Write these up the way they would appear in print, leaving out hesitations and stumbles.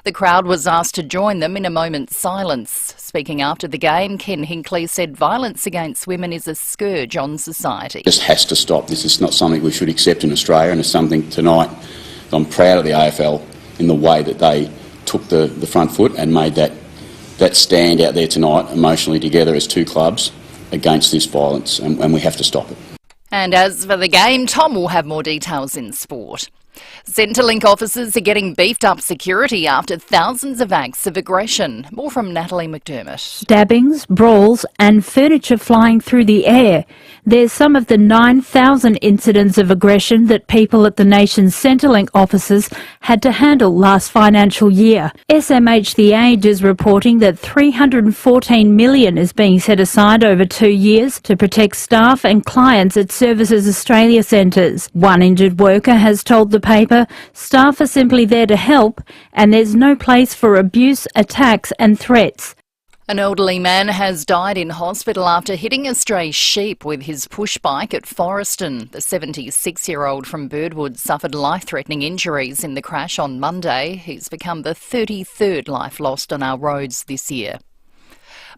The crowd was asked to join them in a moment's silence. Speaking after the game, Ken Hinkley said violence against women is a scourge on society. This has to stop. This is not something we should accept in Australia, and it's something tonight I'm proud of the AFL in the way that they took the front foot and made that stand out there tonight emotionally together as two clubs against this violence, and we have to stop it. And as for the game, Tom will have more details in sport. Centrelink officers are getting beefed up security after thousands of acts of aggression. More from Natalie McDermott. Stabbings, brawls and furniture flying through the air. There's some of the 9,000 incidents of aggression that people at the nation's Centrelink offices had to handle last financial year. SMH The Age is reporting that $314 million is being set aside over 2 years to protect staff and clients at Services Australia centres. One injured worker has told the paper staff are simply there to help and there's no place for abuse, attacks and threats. An elderly man has died in hospital after hitting a stray sheep with his push bike at Forreston. The 76-year-old from Birdwood suffered life-threatening injuries in the crash on Monday. He's become the 33rd life lost on our roads this year.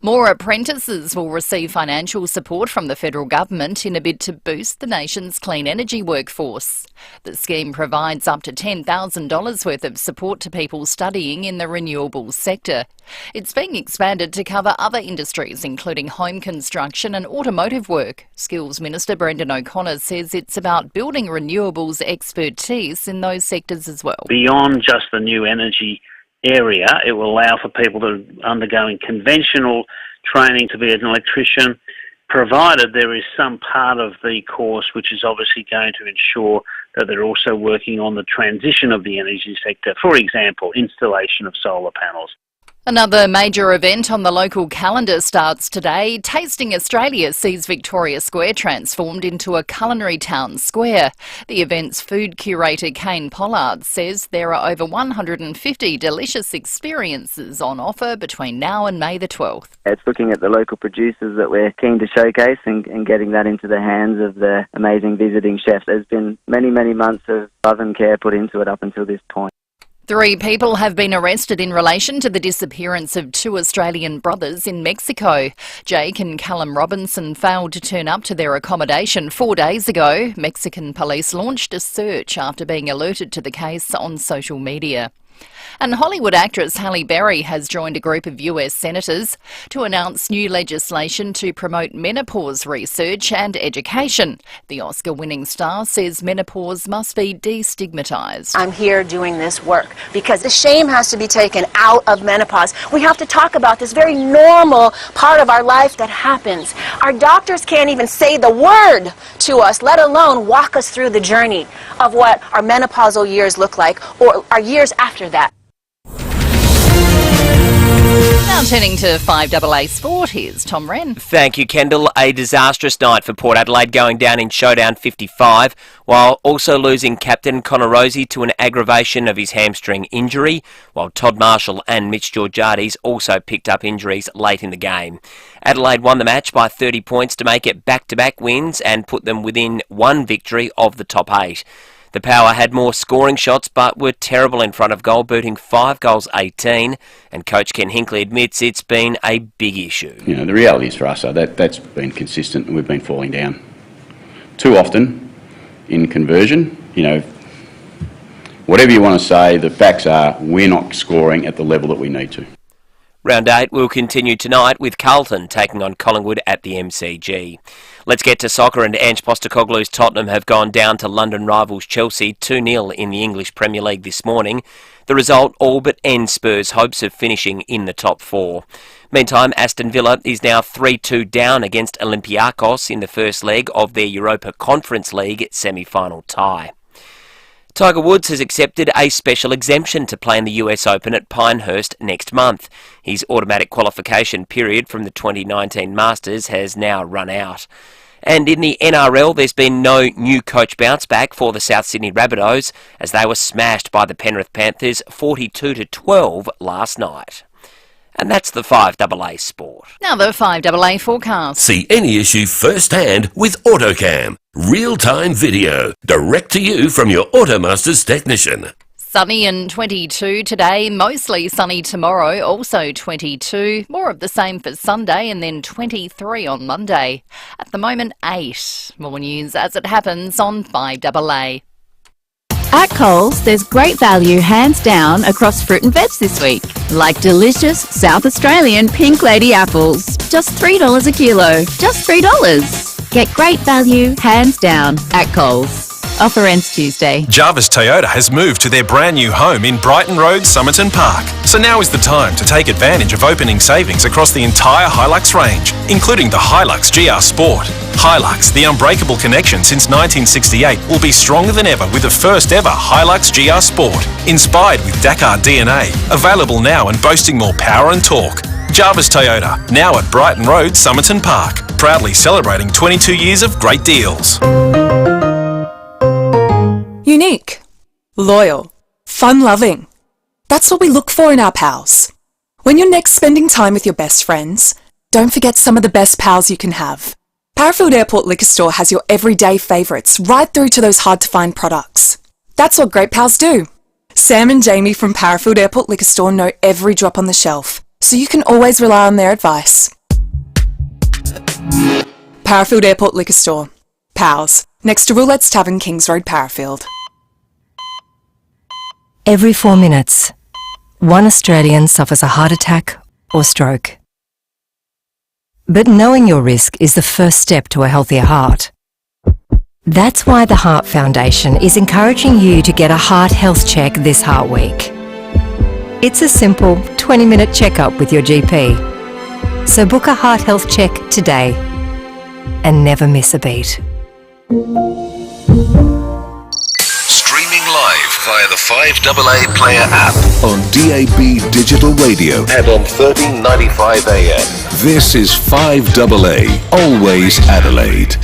More apprentices will receive financial support from the federal government in a bid to boost the nation's clean energy workforce. The scheme provides up to $10,000 worth of support to people studying in the renewables sector. It's being expanded to cover other industries, including home construction and automotive work. Skills Minister Brendan O'Connor says it's about building renewables expertise in those sectors as well. Beyond just the new energy area, it will allow for people to undergoing conventional training to be an electrician, provided there is some part of the course which is obviously going to ensure that they're also working on the transition of the energy sector, for example, installation of solar panels. Another major event on the local calendar starts today. Tasting Australia sees Victoria Square transformed into a culinary town square. The event's food curator Kane Pollard says there are over 150 delicious experiences on offer between now and May the 12th. It's looking at the local producers that we're keen to showcase and getting that into the hands of the amazing visiting chefs. There's been many, many months of love and care put into it up until this point. 3 people have been arrested in relation to the disappearance of 2 Australian brothers in Mexico. Jake and Callum Robinson failed to turn up to their accommodation 4 days ago. Mexican police launched a search after being alerted to the case on social media. And Hollywood actress Halle Berry has joined a group of US senators to announce new legislation to promote menopause research and education. The Oscar-winning star says menopause must be destigmatized. I'm here doing this work because the shame has to be taken out of menopause. We have to talk about this very normal part of our life that happens. Our doctors can't even say the word to us, let alone walk us through the journey of what our menopausal years look like or our years after that. Now turning to 5AA Sport, here's Tom Wren. Thank you, Kendall. A disastrous night for Port Adelaide, going down in Showdown 55, while also losing captain Connor Rosie to an aggravation of his hamstring injury, while Todd Marshall and Mitch Georgiades also picked up injuries late in the game. Adelaide won the match by 30 points to make it back-to-back wins and put them within one victory of the top 8. The Power had more scoring shots but were terrible in front of goal, booting 5 goals 18, and coach Ken Hinkley admits it's been a big issue. You know, the reality is for us, that's been consistent and we've been falling down. Too often in conversion, you know, whatever you want to say, the facts are we're not scoring at the level that we need to. Round 8 will continue tonight with Carlton taking on Collingwood at the MCG. Let's get to soccer, and Ange Postecoglou's Tottenham have gone down to London rivals Chelsea 2-0 in the English Premier League this morning. The result all but ends Spurs' hopes of finishing in the top 4. Meantime, Aston Villa is now 3-2 down against Olympiacos in the first leg of their Europa Conference League semi-final tie. Tiger Woods has accepted a special exemption to play in the US Open at Pinehurst next month. His automatic qualification period from the 2019 Masters has now run out. And in the NRL, there's been no new coach bounce back for the South Sydney Rabbitohs as they were smashed by the Penrith Panthers 42-12 last night. And that's the 5AA Sport. Now the 5AA forecast. See any issue firsthand with AutoCam. Real-time video, direct to you from your Automasters technician. Sunny and 22 today, mostly sunny tomorrow, also 22. More of the same for Sunday and then 23 on Monday. At the moment, 8. More news as it happens on 5AA. At Coles, there's great value hands down across fruit and veg this week. Like delicious South Australian Pink Lady apples. Just $3 a kilo. Just $3. Get great value hands down at Coles. Offer ends Tuesday. Jarvis Toyota has moved to their brand new home in Brighton Road, Somerton Park. So now is the time to take advantage of opening savings across the entire Hilux range, including the Hilux GR Sport. Hilux, the unbreakable connection since 1968, will be stronger than ever with the first ever Hilux GR Sport, inspired with Dakar DNA, available now and boasting more power and torque. Jarvis Toyota, now at Brighton Road, Somerton Park, proudly celebrating 22 years of great deals. Unique, loyal, fun-loving. That's what we look for in our pals. When you're next spending time with your best friends, don't forget some of the best pals you can have. Parafield Airport Liquor Store has your everyday favourites right through to those hard-to-find products. That's what great pals do. Sam and Jamie from Parafield Airport Liquor Store know every drop on the shelf, so you can always rely on their advice. Parafield Airport Liquor Store. Pals. Next to Roulette's Tavern, Kings Road, Parafield. Every 4 minutes, one Australian suffers a heart attack or stroke. But knowing your risk is the first step to a healthier heart. That's why the Heart Foundation is encouraging you to get a heart health check this Heart Week. It's a simple 20-minute checkup with your GP. So book a heart health check today and never miss a beat. Streaming live via the 5AA Player app on DAB Digital Radio and on 1395 AM. This is 5AA, always Adelaide.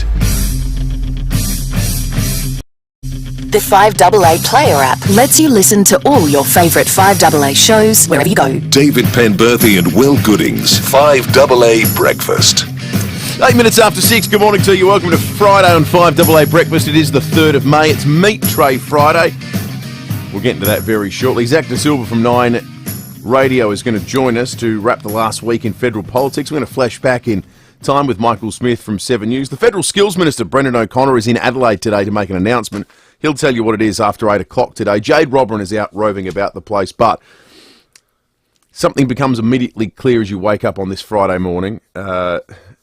The 5AA Player app lets you listen to all your favourite 5AA shows wherever you go. David Penberthy and Will Goodings, 5AA Breakfast. 8 minutes after 6, good morning to you. Welcome to Friday on 5AA Breakfast. It is the 3rd of May. It's Meat Tray Friday. We'll get into that very shortly. Zach De Silva from 9 Radio is going to join us to wrap the last week in federal politics. We're going to flash back in time with Michael Smith from 7 News. The Federal Skills Minister, Brendan O'Connor, is in Adelaide today to make an announcement. He'll tell you what it is after 8 o'clock today. Jade Robran is out roving about the place, but something becomes immediately clear as you wake up on this Friday morning.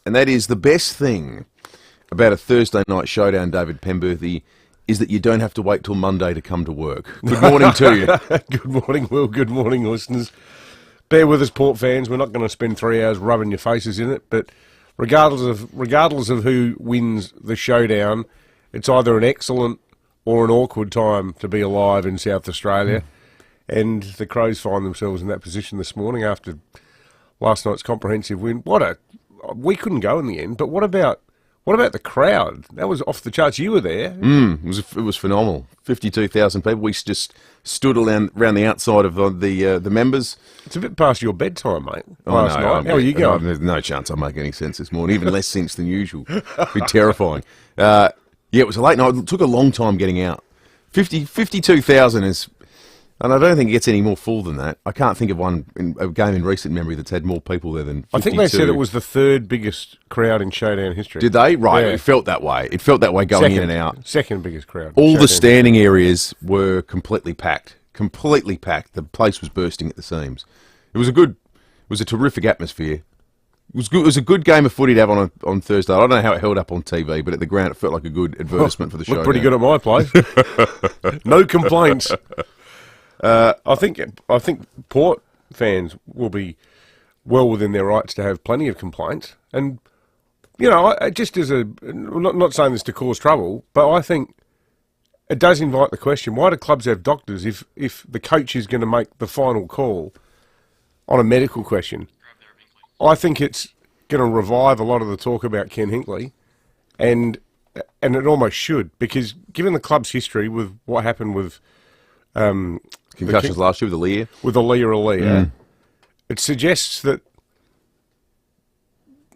And that is the best thing about a Thursday night showdown, David Penberthy, is that you don't have to wait till Monday to come to work. Good morning to you. Good morning, Will. Good morning, listeners. Bear with us, Port fans. We're not going to spend 3 hours rubbing your faces in it, but regardless of who wins the showdown, it's either an excellent or an awkward time to be alive in South Australia. And the Crows find themselves in that position this morning after last night's comprehensive win. We couldn't go in the end, but what about the crowd? That was off the charts. You were there. It was phenomenal. 52,000 people. We just stood around the outside of the members. It's a bit past your bedtime, mate. Last night. How are you going? There's no chance I'll make any sense this morning. Even less sense than usual. It'd be terrifying. Yeah, it was a late night. It took a long time getting out. 52,000 is... And I don't think it gets any more full than that. I can't think of a game in recent memory that's had more people there than 52. I think they said it was the 3rd biggest crowd in showdown history. Did they? Right. Yeah. It felt that way. It felt that way going in and out. Second biggest crowd. All the standing areas were completely packed. Completely packed. The place was bursting at the seams. It was a terrific atmosphere. It was a good game of footy to have on Thursday. I don't know how it held up on TV, but at the ground it felt like a good advertisement for the show. Looked pretty good at my place. No complaints. I think Port fans will be well within their rights to have plenty of complaints, and just as not saying this to cause trouble, but I think it does invite the question: why do clubs have doctors if the coach is going to make the final call on a medical question? I think it's going to revive a lot of the talk about Ken Hinkley, and it almost should, because given the club's history with what happened with concussions last year with the Leah, it suggests that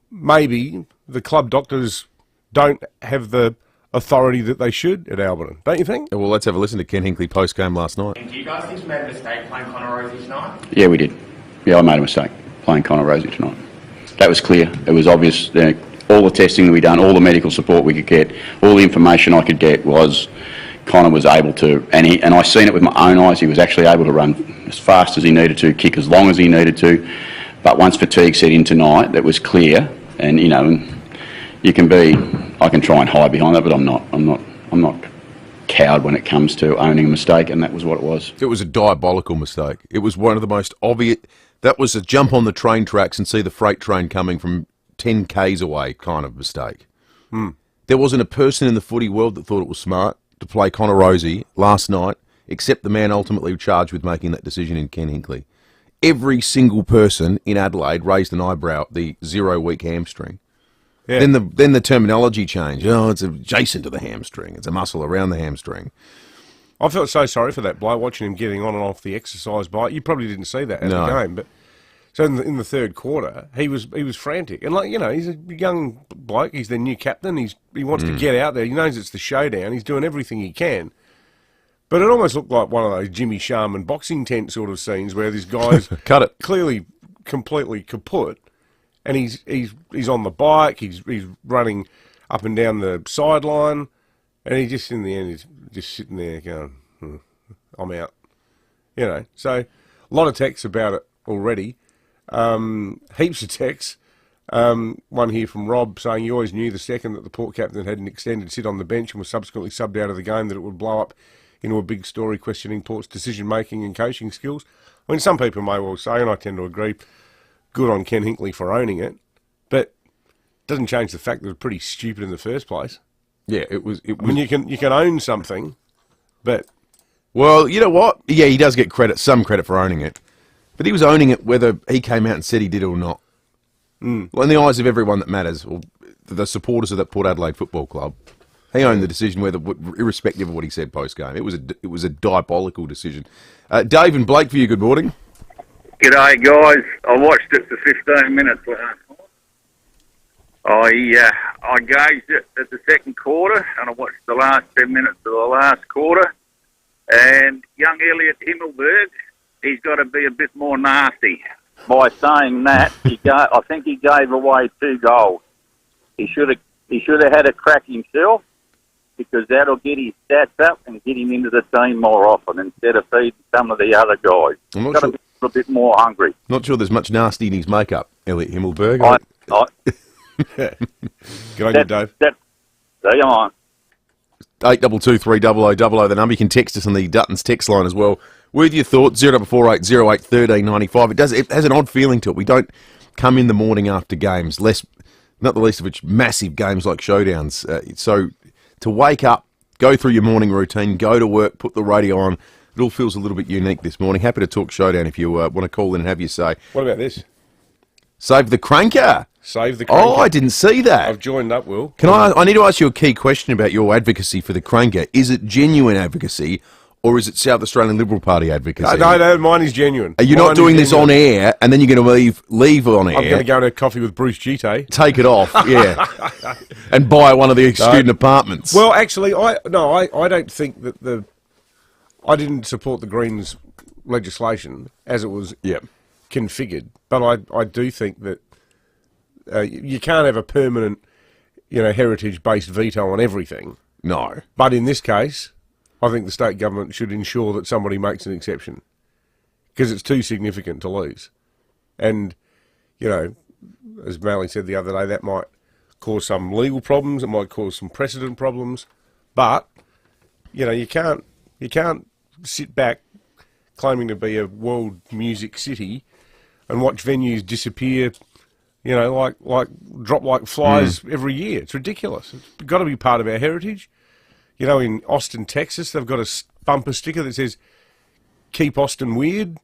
maybe the club doctors don't have the authority that they should at Alberton, don't you think? Well, let's have a listen to Ken Hinkley post-game last night. Do you guys think you made a mistake playing Connor Rosie tonight? Yeah, we did. Yeah, I made a mistake playing Connor Rosie tonight. That was clear. It was obvious. All the testing that we done, all the medical support we could get, all the information I could get was Connor was able to, and I seen it with my own eyes, he was actually able to run as fast as he needed to, kick as long as he needed to. But once fatigue set in tonight, that was clear. And, you know, I can try and hide behind that, but I'm not cowed when it comes to owning a mistake, and that was what it was. It was a diabolical mistake. It was one of the most obvious. That was a jump on the train tracks and see the freight train coming from 10 k's away kind of mistake. There wasn't a person in the footy world that thought it was smart to play Connor Rosie last night, except the man ultimately charged with making that decision in Ken Hinkley. Every single person in Adelaide raised an eyebrow at the 0-week hamstring. Yeah. Then the terminology changed. Oh, it's adjacent to the hamstring. It's a muscle around the hamstring. I felt so sorry for that bloke watching him getting on and off the exercise bike. You probably didn't see that at the game, but so in the third quarter, he was frantic. And like, you know, he's a young bloke. He's their new captain. He wants to get out there. He knows it's the showdown. He's doing everything he can. But it almost looked like one of those Jimmy Sharman boxing tent sort of scenes where this guy's clearly completely kaput, and he's on the bike. He's running up and down the sideline, and he just in the end is just sitting there going, "I'm out." You know. So a lot of texts about it already. Heaps of texts. One here from Rob saying he always knew the second that the Port captain had an extended sit on the bench and was subsequently subbed out of the game that it would blow up into a big story questioning Port's decision-making and coaching skills. I mean, some people may well say, and I tend to agree, good on Ken Hinkley for owning it, but it doesn't change the fact that it was pretty stupid in the first place. Yeah, it was. I mean, you can own something, but... Well, you know what? Yeah, he does get some credit for owning it, but he was owning it whether he came out and said he did or not. Well, in the eyes of everyone that matters, or the supporters of that Port Adelaide Football Club, he owned the decision, irrespective of what he said post-game. It was a diabolical decision. Dave and Blake, for you, good morning. G'day, guys. I watched it for 15 minutes last night. I gauged it at the second quarter, and I watched the last 10 minutes of the last quarter. And young Elliot Himmelberg, he's got to be a bit more nasty. By saying that, I think he gave away 2 goals. He should have had a crack himself, because that'll get his stats up and get him into the team more often instead of feeding some of the other guys. He's got to be a bit more hungry. Not sure there's much nasty in his makeup, Elliot Himmelberg. Good on you, Dave. See you on. 822 300 00, the number. You can text us on the Dutton's text line as well with your thoughts. 0448 08 1395. It has an odd feeling to it. We don't come in the morning after games, not the least of which massive games like Showdowns. So to wake up, go through your morning routine, go to work, put the radio on, it all feels a little bit unique this morning. Happy to talk Showdown if you want to call in and have your say. What about this? Save the cranker. Save the cranker. Oh, I didn't see that. I've joined up, Will. I need to ask you a key question about your advocacy for the cranker. Is it genuine advocacy, or is it South Australian Liberal Party advocacy? No, mine is genuine. Are you not doing this on air, and then you're going to leave on air? I'm going to go and have coffee with Bruce Gite. Take it off, yeah, and buy one of the student apartments. Well, actually, I don't think that I didn't support the Greens legislation as it was configured, but I do think that you can't have a permanent, heritage-based veto on everything. No. But in this case, I think the state government should ensure that somebody makes an exception, because it's too significant to lose. And, as Maley said the other day, that might cause some legal problems, it might cause some precedent problems, but, you can't sit back claiming to be a world music city and watch venues disappear, like drop like flies every year. It's ridiculous. It's got to be part of our heritage. In Austin, Texas, they've got a bumper sticker that says, "Keep Austin weird."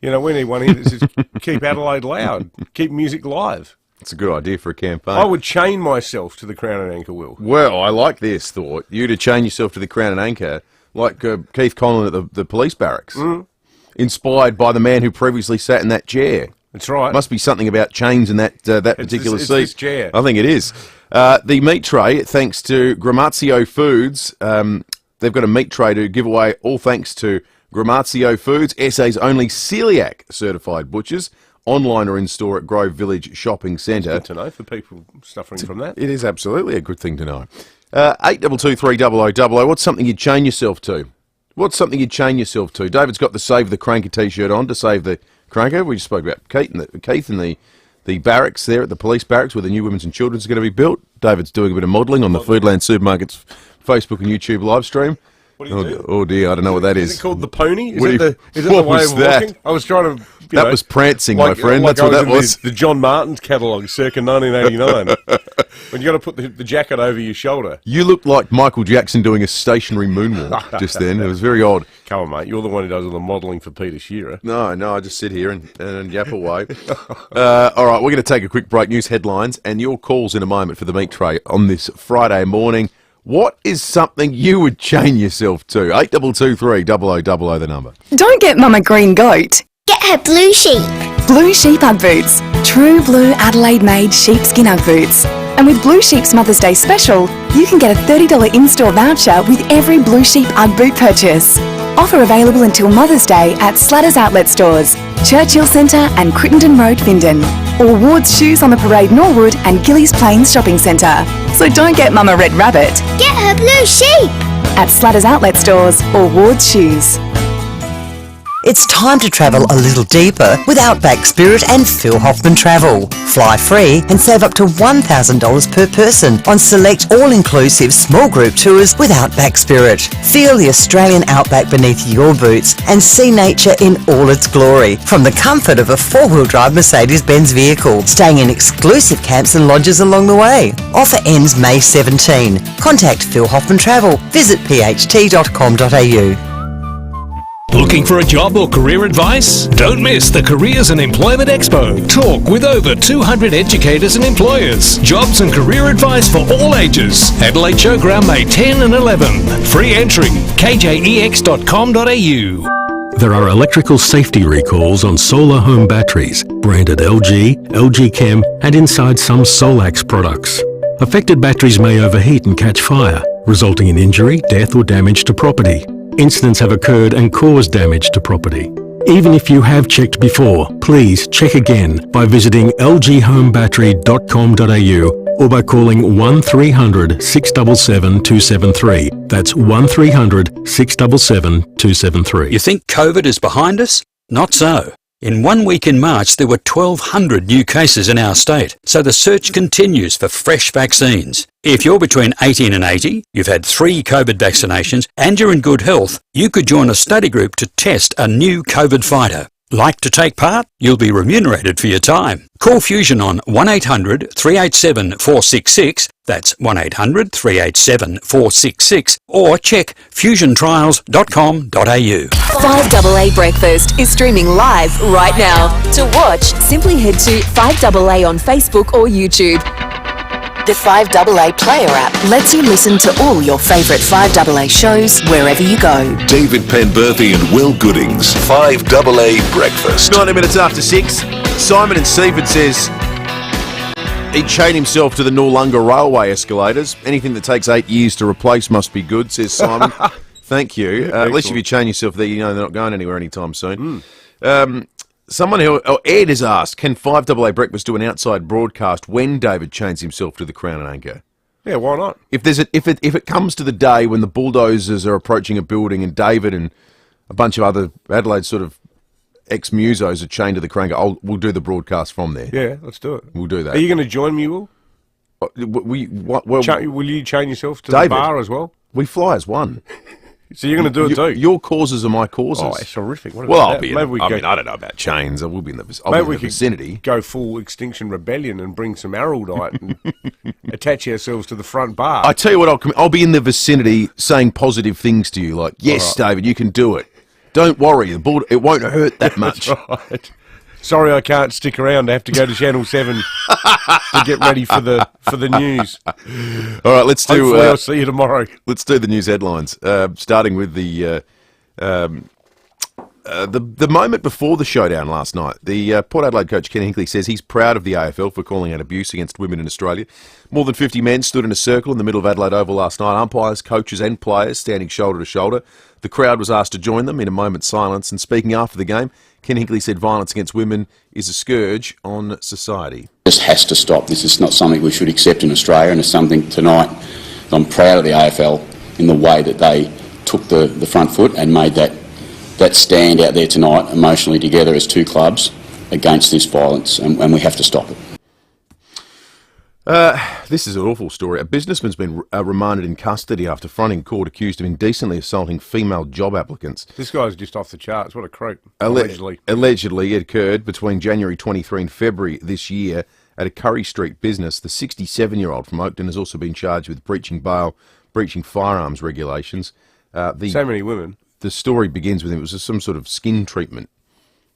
We need one here that says, "Keep Adelaide loud. Keep music live." It's a good idea for a campaign. I would chain myself to the Crown and Anchor, Will. Well, I like this thought. You to chain yourself to the Crown and Anchor, like Keith Conlon at the police barracks. Inspired by the man who previously sat in that chair. That's right. Must be something about chains in that particular seat. This chair. I think it is. The meat tray, thanks to Gramazio Foods. They've got a meat tray to give away, all thanks to Gramazio Foods, SA's only Celiac certified butchers, online or in store at Grove Village Shopping Centre. Good to know for people suffering from that. It is absolutely a good thing to know. 82230000. What's something you'd chain yourself to? What's something you'd chain yourself to? David's got the Save the Cranker T-shirt on to save the cranker. We just spoke about Keith and the barracks there at the police barracks where the new women's and children's are going to be built. David's doing a bit of modelling on the Foodland Supermarket's Facebook and YouTube live stream. What do you do? Oh dear, I don't know what that is. Is it called the pony? Is What it do you- the what way was of that? walking? I was trying to... That was prancing, my friend. That's what that was. The John Martin's catalogue, circa 1989. When you got to put the jacket over your shoulder. You looked like Michael Jackson doing a stationary moonwalk just then. It was very odd. Come on, mate. You're the one who does all the modelling for Peter Shearer. No, I just sit here and yap away. All right, we're going to take a quick break. News headlines and your calls in a moment for the meat tray on this Friday morning. What is something you would chain yourself to? 82230000, the number. Don't get Mum a green goat. Get her blue sheep. Blue Sheep Ugg Boots. True blue Adelaide-made sheepskin Ugg boots. And with Blue Sheep's Mother's Day special, you can get a $30 in-store voucher with every Blue Sheep Ugg boot purchase. Offer available until Mother's Day at Slatters Outlet Stores, Churchill Centre and Crittenden Road, Findon. Or Ward's Shoes on the Parade Norwood and Gillies Plains Shopping Centre. So don't get Mum a red rabbit. Get her blue sheep. At Slatters Outlet Stores or Ward's Shoes. It's time to travel a little deeper with Outback Spirit and Phil Hoffman Travel. Fly free and save up to $1,000 per person on select all-inclusive small group tours with Outback Spirit. Feel the Australian outback beneath your boots and see nature in all its glory from the comfort of a four-wheel drive Mercedes-Benz vehicle, staying in exclusive camps and lodges along the way. Offer ends May 17. Contact Phil Hoffman Travel. Visit pht.com.au. Looking for a job or career advice? Don't miss the Careers and Employment Expo. Talk with over 200 educators and employers. Jobs and career advice for all ages. Adelaide Showground, May 10 and 11. Free entry. kjex.com.au. There are electrical safety recalls on solar home batteries, branded LG, LG Chem, and inside some Solax products. Affected batteries may overheat and catch fire, resulting in injury, death, or damage to property. Incidents have occurred and caused damage to property. Even if you have checked before, please check again by visiting lghomebattery.com.au or by calling 1300 677 273. That's 1300 677 273. You think COVID is behind us? Not so. In 1 week in March, there were 1,200 new cases in our state, so the search continues for fresh vaccines. If you're between 18 and 80, you've had 3 COVID vaccinations, and you're in good health, you could join a study group to test a new COVID fighter. Like to take part? You'll be remunerated for your time. Call Fusion on 1800 387 466, that's 1800 387 466, or check fusiontrials.com.au. 5AA Breakfast is streaming live right now. To watch, simply head to 5AA on Facebook or YouTube. The 5AA Player app lets you listen to all your favourite 5AA shows wherever you go. David Penberthy and Will Goodings. 5AA Breakfast. 90 minutes after 6. Simon in Seaford says he'd chain himself to the Noarlunga Railway escalators. Anything that takes 8 years to replace must be good, says Simon. Thank you. At least if you chain yourself there, you know they're not going anywhere anytime soon. Ed has asked, can 5AA Breakfast do an outside broadcast when David chains himself to the Crown and Anchor? Yeah, why not? If it comes to the day when the bulldozers are approaching a building and David and a bunch of other Adelaide sort of ex-musos are chained to the Crown, we'll do the broadcast from there. Yeah, let's do it. We'll do that. Are you going to join me, Will? Will you chain yourself to David, the bar as well? We fly as one. So you're going to do it too? Your causes are my causes. Oh, it's horrific. What Well, about I'll that? be. I don't know about chains. I will be in the vicinity. Go full Extinction Rebellion and bring some Araldite and attach ourselves to the front bar. I tell you what, I'll be in the vicinity saying positive things to you, like, yes, All right. David, you can do it. Don't worry, it won't hurt that much. That's right. Sorry, I can't stick around. I have to go to Channel 7 to get ready for the news. All right, let's do. Hopefully I'll see you tomorrow. Let's do the news headlines. Starting with the The moment before the showdown last night, the Port Adelaide coach Ken Hinkley says he's proud of the AFL for calling out abuse against women in Australia. More than 50 men stood in a circle in the middle of Adelaide Oval last night, umpires, coaches and players standing shoulder to shoulder. The crowd was asked to join them in a moment's silence, and speaking after the game, Ken Hinkley said violence against women is a scourge on society. This has to stop. This is not something we should accept in Australia, and it's something tonight I'm proud of the AFL in the way that they took the front foot and made that stand out there tonight emotionally together as two clubs against this violence, and we have to stop it. This is an awful story. A businessman's been remanded in custody after fronting court accused of indecently assaulting female job applicants. This guy's just off the charts. What a creep. Allegedly. Allegedly, it occurred between January 23 and February this year at a Curry Street business. The 67-year-old from Oakden has also been charged with breaching bail, breaching firearms regulations. So many women. The story begins with him. It was some sort of skin treatment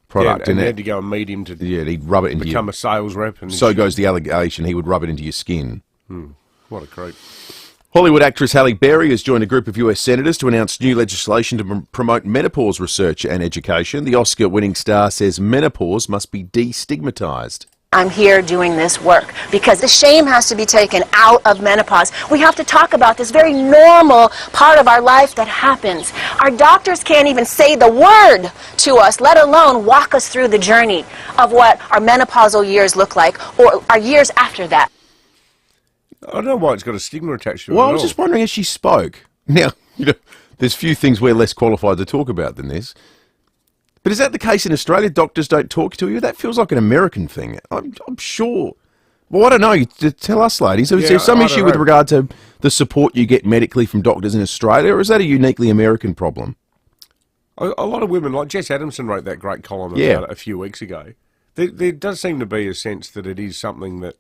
product. Yeah, and they had to go and meet him to he'd rub it into become a sales rep. And so goes the allegation, he would rub it into your skin. What a creep. Hollywood actress Halle Berry has joined a group of US senators to announce new legislation to promote menopause research and education. The Oscar-winning star says menopause must be destigmatized. I'm here doing this work because the shame has to be taken out of menopause. We have to talk about this very normal part of our life that happens. Our doctors can't even say the word to us, let alone walk us through the journey of what our menopausal years look like or our years after that. I don't know why it's got a stigma attached to it. Well, I was just wondering as she spoke. Now, there's few things we're less qualified to talk about than this. But is that the case in Australia? Doctors don't talk to you? That feels like an American thing. I'm sure. Well, I don't know. Tell us, ladies. Is there some issue with regard to the support you get medically from doctors in Australia, or is that a uniquely American problem? A lot of women, like Jess Adamson wrote that great column about it a few weeks ago. There does seem to be a sense that it is something that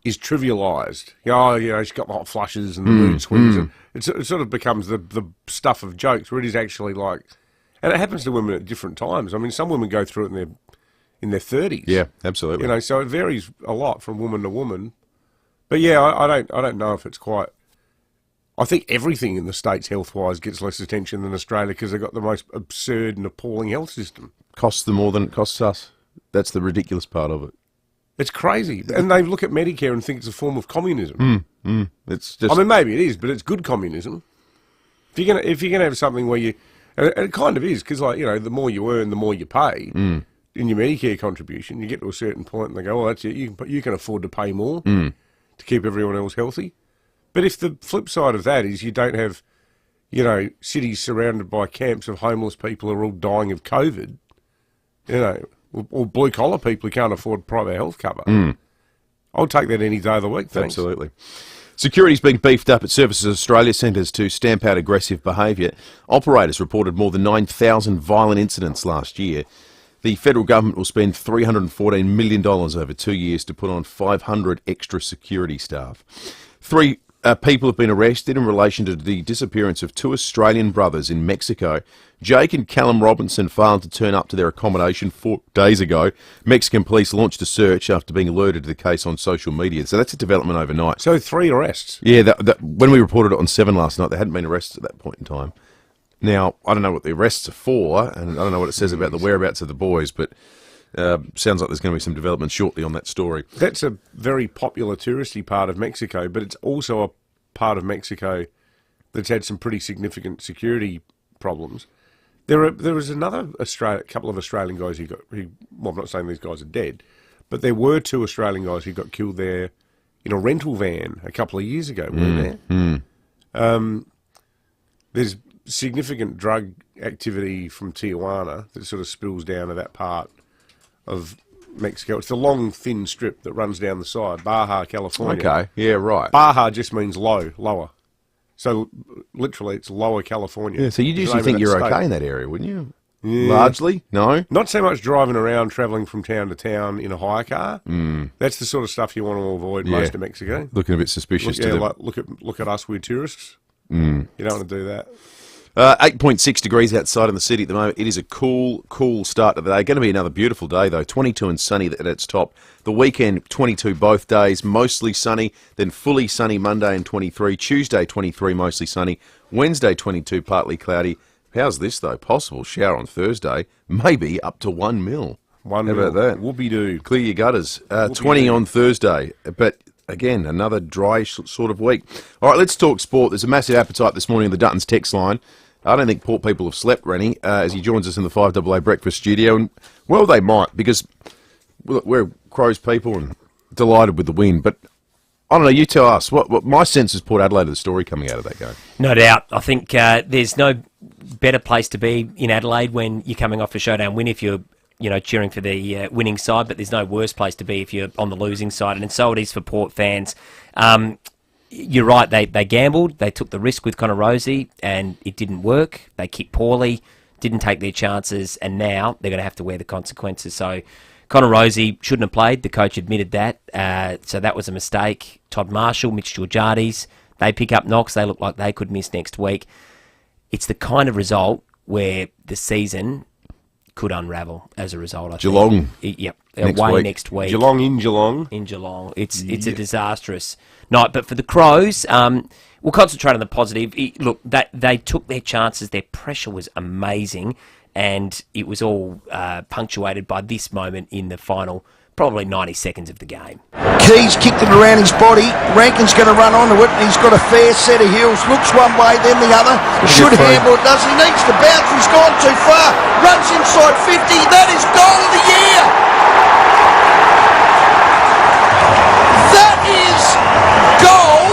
is trivialised. She's got the hot flushes and the mood swings. And it sort of becomes the stuff of jokes, where it is actually like... And it happens to women at different times. I mean, some women go through it in their 30s. Yeah, absolutely. So it varies a lot from woman to woman. But yeah, I don't know if it's quite. I think everything in the States health-wise gets less attention than Australia because they've got the most absurd and appalling health system. Costs them more than it costs us. That's the ridiculous part of it. It's crazy, and they look at Medicare and think it's a form of communism. It's just. I mean, maybe it is, but it's good communism. If you're gonna have something where you. And it kind of is, because, the more you earn, the more you pay in your Medicare contribution. You get to a certain point and they go, that's it, you can afford to pay more to keep everyone else healthy. But if the flip side of that is you don't have, cities surrounded by camps of homeless people who are all dying of COVID, or blue-collar people who can't afford private health cover, I'll take that any day of the week, thanks. Absolutely. Security's being beefed up at Services Australia centres to stamp out aggressive behaviour. Operators reported more than 9,000 violent incidents last year. The federal government will spend $314 million over 2 years to put on 500 extra security staff. 3 people have been arrested in relation to the disappearance of 2 Australian brothers in Mexico. Jake and Callum Robinson failed to turn up to their accommodation 4 days ago. Mexican police launched a search after being alerted to the case on social media. So that's a development overnight. So 3 arrests? Yeah, when we reported it on 7 last night, they hadn't been arrested at that point in time. Now, I don't know what the arrests are for, and I don't know what it says about the whereabouts of the boys, but sounds like there's going to be some development shortly on that story. That's a very popular touristy part of Mexico, but it's also a part of Mexico that's had some pretty significant security problems. There was another couple of Australian guys well, I'm not saying these guys are dead, but there were 2 Australian guys who got killed there in a rental van a couple of years ago, weren't there? There's significant drug activity from Tijuana that sort of spills down to that part of Mexico. It's the long, thin strip that runs down the side, Baja, California. Okay, yeah, right. Baja just means lower. So, literally, it's lower California. Yeah, so you'd usually think you're okay in that area, wouldn't you? Yeah. Largely? No? Not so much driving around, travelling from town to town in a hire car. That's the sort of stuff you want to avoid most of Mexico. Looking a bit suspicious to them. Look at us, we're tourists. You don't want to do that. 8.6 degrees outside in the city at the moment. It is a cool start to the day. Going to be another beautiful day, though. 22 and sunny at its top. The weekend, 22 both days, mostly sunny. Then fully sunny Monday and 23. Tuesday, 23, mostly sunny. Wednesday, 22, partly cloudy. How's this, though? Possible shower on Thursday, maybe up to 1 mil. How about that? Whoopie-doo. Clear your gutters. 20 on Thursday, but again, another dry sort of week. All right, let's talk sport. There's a massive appetite this morning in the Duttons text line. I don't think Port people have slept, Rennie, as he joins us in the 5AA breakfast studio. And, well, they might, because we're Crows people and delighted with the win. But, I don't know, you tell us. What my sense is Port Adelaide, the story coming out of that game. No doubt. I think there's no better place to be in Adelaide when you're coming off a Showdown win if you're cheering for the winning side, but there's no worse place to be if you're on the losing side, and so it is for Port fans. You're right, they gambled, they took the risk with Connor Rosie, and it didn't work. They kicked poorly, didn't take their chances, and now they're going to have to wear the consequences. So Connor Rosie shouldn't have played, the coach admitted that, so that was a mistake. Todd Marshall, Mitch Georgiades, they pick up knocks, they look like they could miss next week. It's the kind of result where the season could unravel as a result. Geelong. Yep. Away next week. Geelong in Geelong. In Geelong. It's a disastrous night. But for the Crows, we'll concentrate on the positive. Look, they took their chances. Their pressure was amazing. And it was all punctuated by this moment in the final, probably 90 seconds of the game. Keys kicked it around his body. Rankin's going to run onto it, and he's got a fair set of heels. Looks one way, then the other. Should handle it, does he? Needs to bounce. He's gone too far. Runs inside 50. That is goal of the year. That is goal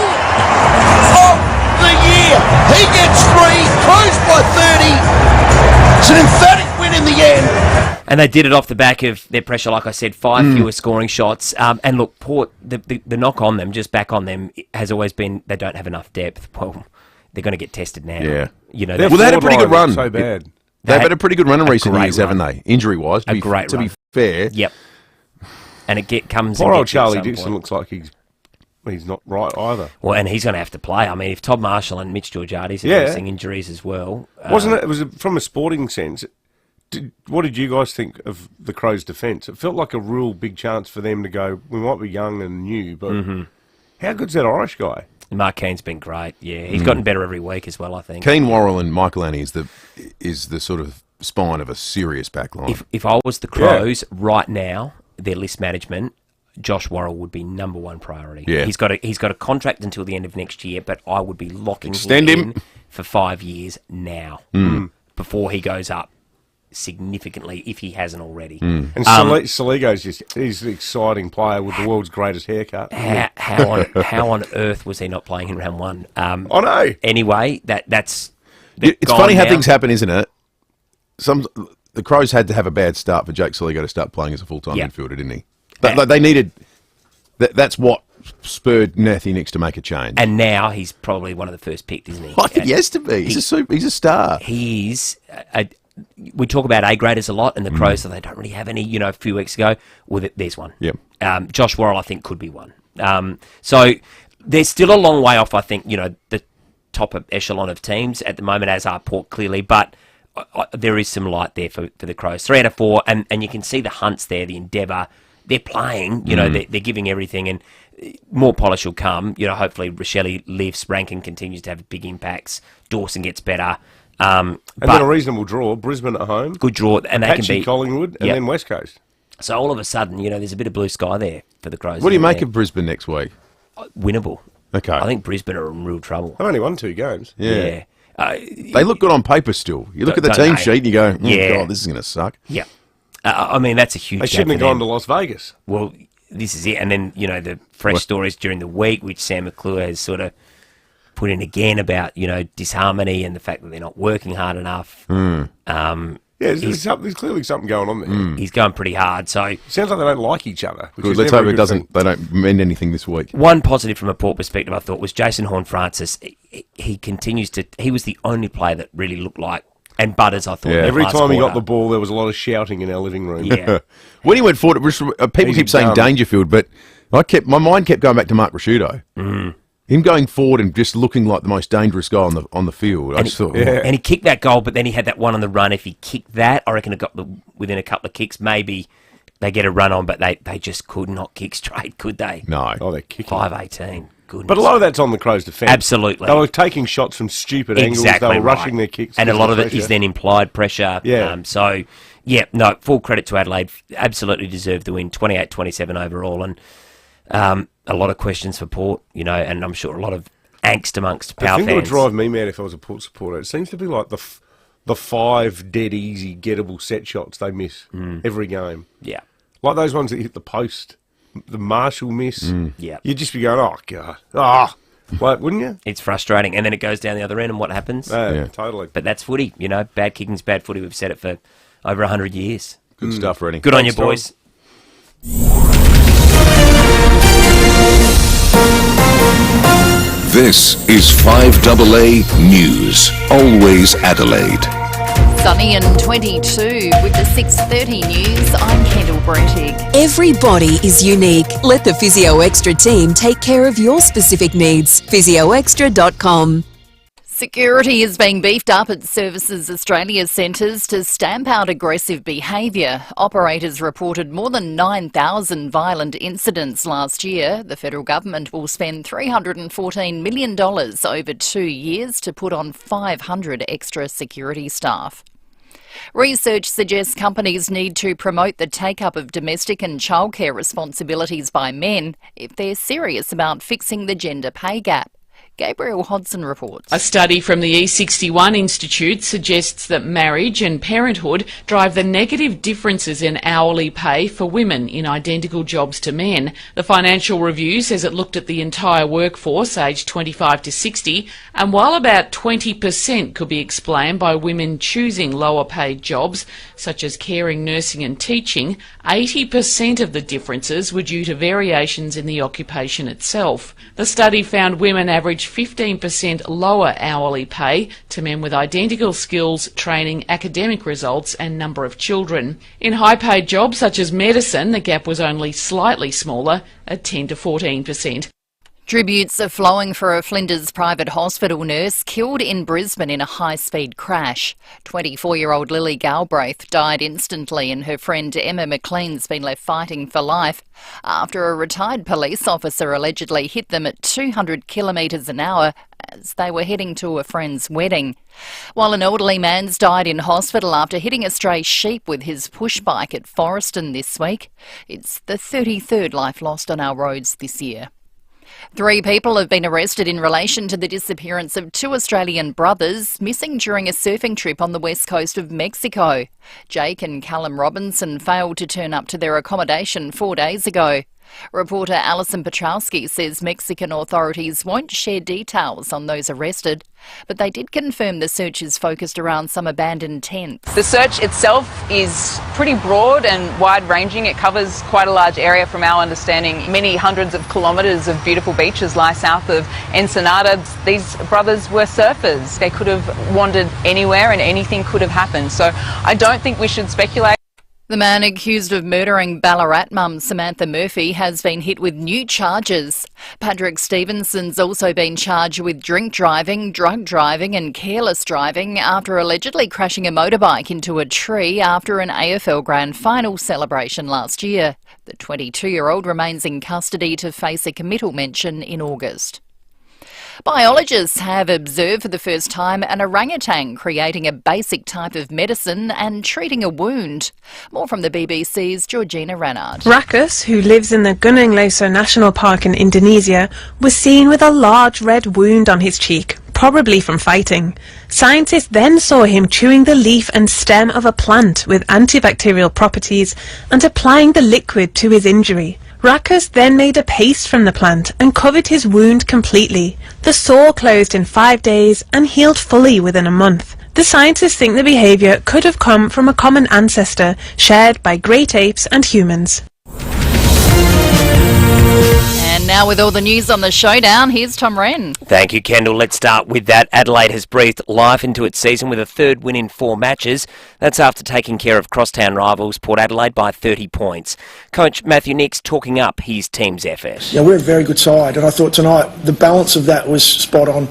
of the year. He gets 3. Crows by 30. It's an emphatic win in the end. And they did it off the back of their pressure, like I said, 5 fewer scoring shots. And look, Port, the knock on them, just back on them, has always been they don't have enough depth. Well, they're going to get tested now. Yeah. They had a pretty good run. So bad. They've had a pretty good run in recent years, haven't they? Injury-wise, to be fair. Yep. And it comes... Poor old Charlie Dixon looks like he's not right either. Well, and he's going to have to play. I mean, if Todd Marshall and Mitch Georgiades are facing injuries as well... Wasn't it? It was from a sporting sense... What did you guys think of the Crows' defence? It felt like a real big chance for them to go, we might be young and new, but how good's that Irish guy? Mark Keane's been great, yeah. He's gotten better every week as well, I think. Keane, Worrell and Michael Annie is the sort of spine of a serious backline. If I was the Crows right now, their list management, Josh Worrell would be number one priority. Yeah. He's got a contract until the end of next year, but I would be locking him in for 5 years now before he goes up significantly if he hasn't already. And Celiac's he's an exciting player with the world's greatest haircut. How on earth was he not playing in round one? I know. Anyway, that's it's funny how things happen, isn't it? The Crows had to have a bad start for Jake Celiac to start playing as a full-time midfielder, didn't he? They needed... That's what spurred Nathy Nicks to make a change. And now he's probably one of the first picked, isn't he? I think he has to be. He's a star. He's... we talk about A-graders a lot, and the Crows, so they don't really have any, a few weeks ago. Well, there's one. Yep. Josh Worrell, I think, could be one. So there's still a long way off, I think, the top echelon of teams at the moment, as are Port, clearly, but there is some light there for the Crows. 3 out of 4, and you can see the hunts there, the endeavour. They're playing, they're giving everything, and more polish will come. Hopefully Rochelle lifts, Rankin continues to have big impacts, Dawson gets better. And then a reasonable draw, Brisbane at home. Good draw, and they can beat Collingwood, and then West Coast. So all of a sudden, there's a bit of blue sky there for the Crows. What do you make of Brisbane next week? Winnable. Okay. I think Brisbane are in real trouble. They've only won 2 games. Yeah. They look good on paper still. You look at the team sheet and you go, God, this is going to suck. Yeah. I mean, that's a huge They shouldn't have gone to Las Vegas. Well, this is it. And then, the fresh stories during the week, which Sam McClure has sort of put in again about, disharmony and the fact that they're not working hard enough. There's clearly something going on there. He's going pretty hard. So sounds like they don't like each other. Good. Let's hope they don't mend anything this week. One positive from a Port perspective, I thought, was Jason Horne-Francis. He continues to... He was the only player that really looked like... And Butters, I thought. Every time he got the ball, there was a lot of shouting in our living room. Yeah. When he went forward, people keep saying Dangerfield, but my mind kept going back to Mark Rasciuto. Him going forward and just looking like the most dangerous guy on the field. I just thought, and he kicked that goal, but then he had that one on the run. If he kicked that, I reckon it got within a couple of kicks. Maybe they get a run on, but they just could not kick straight, could they? No. Oh, they're kicking. 5-18. goodness. But a lot of that's on the Crows' defence. Absolutely. They were taking shots from stupid angles. They were rushing their kicks. And a lot of it is then implied pressure. Yeah. Full credit to Adelaide. Absolutely deserved the win, 28-27 overall. And a lot of questions for Port, and I'm sure a lot of angst amongst Power fans. The thing that would drive me mad if I was a Port supporter, it seems to be like the 5 dead easy gettable set shots they miss every game. Yeah. Like those ones that hit the post, the Marshall miss. Yeah. You'd just be going, oh, God. Wouldn't you? It's frustrating. And then it goes down the other end, and what happens? Totally. But that's footy, bad kicking's bad footy. We've said it for over 100 years. Good stuff, Rennie. Good on you, boys. This is 5AA News. Always Adelaide. Sunny and 22 with the 6:30 news. I'm Kendall Brettig. Every body is unique. Let the Physio Extra team take care of your specific needs. PhysioExtra.com. Security is being beefed up at Services Australia centres to stamp out aggressive behaviour. Operators reported more than 9,000 violent incidents last year. The federal government will spend $314 million over 2 years to put on 500 extra security staff. Research suggests companies need to promote the take-up of domestic and childcare responsibilities by men if they're serious about fixing the gender pay gap. Gabriel Hodson reports. A study from the E61 Institute suggests that marriage and parenthood drive the negative differences in hourly pay for women in identical jobs to men. The Financial Review says it looked at the entire workforce aged 25 to 60, and while about 20% could be explained by women choosing lower paid jobs, such as caring, nursing and teaching, 80% of the differences were due to variations in the occupation itself. The study found women average 15% lower hourly pay to men with identical skills, training, academic results and number of children. In high-paid jobs such as medicine, the gap was only slightly smaller at 10 to 14%. Tributes are flowing for a Flinders private hospital nurse killed in Brisbane in a high-speed crash. 24-year-old Lily Galbraith died instantly and her friend Emma McLean's been left fighting for life after a retired police officer allegedly hit them at 200 kilometres an hour as they were heading to a friend's wedding. While an elderly man's died in hospital after hitting a stray sheep with his push bike at Forreston this week. It's the 33rd life lost on our roads this year. 3 people have been arrested in relation to the disappearance of 2 Australian brothers missing during a surfing trip on the west coast of Mexico. Jake and Callum Robinson failed to turn up to their accommodation 4 days ago. Reporter Alison Petrowski says Mexican authorities won't share details on those arrested, but they did confirm the search is focused around some abandoned tents. The search itself is pretty broad and wide-ranging. It covers quite a large area from our understanding. Many hundreds of kilometres of beautiful beaches lie south of Ensenada. These brothers were surfers. They could have wandered anywhere and anything could have happened. So I don't think we should speculate. The man accused of murdering Ballarat mum Samantha Murphy has been hit with new charges. Patrick Stevenson's also been charged with drink driving, drug driving and careless driving after allegedly crashing a motorbike into a tree after an AFL Grand Final celebration last year. The 22-year-old remains in custody to face a committal mention in August. Biologists have observed for the first time an orangutan creating a basic type of medicine and treating a wound. More from the BBC's Georgina Ranard. Rakus, who lives in the Gunung Leso National Park in Indonesia, was seen with a large red wound on his cheek, probably from fighting. Scientists then saw him chewing the leaf and stem of a plant with antibacterial properties and applying the liquid to his injury. Rakus then made a paste from the plant and covered his wound completely. The sore closed in 5 days and healed fully within a month. The scientists think the behaviour could have come from a common ancestor shared by great apes and humans. And now with all the news on the Showdown, here's Tom Wren. Thank you, Kendall. Let's start with that. Adelaide has breathed life into its season with a 3rd win in 4 matches. That's after taking care of crosstown rivals Port Adelaide by 30 points. Coach Matthew Nicks talking up his team's effort. Yeah, we're a very good side, and I thought tonight the balance of that was spot on.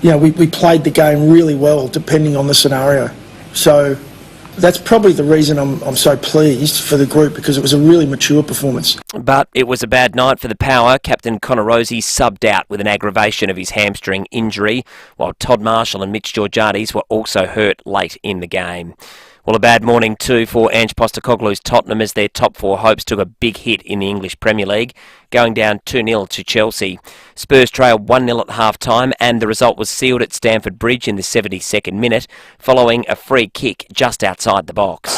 You know, we played the game really well depending on the scenario. So that's probably the reason I'm so pleased for the group, because it was a really mature performance. But it was a bad night for the Power. Captain Connor Rosie subbed out with an aggravation of his hamstring injury, while Todd Marshall and Mitch Georgiades were also hurt late in the game. Well, a bad morning too for Ange Postecoglou's Tottenham, as their top four hopes took a big hit in the English Premier League, going down 2-0 to Chelsea. Spurs trailed 1-0 at half-time, and the result was sealed at Stamford Bridge in the 72nd minute, following a free kick just outside the box.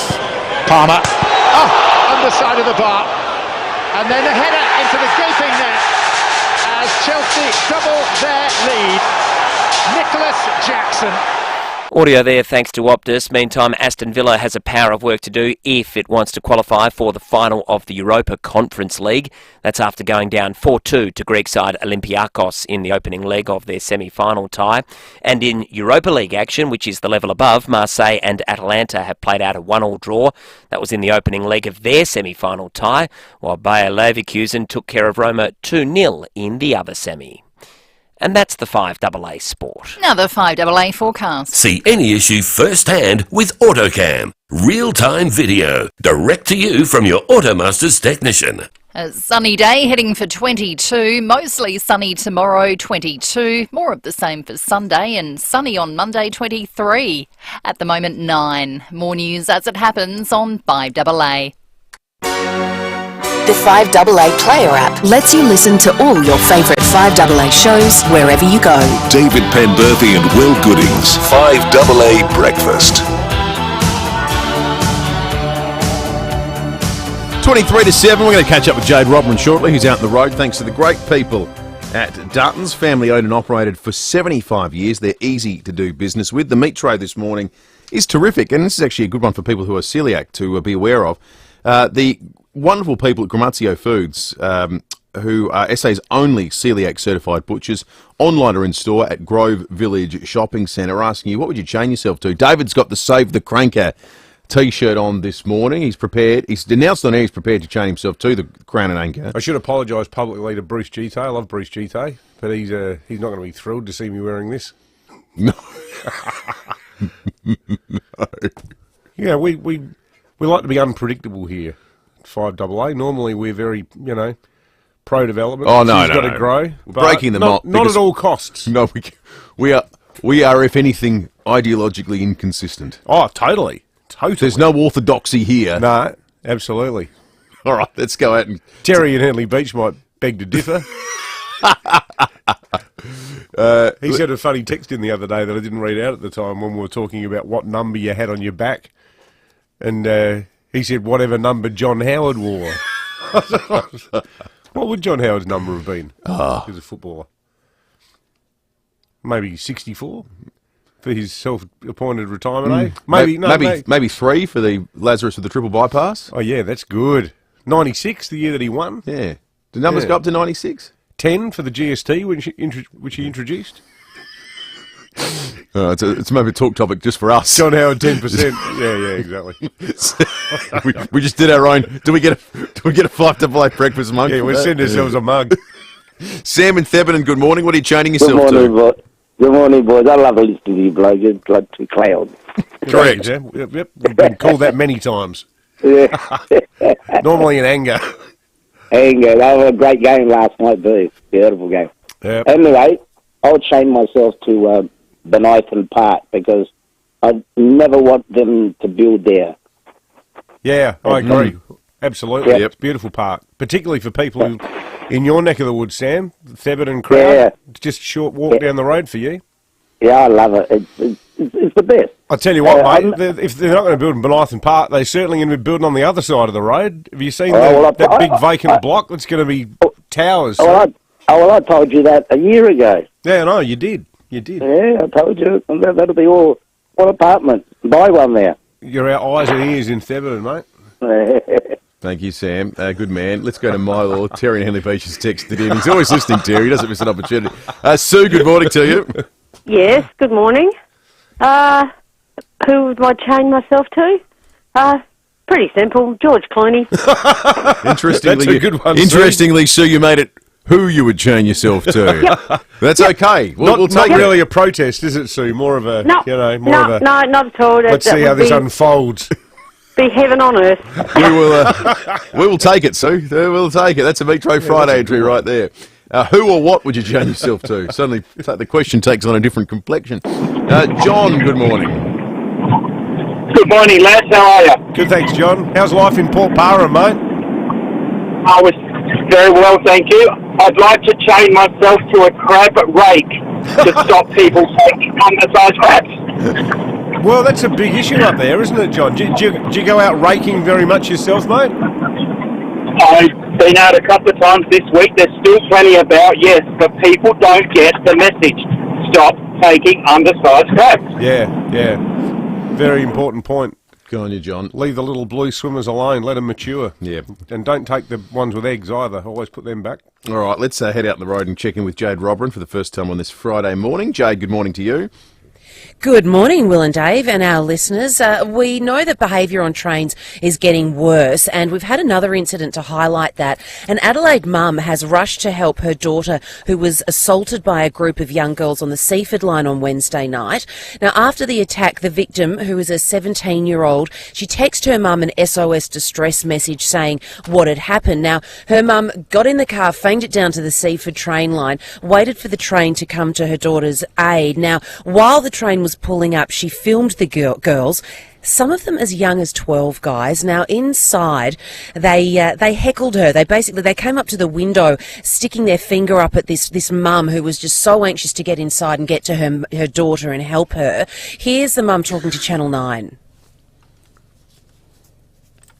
Palmer, underside of the bar, and then a header into the gaping net as Chelsea double their lead. Nicholas Jackson. Audio there thanks to Optus. Meantime, Aston Villa has a power of work to do if it wants to qualify for the final of the Europa Conference League. That's after going down 4-2 to Greek side Olympiakos in the opening leg of their semi-final tie. And in Europa League action, which is the level above, Marseille and Atalanta have played out a 1-1 draw. That was in the opening leg of their semi-final tie, while Bayer Leverkusen took care of Roma 2-0 in the other semi. And that's the 5AA Sport. Now the 5AA forecast. See any issue firsthand with AutoCam. Real-time video, direct to you from your Automaster's technician. A sunny day heading for 22, mostly sunny tomorrow 22, more of the same for Sunday, and sunny on Monday 23. At the moment 9. More news as it happens on 5AA. The 5AA Player app lets you listen to all your favourite 5AA shows wherever you go. David Penberthy and Will Goodings. 5AA Breakfast. 23 to 7. We're going to catch up with Jade Robin shortly, who's out on the road thanks to the great people at Dutton's, family owned and operated for 75 years. They're easy to do business with. The meat tray this morning is terrific, and this is actually a good one for people who are celiac to be aware of. The wonderful people at Gramazio Foods, who are SA's only celiac certified butchers, online or in store at Grove Village Shopping Centre, are asking you, what would you chain yourself to? David's got the Save the Cranker T-shirt on this morning. He's prepared. He's announced on air he's prepared to chain himself to the Crown and Anchor. I should apologise publicly to Bruce Gite. I love Bruce Gite, but he's not going to be thrilled to see me wearing this. No. No. Yeah, we like to be unpredictable here. 5AA. Normally we're very, pro-development. Oh, no, She's got to grow. We're breaking the mold. Not at all costs. No, we are, if anything, ideologically inconsistent. Oh, totally. There's no orthodoxy here. No, absolutely. All right, let's go out and... Terry and Henley Beach might beg to differ. He sent a funny text in the other day that I didn't read out at the time when we were talking about what number you had on your back. And he said, whatever number John Howard wore. What would John Howard's number have been as a footballer? Maybe 64 for his self-appointed retirement, eh? Maybe 3 for the Lazarus with the triple bypass. Oh, yeah, that's good. 96, the year that he won. Yeah. The numbers go up to 96? 10 for the GST, which he introduced. It's maybe a talk topic just for us. John Howard, 10%. yeah, exactly. we just did our own. Do we get a 5AA breakfast mug? Yeah, we'll send ourselves a mug. Sam and Theban, good morning. What are you chaining yourself to? Good morning, boys. I love listening to you, bloke. It's like two clouds. Correct. Yep. We've been called that many times. Yeah. Normally in anger. Anger. That was a great game last night, too. Beautiful game. Yep. Anyway, I'll chain myself to Benithan Park because I never want them to build there. Yeah, I agree. Absolutely. Yep. It's a beautiful park, particularly for people who, in your neck of the woods, Sam, Theban crowd. Yeah. It's just a short walk down the road for you. Yeah, I love it. It's the best. I tell you what, mate, if they're not going to build in Benithan Park, they're certainly going to be building on the other side of the road. Have you seen that big vacant block that's going to be towers? I told you that a year ago. Yeah, no, you did. You did. Yeah, I told you. That'll be all apartment. Buy one there. You're our eyes and ears in Theban, mate. Thank you, Sam. Good man. Let's go to Milo. Terry and Henley Beach has texted in. He's always listening, Terry. He doesn't miss an opportunity. Sue, good morning to you. Yes, good morning. Who would I chain myself to? Pretty simple. George Clooney. Interestingly, That's a good one, Sue, you made it who you would chain yourself to. That's okay. We'll take not really a protest, is it, Sue? More of a, No, more no, of a... no, not at all. Let's see how this unfolds. Be heaven on earth. We will take it, Sue. We'll take it. That's a Metro Friday entry right there. Who or what would you chain yourself to? Suddenly, the question takes on a different complexion. John, good morning. Good morning, lads. How are you? Good, thanks, John. How's life in Port Para, mate? I was very well, thank you. I'd like to chain myself to a crab rake to stop people taking undersized crabs. Well, that's a big issue up there, isn't it, John? Do you go out raking very much yourself, mate? I've been out a couple of times this week. There's still plenty about, yes, but people don't get the message. Stop taking undersized crabs. Yeah. Very important point. Good on you, John. Leave the little blue swimmers alone. Let them mature. Yeah. And don't take the ones with eggs either. Always put them back. All right, let's head out the road and check in with Jade Robran for the first time on this Friday morning. Jade, good morning to you. Good morning, Will and Dave and our listeners. We know that behaviour on trains is getting worse, and we've had another incident to highlight that. An Adelaide mum has rushed to help her daughter, who was assaulted by a group of young girls on the Seaford line on Wednesday night. Now, after the attack, the victim, who is a 17-year-old, she texted her mum an SOS distress message saying what had happened. Now, her mum got in the car, fanged it down to the Seaford train line, waited for the train to come to her daughter's aid. Now, while the train was pulling up, she filmed the girls, some of them as young as 12, guys. Now, inside, they heckled her. They came up to the window, sticking their finger up at this mum who was just so anxious to get inside and get to her daughter and help her. Here's the mum talking to Channel 9.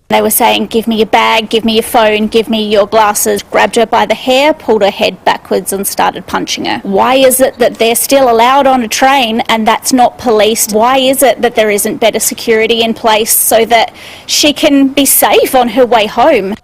They were saying, give me your bag, give me your phone, give me your glasses. Grabbed her by the hair, pulled her head backwards and started punching her. Why is it that they're still allowed on a train and that's not policed? Why is it that there isn't better security in place so that she can be safe on her way home?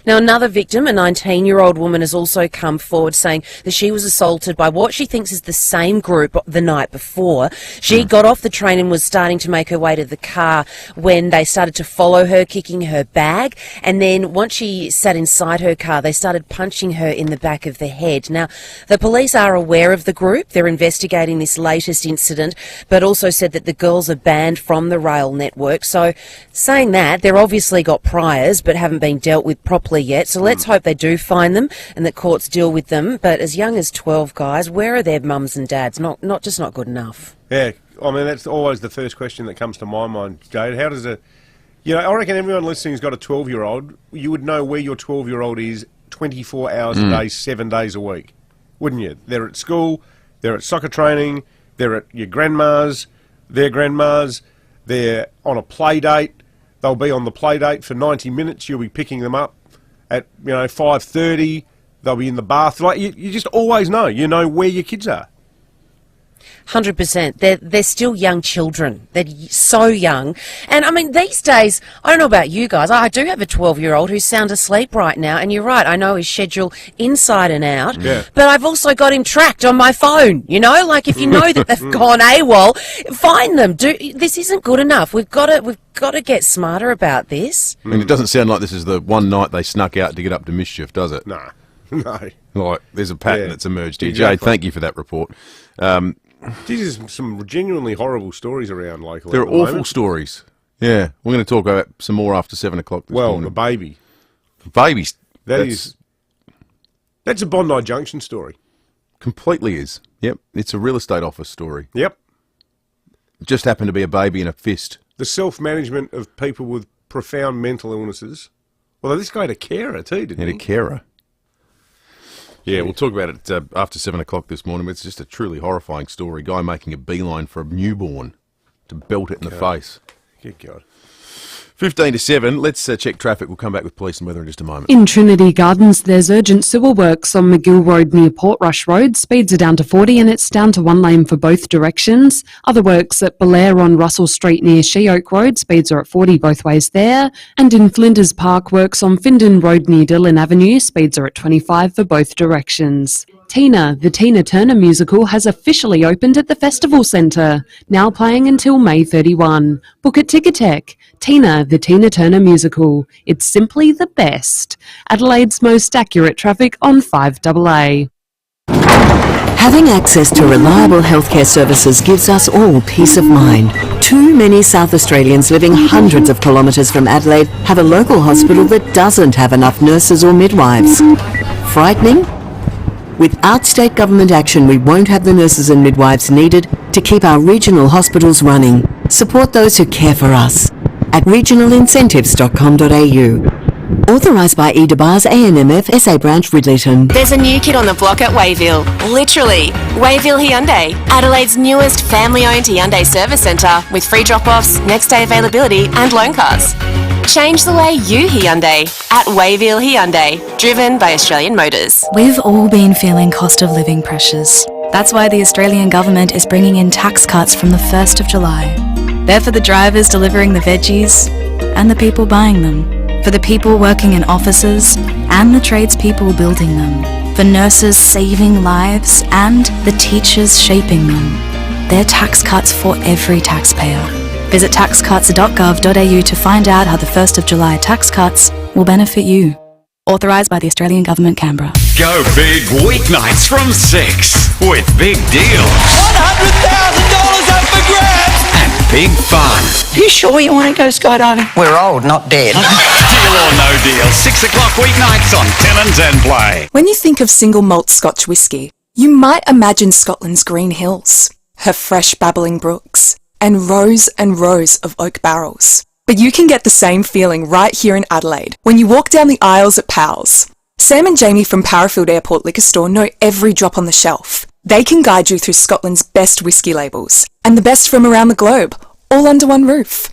Now, another victim, a 19-year-old woman, has also come forward saying that she was assaulted by what she thinks is the same group the night before. She got off the train and was starting to make her way to the car when they started to follow her, kicking her bag. And then once she sat inside her car, they started punching her in the back of the head. Now, the police are aware of the group. They're investigating this latest incident, but also said that the girls are banned from the rail network. So, saying that, they've obviously got priors but haven't been dealt with properly yet, so let's hope they do find them and that courts deal with them. But as young as 12, guys, where are their mums and dads? Not good enough. Yeah, I mean, that's always the first question that comes to my mind, Jade. How does I reckon everyone listening who's got a 12-year-old, you would know where your 12-year-old is 24 hours a day, 7 days a week, wouldn't you? They're at school, they're at soccer training, they're at your grandma's, their grandma's, they're on a play date. They'll be on the play date for 90 minutes. You'll be picking them up at 5:30. They'll be in the bath. Like you just always know. You know where your kids are. 100%. They're still young children. They're so young. And, I mean, these days, I don't know about you guys, I do have a 12-year-old who's sound asleep right now, and you're right, I know his schedule inside and out, but I've also got him tracked on my phone, Like, if you know that they've gone AWOL, find them. This isn't good enough. We've got to get smarter about this. I mean, it doesn't sound like this is the one night they snuck out to get up to mischief, does it? No. Like, there's a pattern that's emerged here. Exactly. Jade, thank you for that report. There's some genuinely horrible stories around locally. There are awful moment. stories. Yeah, we're going to talk about some more after 7 o'clock this morning. The baby. Babies. That's a Bondi Junction story. Completely is. Yep, it's a real estate office story. Yep. It just happened to be a baby in a fist. The self-management of people with profound mental illnesses. Well, this guy had a carer too, didn't he? Had a carer. Yeah, we'll talk about it after 7 o'clock this morning. It's just a truly horrifying story. Guy making a beeline for a newborn to belt it in the face. Good God. 15 to 7. Let's check traffic. We'll come back with police and weather in just a moment. In Trinity Gardens, there's urgent sewer works on McGill Road near Portrush Road. Speeds are down to 40 and it's down to 1 lane for both directions. Other works at Belair on Russell Street near Sheoak Road. Speeds are at 40 both ways there. And in Flinders Park, works on Findon Road near Dillon Avenue. Speeds are at 25 for both directions. Tina, the Tina Turner musical, has officially opened at the Festival Centre, now playing until May 31. Book at Ticketek. Tina, the Tina Turner musical. It's simply the best. Adelaide's most accurate traffic on 5AA. Having access to reliable healthcare services gives us all peace of mind. Too many South Australians living hundreds of kilometres from Adelaide have a local hospital that doesn't have enough nurses or midwives. Frightening? Without state government action, we won't have the nurses and midwives needed to keep our regional hospitals running. Support those who care for us at regionalincentives.com.au. Authorised by EDBAR's ANMF SA branch Ridleyton. There's a new kid on the block at Wayville. Literally. Wayville Hyundai, Adelaide's newest family-owned Hyundai service centre with free drop-offs, next-day availability and loan cars. Change the way you Hyundai at Wayville Hyundai, driven by Australian Motors. We've all been feeling cost of living pressures. That's why the Australian government is bringing in tax cuts from the 1st of July. They're for the drivers delivering the veggies and the people buying them. For the people working in offices and the tradespeople building them. For nurses saving lives and the teachers shaping them. They're tax cuts for every taxpayer. Visit taxcuts.gov.au to find out how the 1st of July tax cuts will benefit you. Authorised by the Australian Government, Canberra. Go big weeknights from 6 with big deals. $100,000 up for grabs! And big fun. You sure you want to go skydiving? We're old, not dead. Deal or no deal, 6 o'clock weeknights on 10 and 10 Play. When you think of single malt Scotch whisky, you might imagine Scotland's green hills, her fresh babbling brooks, and rows of oak barrels. But you can get the same feeling right here in Adelaide when you walk down the aisles at Powell's. Sam and Jamie from Parafield Airport Liquor Store know every drop on the shelf. They can guide you through Scotland's best whisky labels and the best from around the globe, all under one roof.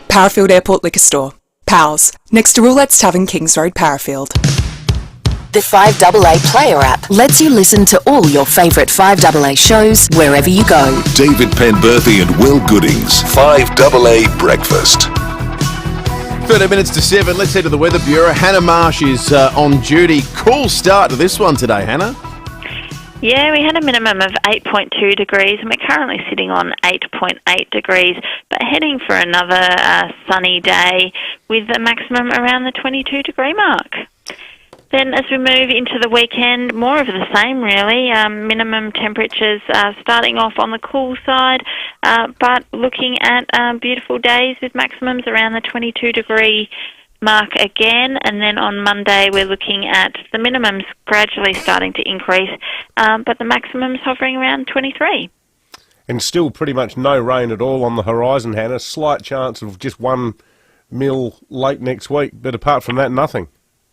Parafield Airport Liquor Store. Powell's, next to Roulette's Tavern, Kings Road, Parafield. The 5AA Player app lets you listen to all your favourite 5AA shows wherever you go. David Penberthy and Will Goodings. 5AA Breakfast. 13 minutes to 7. Let's head to the Weather Bureau. Hannah Marsh is on duty. Cool start to this one today, Hannah. Yeah, we had a minimum of 8.2 degrees and we're currently sitting on 8.8 degrees, but heading for another sunny day with a maximum around the 22 degree mark. Then as we move into the weekend, more of the same really. Minimum temperatures starting off on the cool side, but looking at beautiful days with maximums around the 22 degree mark again. And then on Monday we're looking at the minimums gradually starting to increase, but the maximums hovering around 23. And still pretty much no rain at all on the horizon, Hannah. Slight chance of just 1 mil late next week, but apart from that, nothing.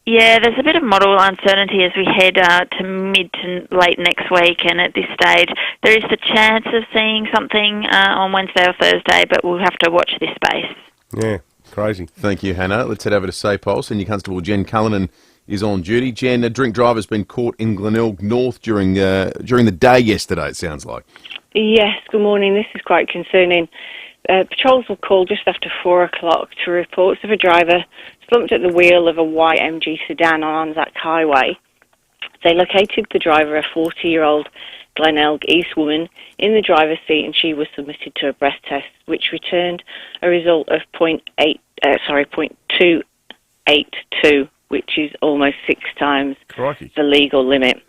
Yeah, there's a bit of model uncertainty as we head to mid to late next week, and at this stage there is the chance of seeing something on Wednesday or Thursday, but we'll have to watch this space. Yeah, crazy. Thank you, Hannah. Let's head over to SAPOL. Senior Constable Jen Cullinan is on duty. Jen, a drink driver's been caught in Glenelg North during the day yesterday, it sounds like. Yes, good morning. This is quite concerning. Patrols were called just after 4 o'clock to reports of a driver slumped at the wheel of a white MG sedan on Anzac Highway. They located the driver, a 40-year-old Glenelg East woman, in the driver's seat, and she was submitted to a breath test, which returned a result of 0.282, which is almost 6 times the legal limit.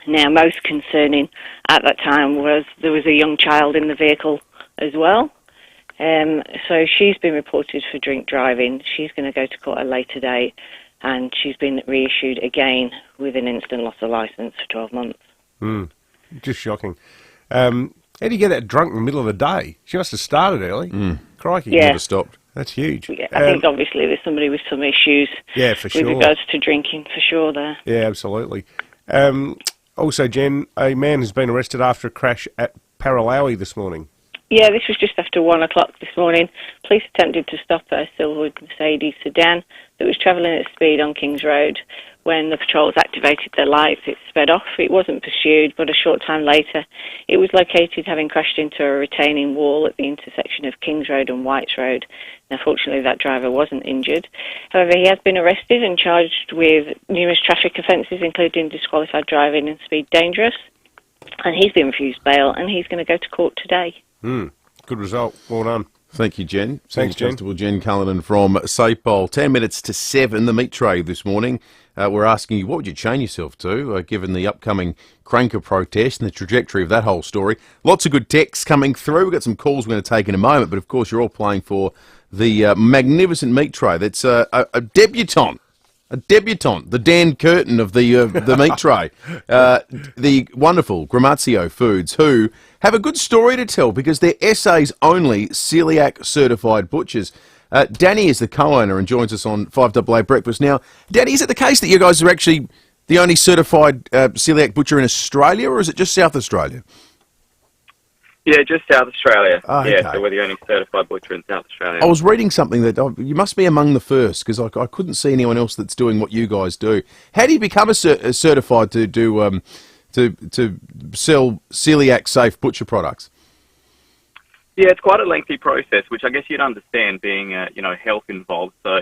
Now, most concerning at that time was there was a young child in the vehicle as well. So she's been reported for drink driving. She's going to go to court at a later date, and she's been reissued again with an instant loss of licence for 12 months. Just shocking. How do you get that drunk in the middle of the day? She must have started early. Crikey. Yeah. Never stopped. That's huge. Yeah, I think obviously there's somebody with some issues for sure. with regards to drinking, for sure there. Yeah, absolutely. Also, Jen, a man has been arrested after a crash at Paralawi this morning. Yeah, this was just after 1 o'clock this morning. Police attempted to stop a Silverwood Mercedes sedan that was travelling at speed on Kings Road when the patrols activated their lights, it sped off. It wasn't pursued, but a short time later, it was located having crashed into a retaining wall at the intersection of Kings Road and Whites Road. Now, fortunately, that driver wasn't injured. However, he has been arrested and charged with numerous traffic offences, including disqualified driving and speed dangerous. And he's been refused bail, and he's going to go to court today. Good result. Well done. Thank you, Jen. Thanks, Jen. Constable Jen Cullinan from Sapole. 10 minutes to 7, the meat tray this morning. We're asking you, what would you chain yourself to, given the upcoming cranker protest and the trajectory of that whole story? Lots of good texts coming through. We've got some calls we're going to take in a moment, but of course you're all playing for the magnificent meat tray. That's a debutante. A debutante, the Dan Curtin of the meat tray, the wonderful Gramazio Foods, who have a good story to tell because they're SA's only Celiac certified butchers. Danny is the co-owner and joins us on 5AA Breakfast. Now, Danny, is it the case that you guys are actually the only certified celiac butcher in Australia, or is it just South Australia? Yeah, just South Australia. Oh, yeah, okay. so we're the only certified butcher in South Australia. I was reading something that you must be among the first because I couldn't see anyone else that's doing what you guys do. How do you become a certified to do to sell celiac safe butcher products? Yeah, it's quite a lengthy process, which I guess you'd understand being health involved. So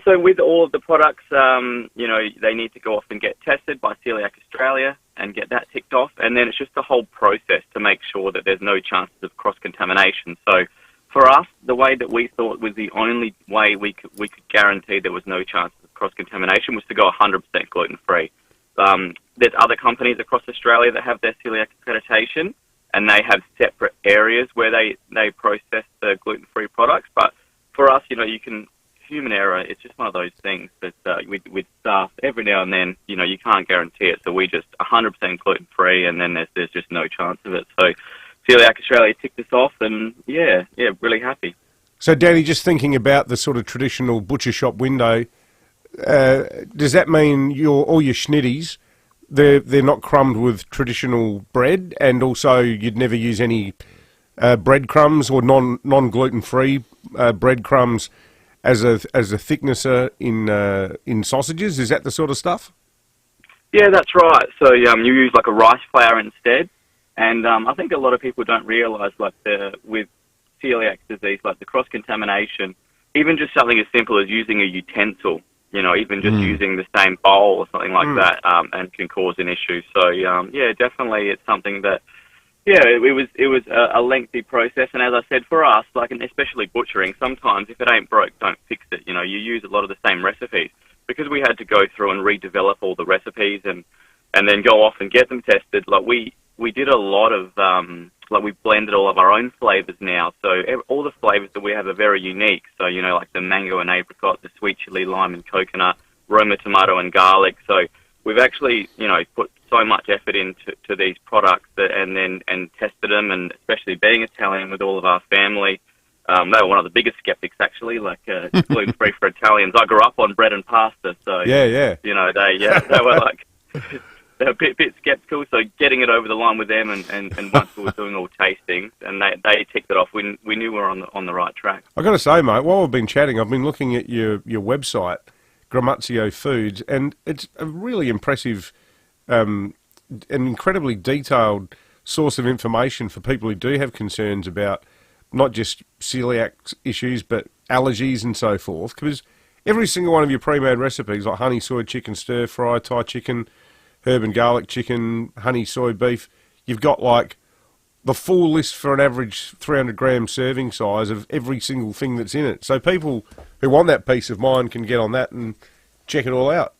so with all of the products, they need to go off and get tested by Celiac Australia and get that ticked off, and then it's just the whole process to make sure that there's no chances of cross-contamination. So for us, the way that we thought was the only way we could guarantee there was no chances of cross-contamination was to go 100% gluten-free. There's other companies across Australia that have their celiac accreditation, and they have separate areas where they process the gluten-free products. But for us, human error, it's just one of those things that with staff, every now and then, you can't guarantee it. So we just 100% gluten-free, and then there's just no chance of it. So Celiac Australia ticked us off, and yeah, really happy. So, Danny, just thinking about the sort of traditional butcher shop window, does that mean all your schnitties, they're not crumbed with traditional bread, and also you'd never use any breadcrumbs or non-gluten-free breadcrumbs as a thicknesser in sausages? Is that the sort of stuff? Yeah, that's right. So you use like a rice flour instead, and I think a lot of people don't realise with celiac disease, like the cross-contamination, even just something as simple as using a utensil, even just using the same bowl or something like that, and can cause an issue. So definitely it's something that. Yeah, it was a lengthy process, and as I said, for us, and especially butchering, sometimes if it ain't broke, don't fix it. You use a lot of the same recipes because we had to go through and redevelop all the recipes and then go off and get them tested. We did a lot of we blended all of our own flavors now, so all the flavors that we have are very unique. So like the mango and apricot, the sweet chili, lime and coconut, Roma tomato and garlic. So we've actually put so much effort into these products and tested them, and especially being Italian with all of our family, they were one of the biggest skeptics actually, gluten-free for Italians. I grew up on bread and pasta, so they were they were a bit skeptical. So getting it over the line with them, and once we were doing all tastings, and they ticked it off, we knew we were on the right track. I've got to say, mate, while we've been chatting, I've been looking at your website, Gramazio Foods, and it's a really impressive, an incredibly detailed source of information for people who do have concerns about not just celiac issues but allergies and so forth, because every single one of your pre-made recipes, like honey soy chicken stir fry, Thai chicken, herb and garlic chicken, honey soy beef, you've got the full list for an average 300 gram serving size of every single thing that's in it. So people who want that peace of mind can get on that and check it all out.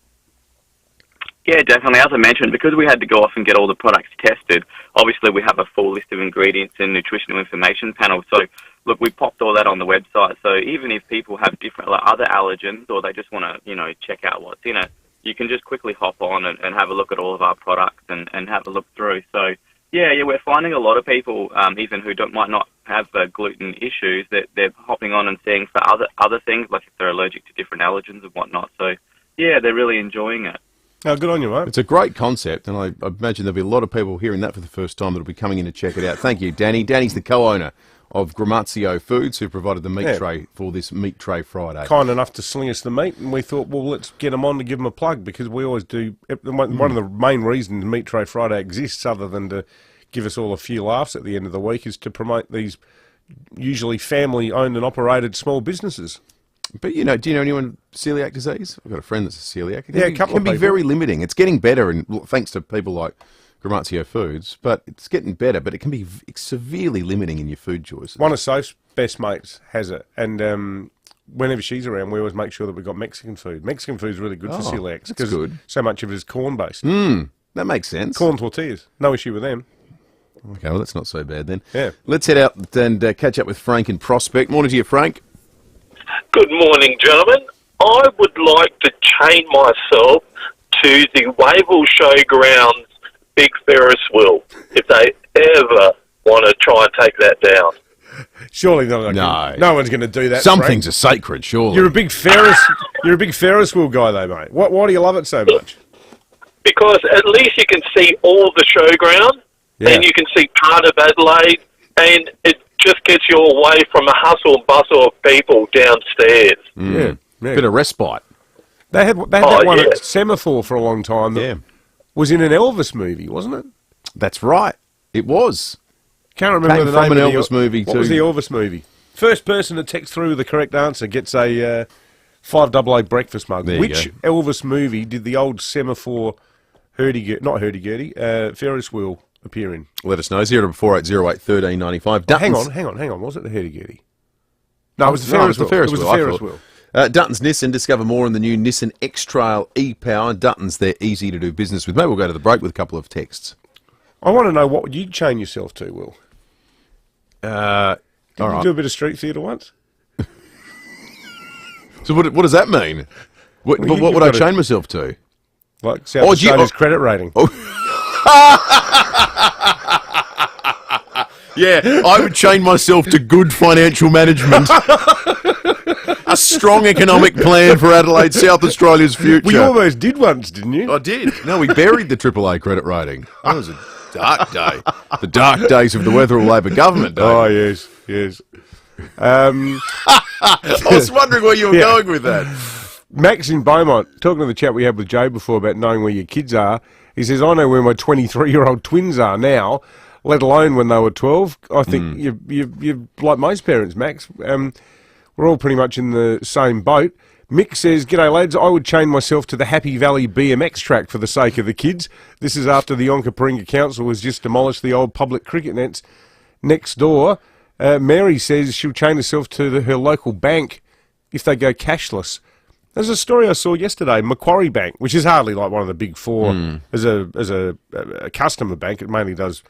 Yeah, definitely. As I mentioned, because we had to go off and get all the products tested, obviously we have a full list of ingredients and nutritional information panel. So, look, we popped all that on the website. So even if people have different other allergens, or they just want to, check out what's in it, you can just quickly hop on and have a look at all of our products and have a look through. So, yeah, we're finding a lot of people, even who might not have gluten issues, that they're hopping on and seeing for other things, like if they're allergic to different allergens and whatnot. So, yeah, they're really enjoying it. Oh, good on you, mate. It's a great concept, and I imagine there'll be a lot of people hearing that for the first time that'll be coming in to check it out. Thank you, Danny. Danny's the co-owner of Gramazio Foods, who provided the meat Yeah. tray for this Meat Tray Friday. Kind enough to sling us the meat, and we thought, well, let's get them on to give them a plug, because we always do. One of the main reasons Meat Tray Friday exists, other than to give us all a few laughs at the end of the week, is to promote these usually family-owned and operated small businesses. But, do you know anyone with celiac disease? I've got a friend that's a celiac. A couple can of be people. very limiting. It's getting better, and thanks to people like Gramazio Foods, but it's getting better, but it can be severely limiting in your food choices. One of Soph's best mates has it, and whenever she's around, we always make sure that we've got Mexican food. Mexican food is really good for celiacs, that's because good. so much of it is corn-based. That makes sense. Corn tortillas. No issue with them. Okay, well, that's not so bad then. Yeah. Let's head out and catch up with Frank in Prospect. Morning to you, Frank. Good morning, gentlemen. I would like to chain myself to the Wavell Showgrounds big Ferris wheel if they ever want to try and take that down. Surely not. No one's going to do that. Some Frank. things are sacred, surely. You're a big Ferris wheel guy, though, mate. Why do you love it so much? Because at least you can see all the showground, and you can see part of Adelaide, and it just gets you away from a hustle and bustle of people downstairs. Yeah. Bit of respite. They had that one at Semaphore for a long time. That was in an Elvis movie, wasn't it? That's right. It was. Can't remember the name from an of Elvis movie What too. was the Elvis movie? First person to text through with the correct answer gets a 5AA breakfast mug. There you Which Elvis movie did the old Semaphore hurdy-gurdy, Ferris wheel appear in? Let us know. 0480 1395. Hang on. Was it the hurdy-gurdy? No, it was the Ferris wheel. Ferris It was wheel, the I Ferris thought. wheel. Dutton's Nissan. Discover more in the new Nissan X-Trail e-Power. Dutton's, they're easy to do business with. Maybe we'll go to the break with a couple of texts. I want to know what you'd chain yourself to, Will. Did all you right. do a bit of street theatre once? So what does that mean? What Well, would you've I got chain myself to? Like South Australia's credit rating. Yeah, I would chain myself to good financial management. A strong economic plan for Adelaide, South Australia's future. Well, you almost did once, didn't you? I did. No, we buried the AAA credit rating. That was a dark day. The dark days of the Wetherill Labor government, David. Oh, yes. I was wondering where you were going with that. Max in Beaumont, talking to the chat we had with Joe before about knowing where your kids are, he says, I know where my 23-year-old twins are now, let alone when they were 12. I think you're like most parents, Max. We're all pretty much in the same boat. Mick says, g'day lads, I would chain myself to the Happy Valley BMX track for the sake of the kids. This is after the Onkaparinga Council has just demolished the old public cricket nets next door. Mary says she'll chain herself to her local bank if they go cashless. There's a story I saw yesterday, Macquarie Bank, which is hardly like one of the big four as a customer bank. It mainly does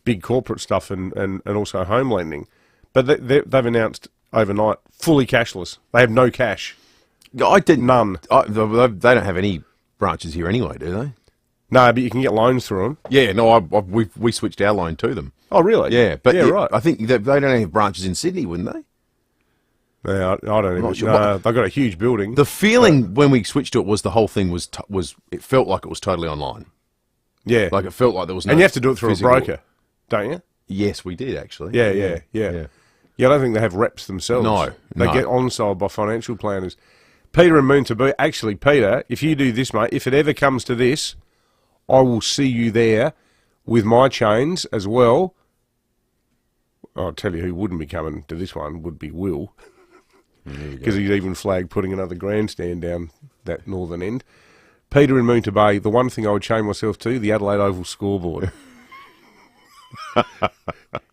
big corporate stuff and also home lending. But they've announced overnight fully cashless. They have no cash. I did none. They don't have any branches here anyway, do they? No, but you can get loans through them. Yeah, no, we switched our loan to them. Oh, really? Yeah, but right. I think they don't have branches in Sydney, wouldn't they? Yeah, I don't even sure. know. They've got a huge building. The feeling when we switched to it was the whole thing was it felt like it was totally online. Yeah. Like it felt like there was no And you have to do it through physical- a broker, don't you? Yes, we did actually. Yeah. Yeah, I don't think they have reps themselves. No, They no. get on-sold by financial planners. Peter and Moon Taboo. Actually, Peter, if you do this, mate, if it ever comes to this, I will see you there with my chains as well. I'll tell you who wouldn't be coming to this one would be Will. Because he'd even flagged putting another grandstand down that northern end. Peter and Moonta Bay, the one thing I would chain myself to, the Adelaide Oval scoreboard.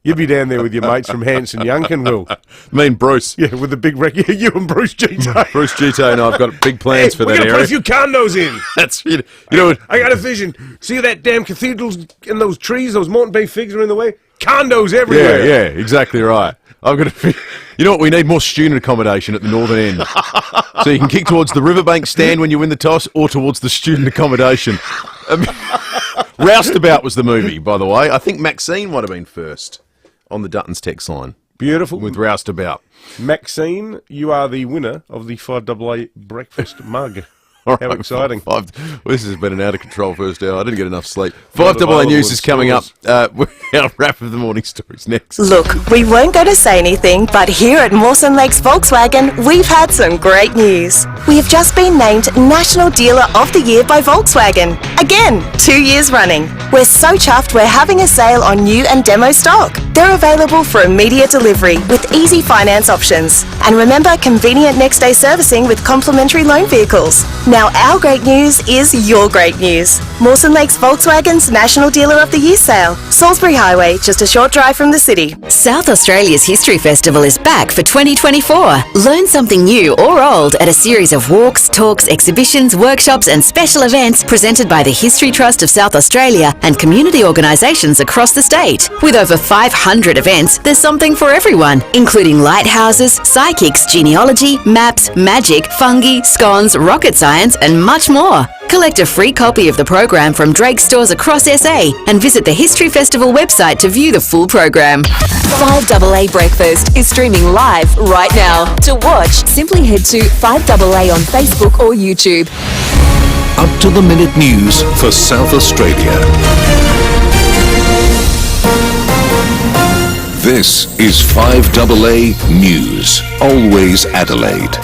You'd be down there with your mates from Hanson Yunkin, Will. Me and Bruce. Yeah, with the big wreck. You and Bruce GT. Bruce GT and I've got big plans for that We're going to area. put a few condos in. That's you know. I got a vision. See that damn cathedrals and those trees, those mountain bay figs are in the way? Condos everywhere. Yeah, exactly right. I've got to. You know what? We need more student accommodation at the northern end, so you can kick towards the riverbank stand when you win the toss, or towards the student accommodation. Roustabout was the movie, by the way. I think Maxine might have been first on the Dutton's text line. Beautiful. With Roustabout. Maxine, you are the winner of the 5AA breakfast mug. All How exciting. This has been an out-of-control first hour. I didn't get enough sleep. 5AA News is coming up. Our wrap of the morning stories next. Look, we weren't going to say anything, but here at Mawson Lakes Volkswagen, we've had some great news. We have just been named National Dealer of the Year by Volkswagen. Again, 2 years running. We're so chuffed we're having a sale on new and demo stock. They're available for immediate delivery with easy finance options. And remember, convenient next-day servicing with complimentary loan vehicles. Now our great news is your great news. Mawson Lakes Volkswagen's National Dealer of the Year sale. Salisbury Highway, just a short drive from the city. South Australia's History Festival is back for 2024. Learn something new or old at a series of walks, talks, exhibitions, workshops and special events presented by the History Trust of South Australia and community organisations across the state. With over 500 events, there's something for everyone, including lighthouses, psychics, genealogy, maps, magic, fungi, scones, rocket science and much more. Collect a free copy of the program from Drake stores across SA and visit the History Festival website to view the full program. 5AA Breakfast is streaming live right now. To watch, simply head to 5AA on Facebook or YouTube. Up-to-the-minute news for South Australia. This is 5AA News. Always Adelaide.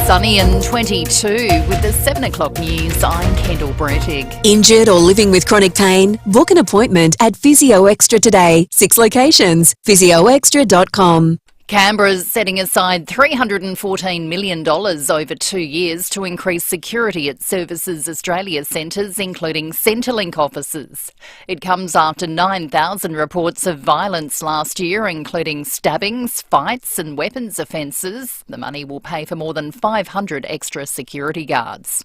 Sunny and 22 with the 7 o'clock news. I'm Kendall Brettig. Injured or living with chronic pain? Book an appointment at Physio Extra today. 6 locations. physioextra.com. Canberra's setting aside $314 million over 2 years to increase security at Services Australia centres, including Centrelink offices. It comes after 9,000 reports of violence last year, including stabbings, fights and weapons offences. The money will pay for more than 500 extra security guards.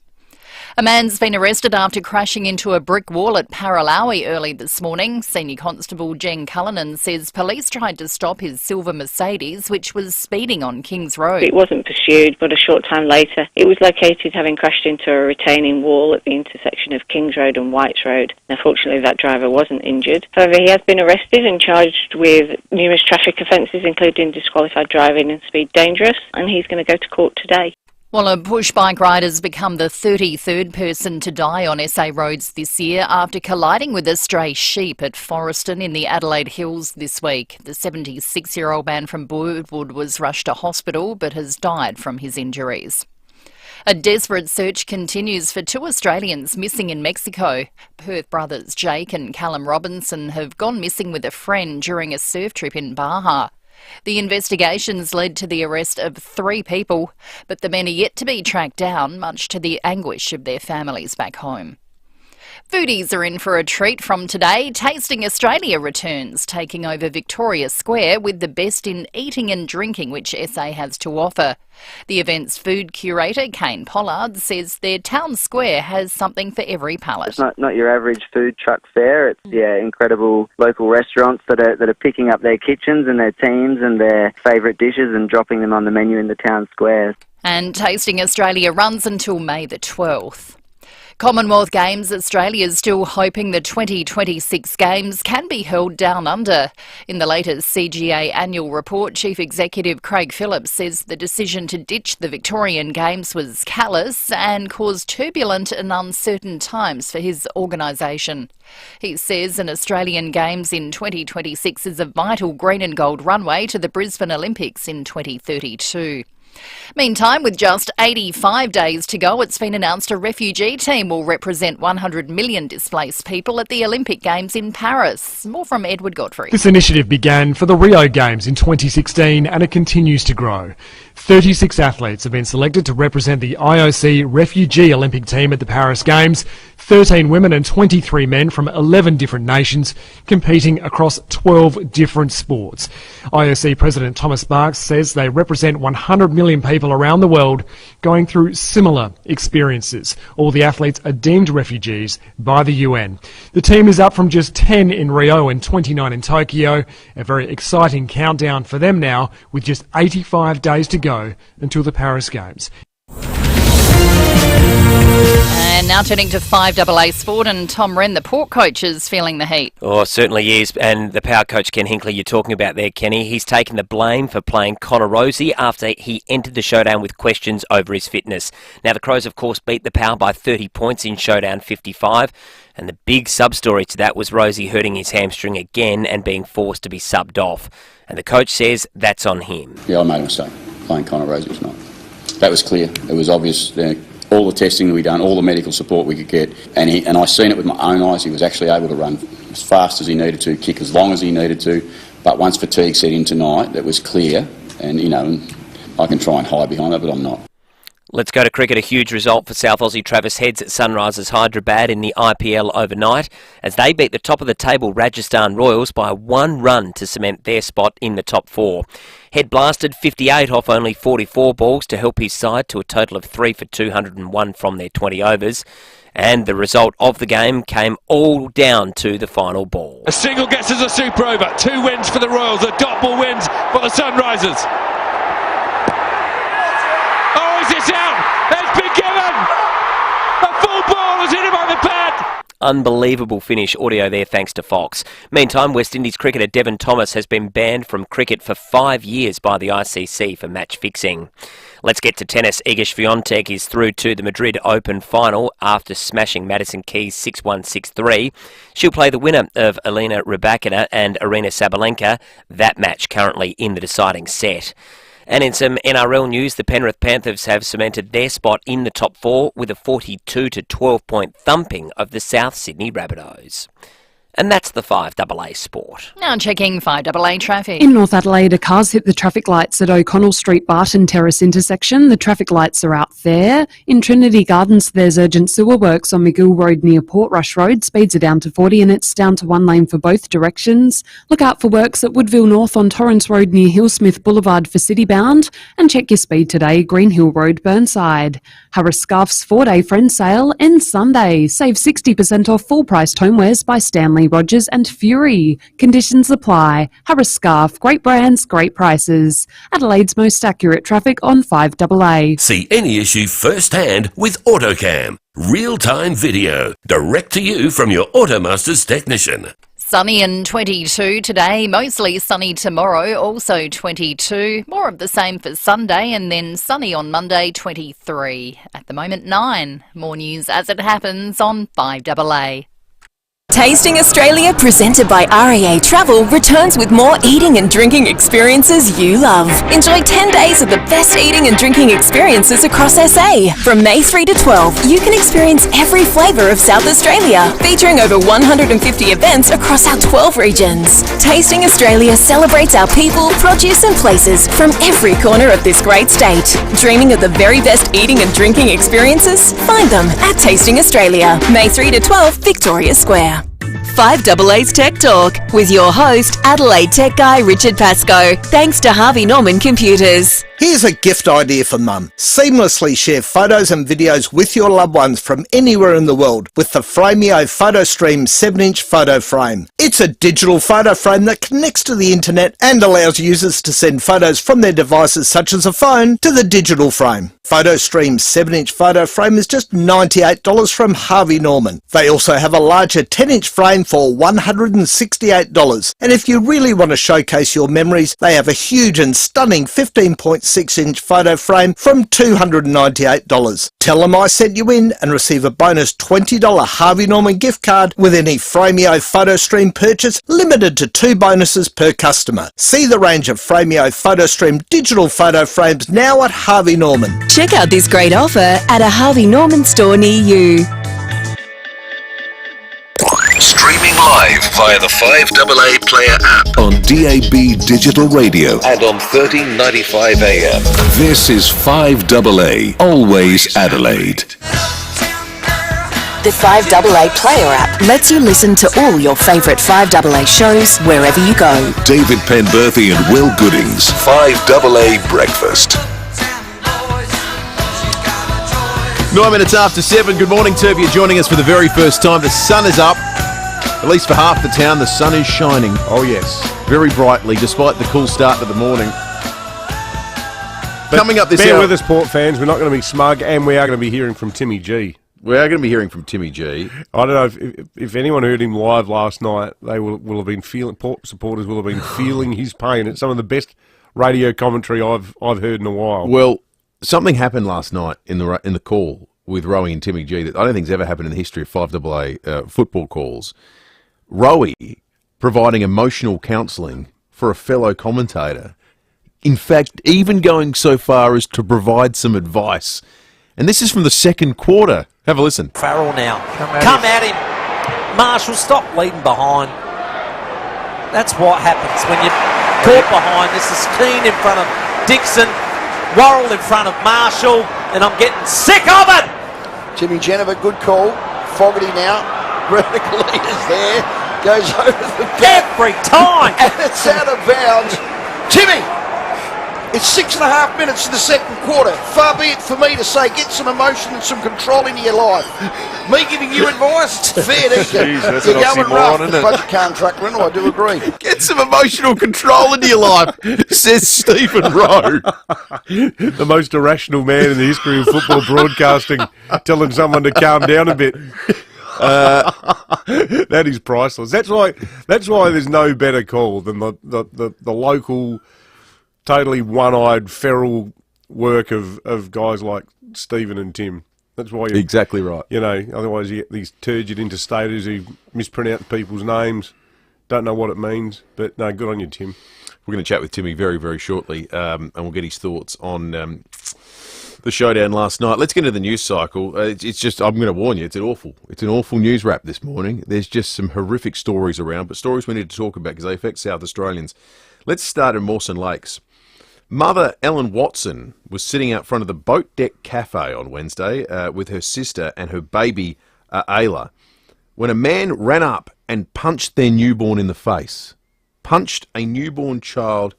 A man's been arrested after crashing into a brick wall at Paralawi early this morning. Senior Constable Jen Cullinan says police tried to stop his silver Mercedes, which was speeding on Kings Road. It wasn't pursued, but a short time later, it was located having crashed into a retaining wall at the intersection of Kings Road and Whites Road. Now, fortunately, that driver wasn't injured. However, he has been arrested and charged with numerous traffic offences, including disqualified driving and speed dangerous, and he's going to go to court today. Well, a push bike rider's become the 33rd person to die on SA roads this year after colliding with a stray sheep at Forreston in the Adelaide Hills this week. The 76-year-old man from Birdwood was rushed to hospital but has died from his injuries. A desperate search continues for 2 Australians missing in Mexico. Perth brothers Jake and Callum Robinson have gone missing with a friend during a surf trip in Baja. The investigations led to the arrest of 3 people, but the men are yet to be tracked down, much to the anguish of their families back home. Foodies are in for a treat from today. Tasting Australia returns, taking over Victoria Square with the best in eating and drinking which SA has to offer. The event's food curator, Kane Pollard, says their town square has something for every palate. It's not your average food truck fair. It's incredible local restaurants that are picking up their kitchens and their teams and their favourite dishes and dropping them on the menu in the town square. And Tasting Australia runs until May the 12th. Commonwealth Games Australia is still hoping the 2026 Games can be held down under. In the latest CGA annual report, Chief Executive Craig Phillips says the decision to ditch the Victorian Games was callous and caused turbulent and uncertain times for his organisation. He says an Australian Games in 2026 is a vital green and gold runway to the Brisbane Olympics in 2032. Meantime, with just 85 days to go, it's been announced a refugee team will represent 100 million displaced people at the Olympic Games in Paris. More from Edward Godfrey. This initiative began for the Rio Games in 2016 and it continues to grow. 36 athletes have been selected to represent the IOC Refugee Olympic team at the Paris Games, 13 women and 23 men from 11 different nations competing across 12 different sports. IOC President Thomas Bach says they represent 100 million people around the world going through similar experiences. All the athletes are deemed refugees by the UN. The team is up from just 10 in Rio and 29 in Tokyo. A very exciting countdown for them now, with just 85 days to go until the Paris Games. And now turning to 5AA Sport, and Tom Wren, the Port coach, is feeling the heat. Oh, certainly is. And the power coach, Ken Hinckley, you're talking about there, Kenny, he's taken the blame for playing Connor Rosie after he entered the Showdown with questions over his fitness. Now, the Crows, of course, beat the Power by 30 points in Showdown 55. And the big sub-story to that was Rosie hurting his hamstring again and being forced to be subbed off. And the coach says that's on him. Yeah, I made a mistake. Playing Connor Rosie was not. That was clear. It was obvious. All the testing we done, all the medical support we could get, and I seen it with my own eyes. He was actually able to run as fast as he needed to, kick as long as he needed to. But once fatigue set in tonight, that was clear. And I can try and hide behind that, but I'm not. Let's go to cricket. A huge result for South Aussie Travis Heads at Sunrisers Hyderabad in the IPL overnight as they beat the top of the table Rajasthan Royals by 1 run to cement their spot in the top 4. Head blasted 58 off only 44 balls to help his side to a total of 3 for 201 from their 20 overs. And the result of the game came all down to the final ball. A single gets us a super over. 2 wins for the Royals. A dot ball wins for the Sunrisers. It's out! It's been given! A full ball has hit him on the pad! Unbelievable finish. Audio there thanks to Fox. Meantime, West Indies cricketer Devon Thomas has been banned from cricket for 5 years by the ICC for match fixing. Let's get to tennis. Iga Swiatek is through to the Madrid Open final after smashing Madison Keys 6-1, 6-3. She'll play the winner of Elena Rybakina and Arina Sabalenka. That match currently in the deciding set. And in some NRL news, the Penrith Panthers have cemented their spot in the top 4 with a 42-12 point thumping of the South Sydney Rabbitohs. And that's the 5AA Sport. Now checking 5AA traffic. In North Adelaide, a car's hit the traffic lights at O'Connell Street Barton Terrace intersection. The traffic lights are out there. In Trinity Gardens, there's urgent sewer works on McGill Road near Portrush Road. Speeds are down to 40 and it's down to 1 lane for both directions. Look out for works at Woodville North on Torrance Road near Hillsmith Boulevard for citybound. And check your speed today, Green Hill Road, Burnside. Harris Scarf's 4-day friend sale ends Sunday. Save 60% off full-priced homewares by Stanley Rogers and Fury. Conditions apply. Harris Scarf, great brands, great prices. Adelaide's most accurate traffic on 5AA. See any issue firsthand with AutoCam. Real-time video, direct to you from your Automasters technician. Sunny and 22 today, mostly sunny tomorrow, also 22. More of the same for Sunday, and then sunny on Monday, 23. At the moment, 9. More news as it happens on 5AA. Tasting Australia, presented by REA Travel, returns with more eating and drinking experiences you love. Enjoy 10 days of the best eating and drinking experiences across SA. From May 3 to 12, you can experience every flavour of South Australia, featuring over 150 events across our 12 regions. Tasting Australia celebrates our people, produce and places from every corner of this great state. Dreaming of the very best eating and drinking experiences? Find them at Tasting Australia, May 3 to 12, Victoria Square. 5AA's Tech Talk with your host, Adelaide Tech Guy Richard Pascoe. Thanks to Harvey Norman Computers. Here's a gift idea for Mum. Seamlessly share photos and videos with your loved ones from anywhere in the world with the FIVEAA PhotoStream 7-inch photo frame. It's a digital photo frame that connects to the internet and allows users to send photos from their devices such as a phone to the digital frame. PhotoStream's 7-inch photo frame is just $98 from Harvey Norman. They also have a larger 10-inch frame for $168. And if you really want to showcase your memories, they have a huge and stunning 15.6-inch photo frame from $298. Tell them I sent you in and receive a bonus $20 Harvey Norman gift card with any FIVEAA PhotoStream purchase, limited to 2 bonuses per customer. See the range of FIVEAA PhotoStream digital photo frames now at Harvey Norman. Check out this great offer at a Harvey Norman store near you. Streaming live via the 5AA Player app on DAB Digital Radio and on 1395 AM. This is 5AA, always Adelaide. The 5AA Player app lets you listen to all your favourite 5AA shows wherever you go. David Penberthy and Will Goodings, 5AA Breakfast. 9 minutes after 7. Good morning to you. If you're joining us for the very first time, the sun is up. At least for half the town, the sun is shining. Oh, yes. Very brightly, despite the cool start to the morning. But coming up this bear hour... with us, Port fans. We're not going to be smug, and we are going to be hearing from Timmy G. We are going to be hearing from Timmy G. I don't know if anyone heard him live last night, they will have been feeling. Port supporters will have been feeling his pain. It's some of the best radio commentary I've heard in a while. Well, something happened last night in the call with Rowie and Timmy G that I don't think's ever happened in the history of 5AA football calls. Rowie providing emotional counselling for a fellow commentator. In fact, even going so far as to provide some advice. And this is from the second quarter. Have a listen. Farrell now. Come at him. Marshall, stop leading behind. That's what happens when you're caught behind. This is Keane in front of Dixon. Worrell in front of Marshall. And I'm getting sick of it. Jimmy Jennifer, good call. Fogarty now. Vertical leaders there. Goes over the back. Every time. And it's out of bounds. Timmy! It's 6.5 minutes in the second quarter. Far be it for me to say, get some emotion and some control into your life. Me giving you advice? Fair dinkum. You're going rough, but you can't track Reynolds, I do agree. Get some emotional control into your life, says Stephen Rowe. The most irrational man in the history of football broadcasting, telling someone to calm down a bit. That is priceless. That's why there's no better call than the local, totally one-eyed, feral work of guys like Stephen and Tim. That's why you're exactly right. You know, otherwise you get these turgid interstaters who mispronounce people's names, don't know what it means. But no, good on you, Tim. We're going to chat with Timmy very, very shortly, and we'll get his thoughts on the showdown last night. Let's get into the news cycle. It's just, I'm going to warn you, it's an awful news wrap this morning. There's just some horrific stories around, but stories we need to talk about because they affect South Australians. Let's start in Mawson Lakes. Mother Ellen Watson was sitting out front of the Boat Deck Cafe on Wednesday with her sister and her baby, Ayla, when a man ran up and punched their newborn in the face. Punched a newborn child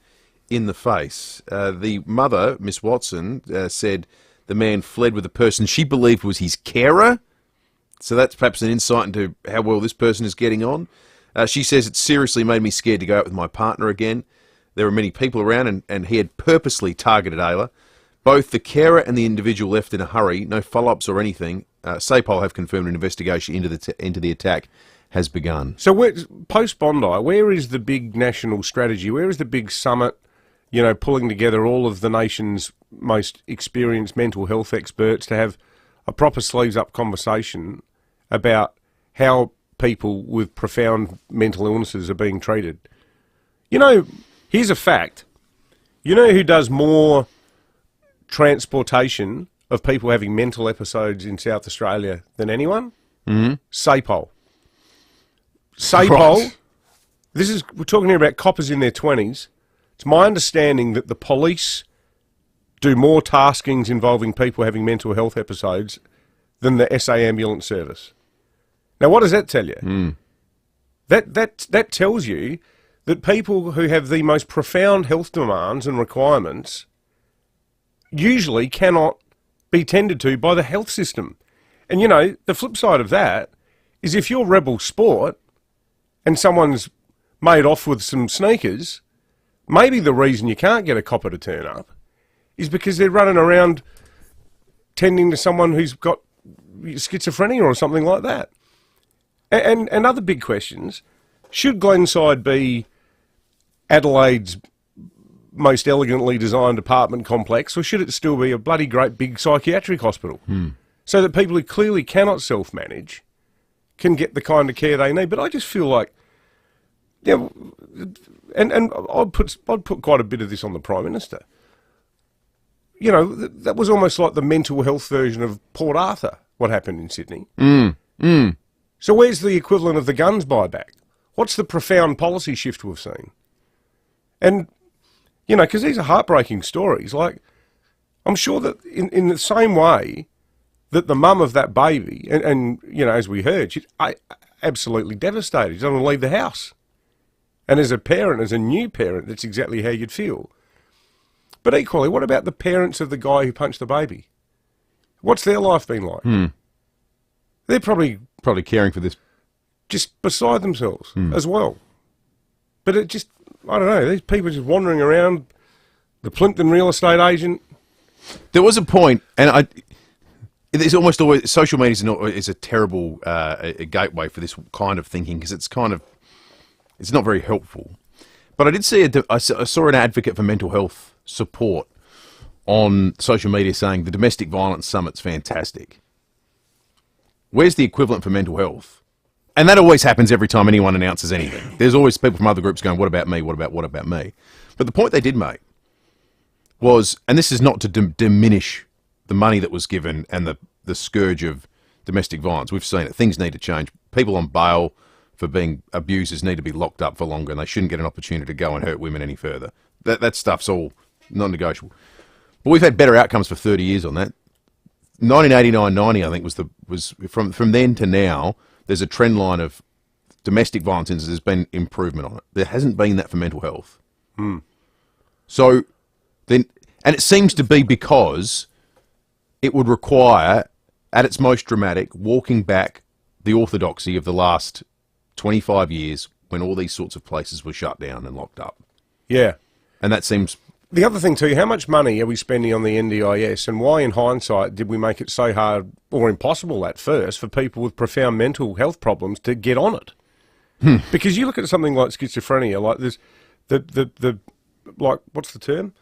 in the face. The mother, Miss Watson, said the man fled with a person she believed was his carer. So that's perhaps an insight into how well this person is getting on. She says it seriously made me scared to go out with my partner again. There were many people around and he had purposely targeted Ayla. Both the carer and the individual left in a hurry. No follow-ups or anything. SAPOL have confirmed an investigation into the attack has begun. So post-Bondi, where is the big national strategy? Where is the big summit, you know, pulling together all of the nation's most experienced mental health experts to have a proper sleeves-up conversation about how people with profound mental illnesses are being treated? You know, here's a fact. You know who does more transportation of people having mental episodes in South Australia than anyone? Mm-hmm. SAPOL. SAPOL, we're talking here about coppers in their 20s. It's my understanding that the police do more taskings involving people having mental health episodes than the SA ambulance service. Now, what does that tell you? That tells you that people who have the most profound health demands and requirements usually cannot be tended to by the health system. And, you know, the flip side of that is if you're rebel sport and someone's made off with some sneakers, maybe the reason you can't get a copper to turn up is because they're running around tending to someone who's got schizophrenia or something like that. And other big questions. Should Glenside be Adelaide's most elegantly designed apartment complex, or should it still be a bloody great big psychiatric hospital? So that people who clearly cannot self-manage can get the kind of care they need. But I just feel like, yeah, and I'd put quite a bit of this on the Prime Minister. You know, that was almost like the mental health version of Port Arthur, what happened in Sydney. So where's the equivalent of the guns buyback? What's the profound policy shift we've seen? And, you know, because these are heartbreaking stories. Like, I'm sure that in the same way that the mum of that baby, and you know, as we heard, she's absolutely devastated. She doesn't want to leave the house. And as a parent, as a new parent, that's exactly how you'd feel. But equally, what about the parents of the guy who punched the baby? What's their life been like? They're probably caring for this. Just beside themselves as well. But it just, I don't know, these people just wandering around, the Plimpton real estate agent. There was a point, and It's almost always social media is a terrible a gateway for this kind of thinking because it's not very helpful. But I did see I saw an advocate for mental health support on social media saying the domestic violence summit's fantastic. Where's the equivalent for mental health? And that always happens every time anyone announces anything. There's always people from other groups going, "What about me? What about me?" But the point they did make was, and this is not to diminish the money that was given and the scourge of domestic violence. We've seen it. Things need to change. People on bail for being abusers need to be locked up for longer, and they shouldn't get an opportunity to go and hurt women any further. That stuff's all non-negotiable. But we've had better outcomes for 30 years on that. 1989-90, I think, was from then to now. There's a trend line of domestic violence incidents. There's been improvement on it. There hasn't been that for mental health. So then, and it seems to be because it would require, at its most dramatic, walking back the orthodoxy of the last 25 years when all these sorts of places were shut down and locked up. Yeah. And that seems... The other thing too, how much money are we spending on the NDIS, and why in hindsight did we make it so hard or impossible at first for people with profound mental health problems to get on it? Because you look at something like schizophrenia, like this, like, what's the term?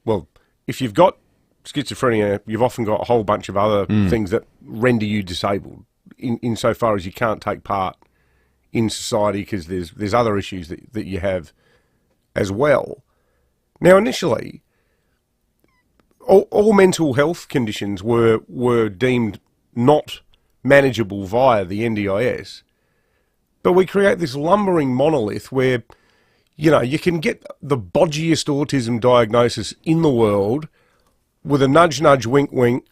Well, if you've got schizophrenia, you've often got a whole bunch of other things that render you disabled insofar as you can't take part in society because there's other issues that you have as well. Now, initially, all mental health conditions were deemed not manageable via the NDIS, but we create this lumbering monolith where, you can get the bodgiest autism diagnosis in the world with a nudge, nudge, wink, wink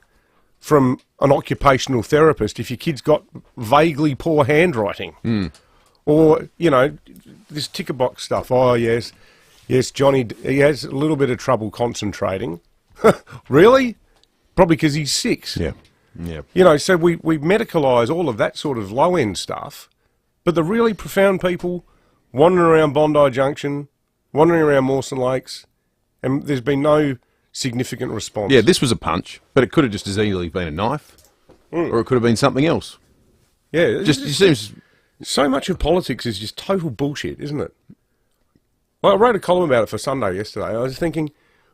from an occupational therapist if your kid's got vaguely poor handwriting. Or, this ticker box stuff. Oh, yes, Johnny, he has a little bit of trouble concentrating. Really? Probably because he's 6. Yeah. So we medicalise all of that sort of low-end stuff, but the really profound people wandering around Bondi Junction, wandering around Mawson Lakes, and there's been no significant response. Yeah, this was a punch, but it could have just as easily been a knife, or it could have been something else. Yeah, it seems... So much of politics is just total bullshit, isn't it? Well, I wrote a column about it for Sunday yesterday. I was thinking,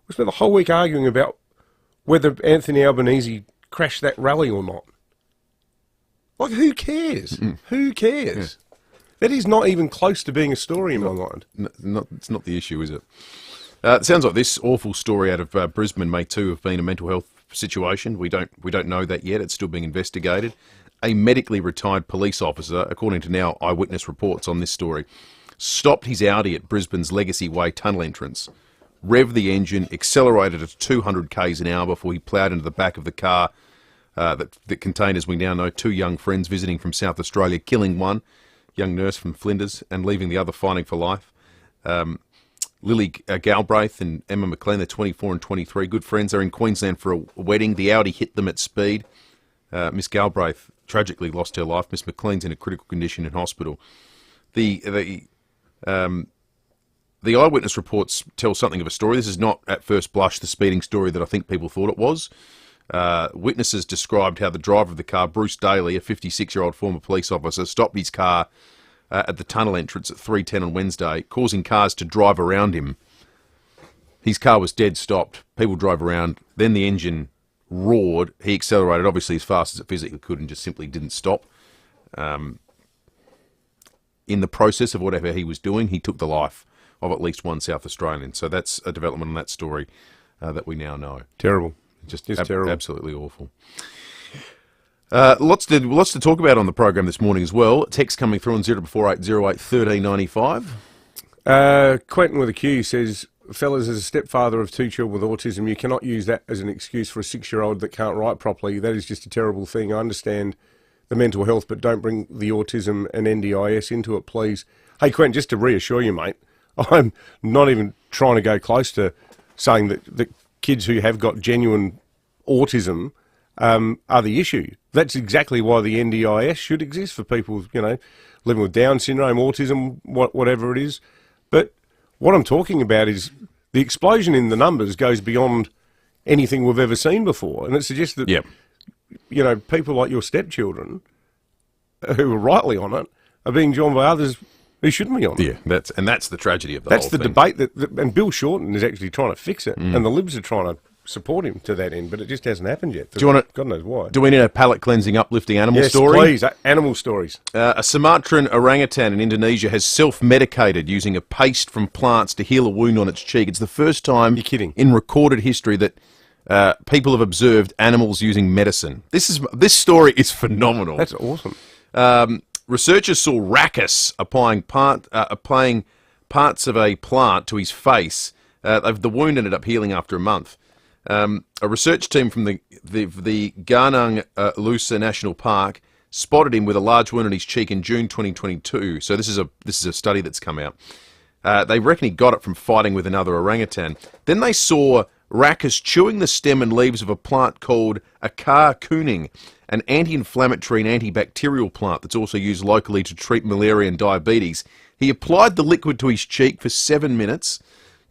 we spent the whole week arguing about whether Anthony Albanese crashed that rally or not. Like, who cares? Who cares? That is not even close to being a story in my mind. It's not the issue, is it? It sounds like this awful story out of Brisbane may too have been a mental health situation. We don't know that yet. It's still being investigated. A medically retired police officer, according to now eyewitness reports on this story, stopped his Audi at Brisbane's Legacy Way tunnel entrance, revved the engine, accelerated at 200 k's an hour before he ploughed into the back of the car that contained, as we now know, 2 young friends visiting from South Australia, killing one, young nurse from Flinders, and leaving the other fighting for life. Lily Galbraith and Emma McLean, they're 24 and 23, good friends. They're in Queensland for a wedding. The Audi hit them at speed. Miss Galbraith tragically lost her life. Miss McLean's in a critical condition in hospital. The eyewitness reports tell something of a story. This is not, at first blush, the speeding story that I think people thought it was. Witnesses described how the driver of the car, Bruce Daly, a 56-year-old former police officer, stopped his car at the tunnel entrance at 3:10 on Wednesday, causing cars to drive around him. His car was dead stopped. People drove around. Then the engine roared. He accelerated, obviously, as fast as it physically could and just simply didn't stop. In the process of whatever he was doing, he took the life of at least one South Australian. So that's a development on that story that we now know. Terrible. Just terrible. Absolutely awful. Lots to talk about on the program this morning as well. Text coming through on 044808 1395. Quentin with a Q says, fellas, as a stepfather of 2 children with autism, you cannot use that as an excuse for a 6-year-old that can't write properly. That is just a terrible thing. I understand the mental health, but don't bring the autism and NDIS into it, please. Hey, Quentin, just to reassure you, mate, I'm not even trying to go close to saying that kids who have got genuine autism are the issue. That's exactly why the NDIS should exist for people, living with Down syndrome, autism, whatever it is. But what I'm talking about is the explosion in the numbers goes beyond anything we've ever seen before, and it suggests that people like your stepchildren, who are rightly on it, are being joined by others who shouldn't be on it. Yeah, that's the tragedy of the That's whole the thing. debate, and Bill Shorten is actually trying to fix it, and the Libs are trying to support him to that end, but it just hasn't happened yet. Do you want God knows why. Do we need a palate cleansing, uplifting animal story? Yes, please. Animal stories. A Sumatran orangutan in Indonesia has self-medicated using a paste from plants to heal a wound on its cheek. It's the first time in recorded history that people have observed animals using medicine. This story is phenomenal. That's awesome. Researchers saw Rackus applying parts of a plant to his face. The wound ended up healing after a month. A research team from the Ganang Lusa National Park spotted him with a large wound on his cheek in June 2022. So this is a study that's come out. They reckon he got it from fighting with another orangutan. Then they saw Rackus chewing the stem and leaves of a plant called Akar Kuning, an anti-inflammatory and antibacterial plant that's also used locally to treat malaria and diabetes. He applied the liquid to his cheek for 7 minutes,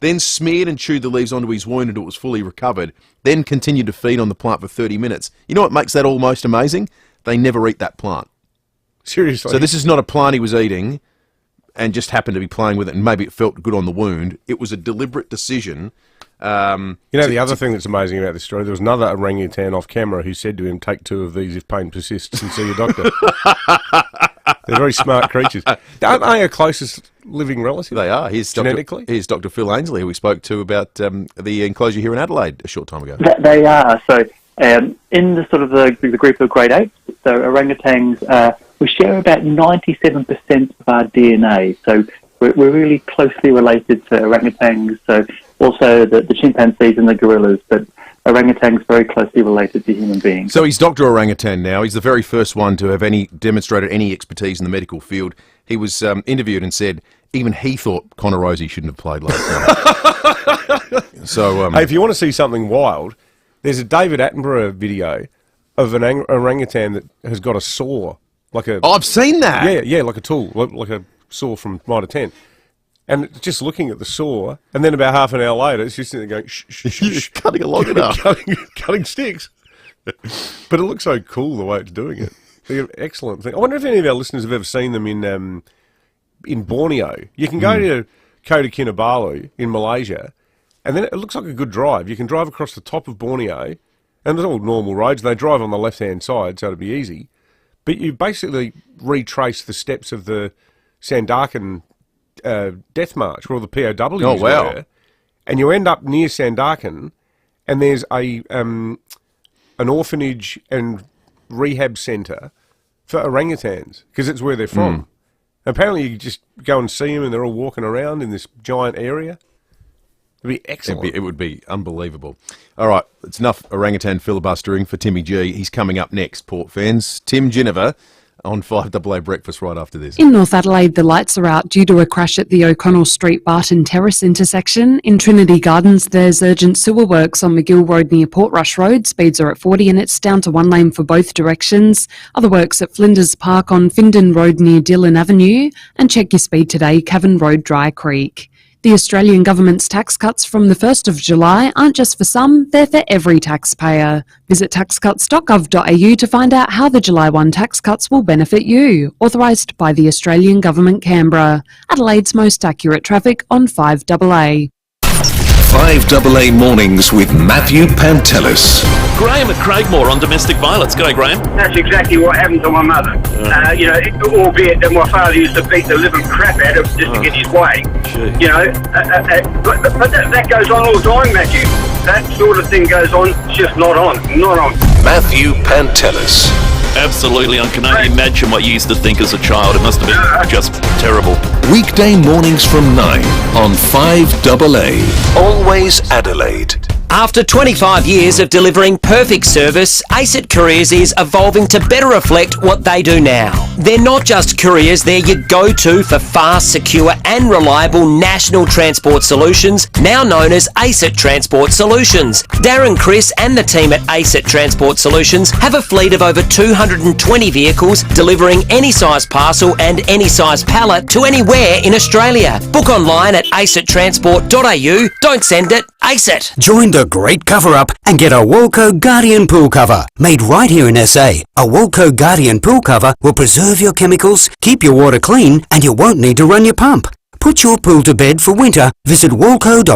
then smeared and chewed the leaves onto his wound until it was fully recovered, then continued to feed on the plant for 30 minutes. You know what makes that almost amazing? They never eat that plant. Seriously? So this is not a plant he was eating and just happened to be playing with it, and maybe it felt good on the wound. It was a deliberate decision. The other thing that's amazing about this story, there was another orangutan off camera who said to him, "Take 2 of these if pain persists and see your doctor." They're very smart creatures. Aren't they our closest living relative? They are. Genetically? Here's Dr. Phil Ainsley, who we spoke to about the enclosure here in Adelaide a short time ago. They are. So in the sort of the group of great apes, so orangutans, we share about 97% of our DNA. So we're really closely related to orangutans. So also the chimpanzees and the gorillas, but orangutans very closely related to human beings. So he's Dr. Orangutan now. He's the very first one to have demonstrated any expertise in the medical field. He was interviewed and said even he thought Connor Rosie shouldn't have played last night. So, hey, if you want to see something wild, there's a David Attenborough video of an orangutan that has got a saw, like a. Oh, I've seen that. Yeah, like a tool, like a saw from Mitre 10. And it's just looking at the saw, and then about half an hour later, it's just sitting there going, shh, shh, shh, cutting along it up. cutting sticks. But it looks so cool the way it's doing it. They're excellent thing. I wonder if any of our listeners have ever seen them in Borneo. You can go to Kota Kinabalu in Malaysia, and then it looks like a good drive. You can drive across the top of Borneo, and there's all normal roads, and they drive on the left-hand side, so it'll be easy. But you basically retrace the steps of the Sandakan death march where all the POWs were, and you end up near Sandakan, and there's an orphanage and rehab centre for orangutans because it's where they're from. Apparently, you just go and see them, and they're all walking around in this giant area. It'd be excellent. It would be unbelievable. All right, it's enough orangutan filibustering for Timmy G. He's coming up next, Port fans. Tim Ginniver on 5AA Breakfast right after this. In North Adelaide, the lights are out due to a crash at the O'Connell Street Barton Terrace intersection. In Trinity Gardens, there's urgent sewer works on McGill Road near Portrush Road. Speeds are at 40 and it's down to 1 lane for both directions. Other works at Flinders Park on Findon Road near Dillon Avenue. And check your speed today, Cavan Road, Dry Creek. The Australian government's tax cuts from the 1st of July aren't just for some, they're for every taxpayer. Visit taxcuts.gov.au to find out how the July 1 tax cuts will benefit you. Authorised by the Australian Government, Canberra. Adelaide's most accurate traffic on 5AA. 5AA Mornings with Matthew Pantelis. Graham at Craigmore on domestic violence. G'day, Graham. That's exactly what happened to my mother. Albeit that my father used to beat the living crap out of just to get his way. But that goes on all the time, Matthew. That sort of thing goes on, just not on. Matthew Pantelis. Absolutely. I can only imagine what you used to think as a child. It must have been just terrible. Weekday mornings from 9 on 5AA. Always Adelaide. After 25 years of delivering perfect service, ACET Couriers is evolving to better reflect what they do now. They're not just couriers, they're your go-to for fast, secure and reliable national transport solutions, now known as ACET Transport Solutions. Darren, Chris and the team at ACET Transport Solutions have a fleet of over 220 vehicles delivering any size parcel and any size pallet to anywhere in Australia. Book online at acettransport.au. Don't send it, Ace it! Join the great cover-up and get a Walco Guardian pool cover. Made right here in SA, a Walco Guardian pool cover will preserve your chemicals, keep your water clean, and you won't need to run your pump. Put your pool to bed for winter. Visit walco.com.au.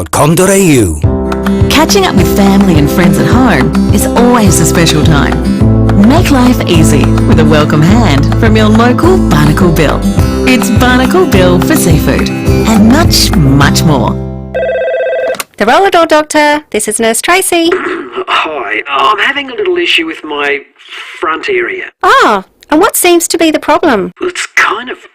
Catching up with family and friends at home is always a special time. Make life easy with a welcome hand from your local Barnacle Bill. It's Barnacle Bill for seafood and much, much more. The roller door doctor, this is Nurse Tracy. Hi, I'm having a little issue with my front area. Oh, and what seems to be the problem? It's kind of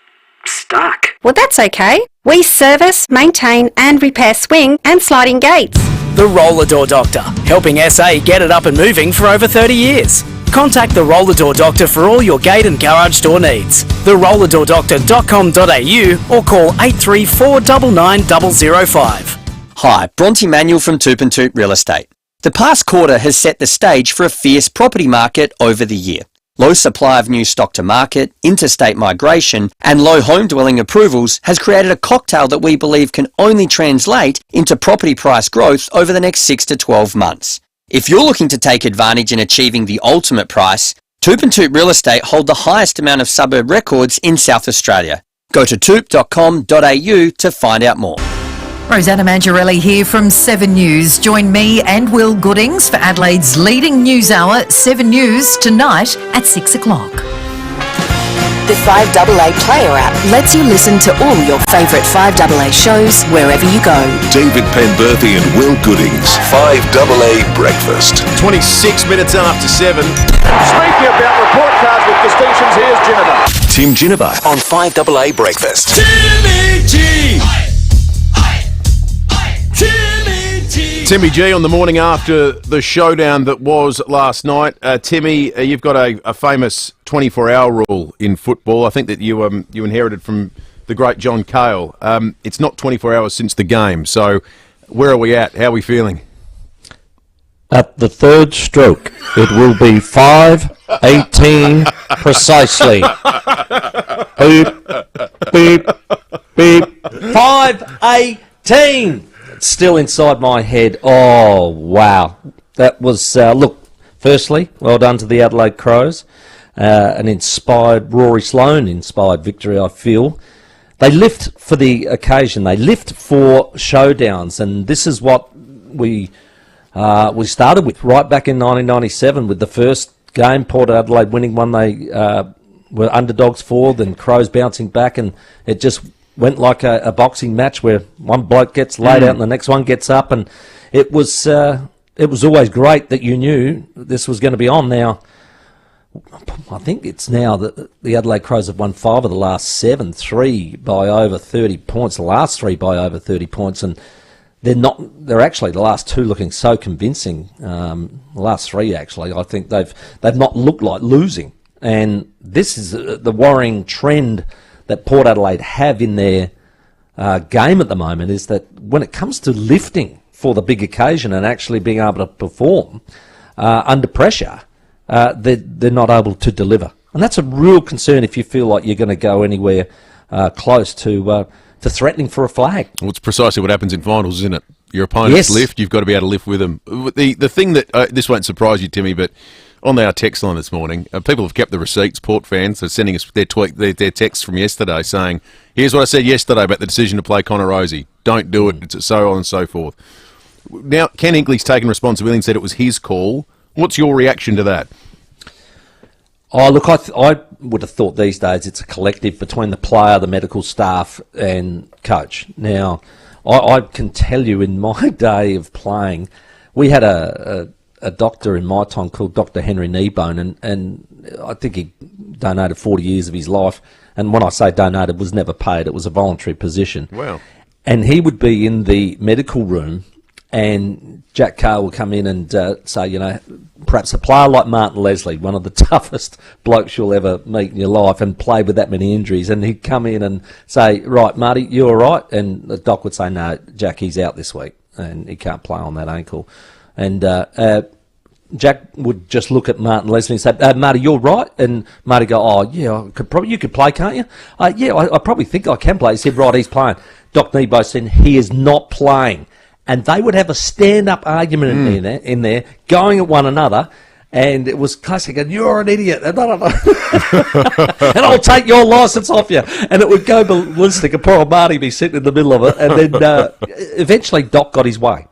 stuck. Well, that's okay. We service, maintain and repair swing and sliding gates. The Roller Door Doctor, helping SA get it up and moving for over 30 years. Contact the Roller Door Doctor for all your gate and garage door needs. therollerdoordoctor.com.au or call 834 99 005. Hi, Bronte Manuel from Toop and Toop Real Estate. The past quarter has set the stage for a fierce property market over the year. Low supply of new stock to market, interstate migration, and low home dwelling approvals has created a cocktail that we believe can only translate into property price growth over the next 6 to 12 months. If you're looking to take advantage in achieving the ultimate price, Toop and Toop Real Estate hold the highest amount of suburb records in South Australia. Go to toop.com.au to find out more. Rosanna Mangiarelli here from 7 News. Join me and Will Goodings for Adelaide's leading news hour, 7 News, tonight at 6 o'clock. The 5AA Player app lets you listen to all your favourite 5AA shows wherever you go. David Penberthy and Will Goodings, 5AA Breakfast. 26 minutes after 7. Speaking about report cards with distinctions, here's Ginnivan. Tim Ginnivan on 5AA Breakfast. Timmy G! Timmy G on the morning after the showdown that was last night. Timmy, you've got a famous 24-hour rule in football. I think that you inherited from the great John Cale. It's not 24 hours since the game, so where are we at? How are we feeling? At the third stroke, it will be 5:18 precisely. Beep, beep, beep. 5:18. It's still inside my head. Oh, wow. That was, look, firstly, well done to the Adelaide Crows. An inspired, Rory Sloane-inspired victory, I feel. They lift for the occasion. They lift for showdowns, and this is what we started with right back in 1997 with the first game, Port Adelaide winning one they were underdogs for, then Crows bouncing back, and it just went like a boxing match where one bloke gets laid out and the next one gets up, and it was always great that you knew this was going to be on. Now, I think it's now that the Adelaide Crows have won 5 of the last 7, 3 by over 30 points, the last 3 by over 30 points, and they're actually the last 2 looking so convincing. The last 3 actually, I think they've not looked like losing, and this is the worrying trend that Port Adelaide have in their game at the moment, is that when it comes to lifting for the big occasion and actually being able to perform under pressure, they're not able to deliver. And that's a real concern if you feel like you're going to go anywhere close to threatening for a flag. Well, it's precisely what happens in finals, isn't it? Your opponents lift, you've got to be able to lift with them. The thing that, this won't surprise you, Timmy, but on our text line this morning, people have kept the receipts. Port fans are sending us their texts from yesterday saying, here's what I said yesterday about the decision to play Connor Rozee. Don't do it. It's so on and so forth. Now, Ken Hinkley's taken responsibility and said it was his call. What's your reaction to that? Oh, look, I would have thought these days it's a collective between the player, the medical staff and coach. Now, I can tell you in my day of playing, we had a doctor in my time called Dr. Henry Kneebone, and I think he donated 40 years of his life. And when I say donated, was never paid. It was a voluntary position. Wow. And he would be in the medical room, and Jack Carr would come in and say, you know, perhaps a player like Martin Leslie, one of the toughest blokes you'll ever meet in your life, and played with that many injuries, and he'd come in and say, right, Marty, you all right? And the doc would say, no, Jack, he's out this week, and he can't play on that ankle. And Jack would just look at Martin Leslie and say, Marty, you're right. And Marty go, oh, yeah, you could play, can't you? Yeah, I probably think I can play. He said, right, he's playing. Doc Nebo said, he is not playing. and they would have a stand-up argument in there, going at one another. And it was classic, and you're an idiot, and I'll take your licence off you. And it would go ballistic, and poor old Marty be sitting in the middle of it. And then eventually Doc got his way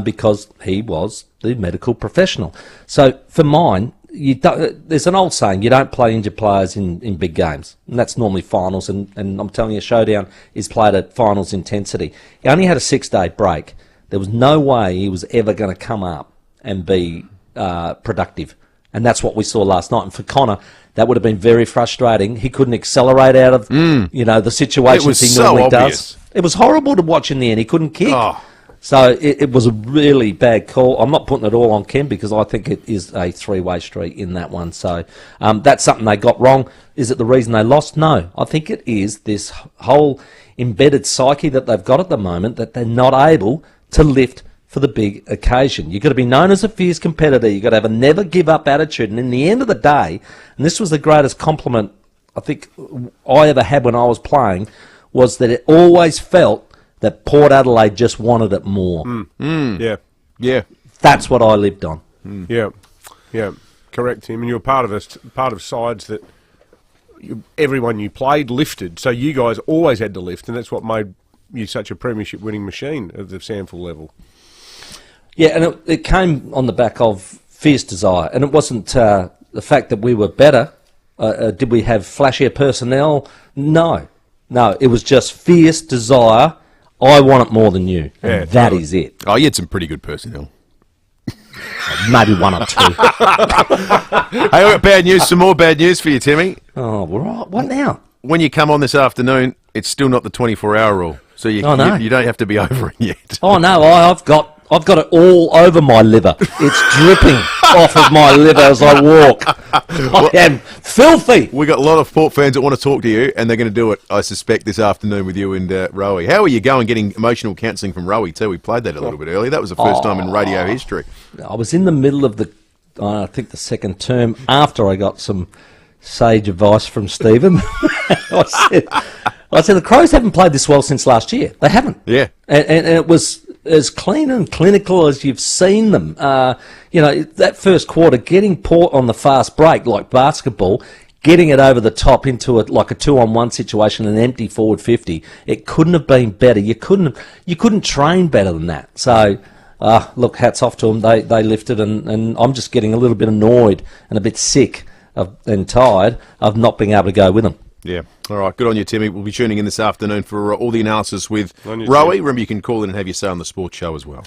because he was the medical professional. So for mine, there's an old saying, you don't play injured players in big games. And that's normally finals, and I'm telling you, Showdown is played at finals intensity. He only had a 6-day break. There was no way he was ever going to come up and be productive, and that's what we saw last night. And for Connor, that would have been very frustrating. He couldn't accelerate out of the situations he normally does. It was horrible to watch in the end. He couldn't kick. So it was a really bad call. I'm not putting it all on Ken because I think it is a three-way street in that one. So that's something they got wrong. Is it the reason they lost? No. I think it is this whole embedded psyche that they've got at the moment that they're not able to lift for the big occasion. You've got to be known as a fierce competitor. You've got to have a never-give-up attitude. And in the end of the day, and this was the greatest compliment I think I ever had when I was playing, was that it always felt that Port Adelaide just wanted it more. Yeah. That's what I lived on. Yeah, correct, Tim. And you were part of sides that everyone you played lifted. So you guys always had to lift, and that's what made you such a premiership-winning machine at the SANFL level. Yeah, and it came on the back of fierce desire, and it wasn't the fact that we were better. Did we have flashier personnel? No, it was just fierce desire. I want it more than you, and that is it. Oh, you had some pretty good personnel. Maybe one or two. Hey, I've got bad news, some more bad news for you, Timmy. Oh, right. What now? When you come on this afternoon, it's still not the 24-hour rule, so you don't have to be over it yet. Oh, no, I've got it all over my liver. It's dripping off of my liver as I walk. I am filthy. We got a lot of Port fans that want to talk to you, and they're going to do it, I suspect, this afternoon with you and Rowie. How are you going getting emotional counselling from Rowie too? We played that a little bit earlier. That was the first time in radio history. I was in the middle of I think the second term after I got some sage advice from Stephen. I said, the Crows haven't played this well since last year. They haven't. Yeah. And it was as clean and clinical as you've seen them. That first quarter, getting Port on the fast break like basketball, getting it over the top into like a 2-on-1 situation, an empty forward 50, it couldn't have been better. You couldn't train better than that. So, look, hats off to them. They lifted, and I'm just getting a little bit annoyed and a bit sick and tired of not being able to go with them. Yeah. All right. Good on you, Timmy. We'll be tuning in this afternoon for all the analysis with Rowie. Remember, you can call in and have your say on the sports show as well.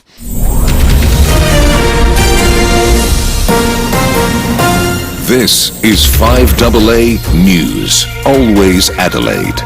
This is 5AA News. Always Adelaide.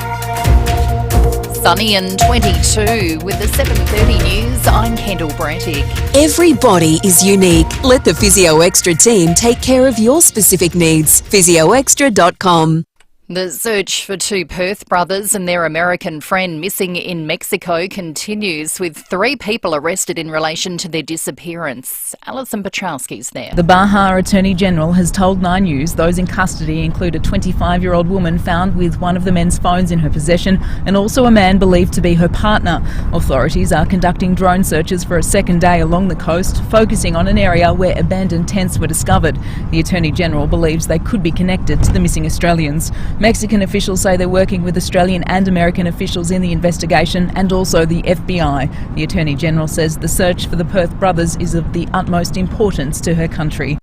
Sunny and 22 with the 7:30 news. I'm Kendall Brattick. Every body is unique. Let the Physio Extra team take care of your specific needs. PhysioExtra.com. The search for two Perth brothers and their American friend missing in Mexico continues, with 3 people arrested in relation to their disappearance. Alison Petrowski's there. The Baja Attorney General has told 9 News those in custody include a 25-year-old woman found with one of the men's phones in her possession and also a man believed to be her partner. Authorities are conducting drone searches for a second day along the coast, focusing on an area where abandoned tents were discovered. The Attorney General believes they could be connected to the missing Australians. Mexican officials say they're working with Australian and American officials in the investigation and also the FBI. The Attorney General says the search for the Perth brothers is of the utmost importance to her country.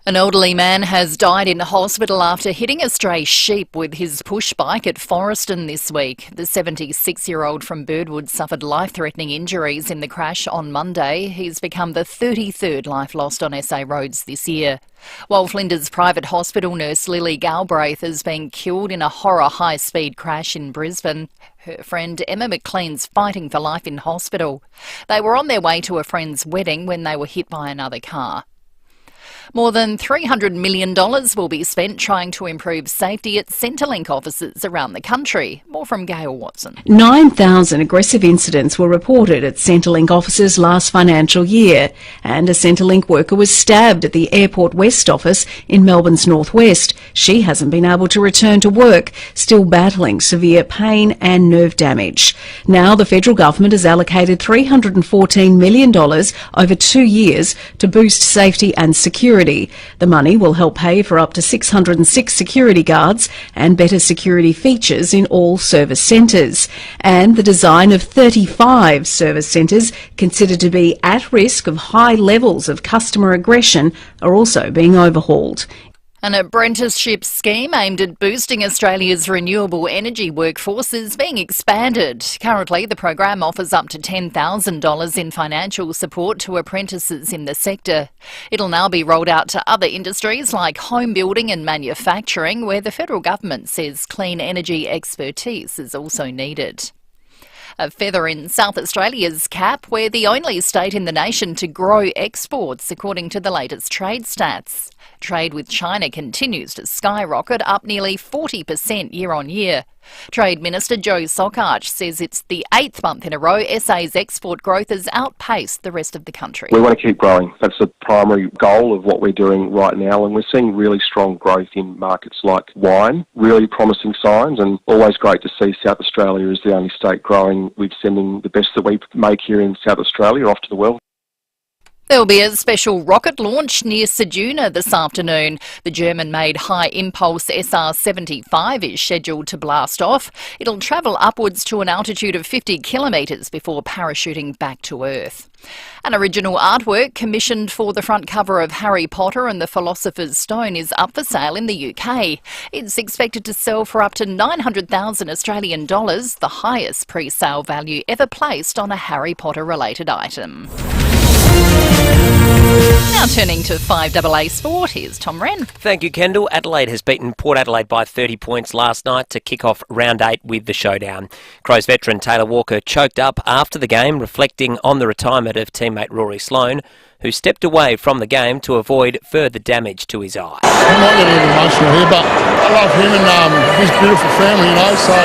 An elderly man has died in hospital after hitting a stray sheep with his push bike at Forreston this week. The 76-year-old from Birdwood suffered life-threatening injuries in the crash on Monday. He's become the 33rd life lost on SA roads this year. While Flinders Private Hospital nurse Lily Galbraith has been killed in a horror high-speed crash in Brisbane, her friend Emma McLean's fighting for life in hospital. They were on their way to a friend's wedding when they were hit by another car. More than $300 million will be spent trying to improve safety at Centrelink offices around the country. More from Gail Watson. 9,000 aggressive incidents were reported at Centrelink offices last financial year, and a Centrelink worker was stabbed at the Airport West office in Melbourne's northwest. She hasn't been able to return to work, still battling severe pain and nerve damage. Now the federal government has allocated $314 million over 2 years to boost safety and security. The money will help pay for up to 606 security guards and better security features in all service centres. And the design of 35 service centres considered to be at risk of high levels of customer aggression are also being overhauled. An apprenticeship scheme aimed at boosting Australia's renewable energy workforce is being expanded. Currently, the program offers up to $10,000 in financial support to apprentices in the sector. It'll now be rolled out to other industries like home building and manufacturing, where the federal government says clean energy expertise is also needed. A feather in South Australia's cap. We're the only state in the nation to grow exports, according to the latest trade stats. Trade with China continues to skyrocket, up nearly 40% year on year. Trade Minister Joe Sockarch says it's the 8th month in a row SA's export growth has outpaced the rest of the country. We want to keep growing. That's the primary goal of what we're doing right now, and we're seeing really strong growth in markets like wine, really promising signs, and always great to see South Australia is the only state growing with sending the best that we make here in South Australia off to the world. There'll be a special rocket launch near Celiac this afternoon. The German-made high-impulse SR-75 is scheduled to blast off. It'll travel upwards to an altitude of 50 kilometres before parachuting back to Earth. An original artwork commissioned for the front cover of Harry Potter and the Philosopher's Stone is up for sale in the UK. It's expected to sell for up to 900,000 Australian dollars, the highest pre-sale value ever placed on a Harry Potter-related item. Now turning to 5AA Sport, here's Tom Wren. Thank you, Kendall. Adelaide has beaten Port Adelaide by 30 points last night to kick off round 8 with the Showdown. Crows veteran Taylor Walker choked up after the game, reflecting on the retirement of teammate Rory Sloane, who stepped away from the game to avoid further damage to his eye. I might get a little emotional here, but I love him and his beautiful family, so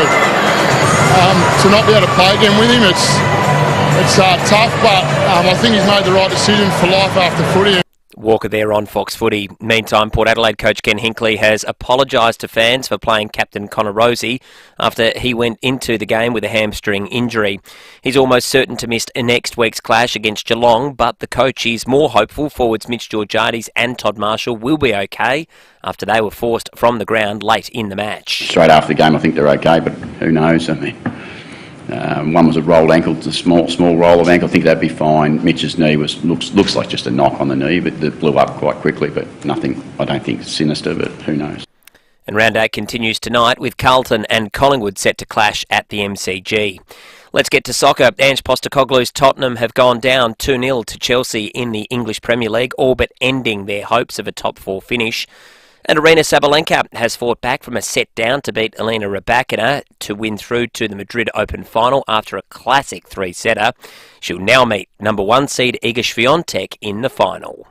to not be able to play again with him, it's tough, but I think he's made the right decision for life after footy. Walker there on Fox Footy. Meantime, Port Adelaide coach Ken Hinkley has apologised to fans for playing captain Connor Rosie after he went into the game with a hamstring injury. He's almost certain to miss next week's clash against Geelong, but the coach is more hopeful forwards Mitch Georgiades and Todd Marshall will be okay after they were forced from the ground late in the match. Straight after the game I think they're okay, but who knows? I mean, one was a rolled ankle, it's a small roll of ankle. I think that'd be fine. Mitch's knee looks like just a knock on the knee, but it blew up quite quickly. But nothing, I don't think, sinister. But who knows? And round 8 continues tonight with Carlton and Collingwood set to clash at the MCG. Let's get to soccer. Ange Postecoglou's Tottenham have gone down 2-0 to Chelsea in the English Premier League, all but ending their hopes of a top 4 finish. And Arina Sabalenka has fought back from a set down to beat Elena Rybakina to win through to the Madrid Open final after a classic 3-setter. She'll now meet number 1 seed Iga Swiatek in the final.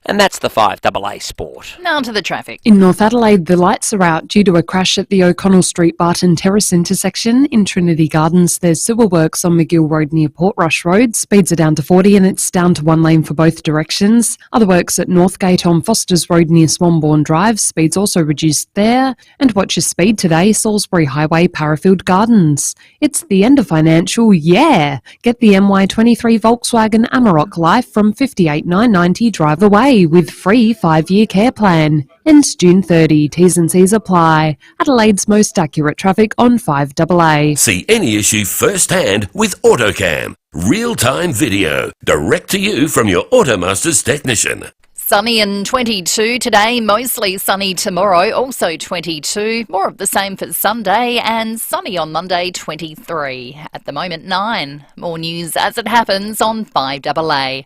And that's the 5AA Sport. Now to the traffic. In North Adelaide, the lights are out due to a crash at the O'Connell Street Barton Terrace intersection. In Trinity Gardens, there's civil works on McGill Road near Portrush Road. Speeds are down to 40 and it's down to 1 lane for both directions. Other works at Northgate on Fosters Road near Swanbourne Drive. Speeds also reduced there. And watch your speed today, Salisbury Highway, Parafield Gardens. It's the end of financial year. Get the MY23 Volkswagen Amarok Life from $58,990 drive away with free 5-year care plan. Ends June 30. T's and C's apply. Adelaide's most accurate traffic on 5AA. See any issue firsthand with AutoCam. Real-time video, direct to you from your Automasters technician. Sunny and 22 today, mostly sunny tomorrow, also 22. More of the same for Sunday, and sunny on Monday, 23. At the moment, 9. More news as it happens on 5AA.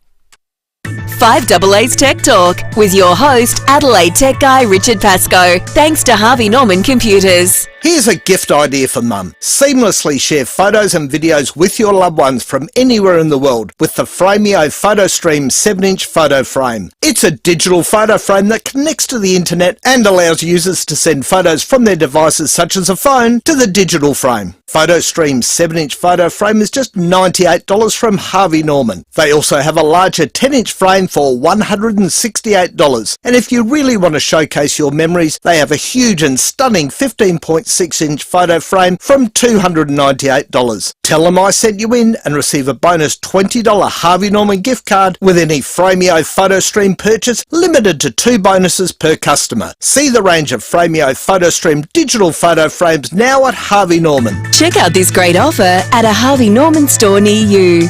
5AA's Tech Talk with your host, Adelaide Tech Guy Richard Pascoe. Thanks to Harvey Norman Computers. Here's a gift idea for Mum. Seamlessly share photos and videos with your loved ones from anywhere in the world with the FIVEAA PhotoStream 7-inch photo frame. It's a digital photo frame that connects to the internet and allows users to send photos from their devices such as a phone to the digital frame. PhotoStream's 7-inch photo frame is just $98 from Harvey Norman. They also have a larger 10-inch frame for $168. And if you really want to showcase your memories, they have a huge and stunning 15.6-inch photo frame from $298. Tell them I sent you in and receive a bonus $20 Harvey Norman gift card with any FIVEAA PhotoStream purchase, limited to 2 bonuses per customer. See the range of FIVEAA PhotoStream digital photo frames now at Harvey Norman. Check out this great offer at a Harvey Norman store near you.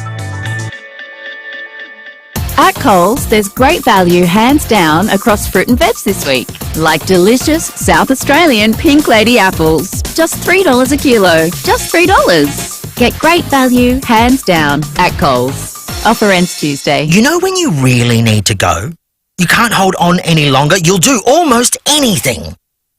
At Coles, there's great value hands down across fruit and veg this week. Like delicious South Australian Pink Lady apples. Just $3 a kilo. Just $3. Get great value hands down at Coles. Offer ends Tuesday. You know when you really need to go? You can't hold on any longer. You'll do almost anything.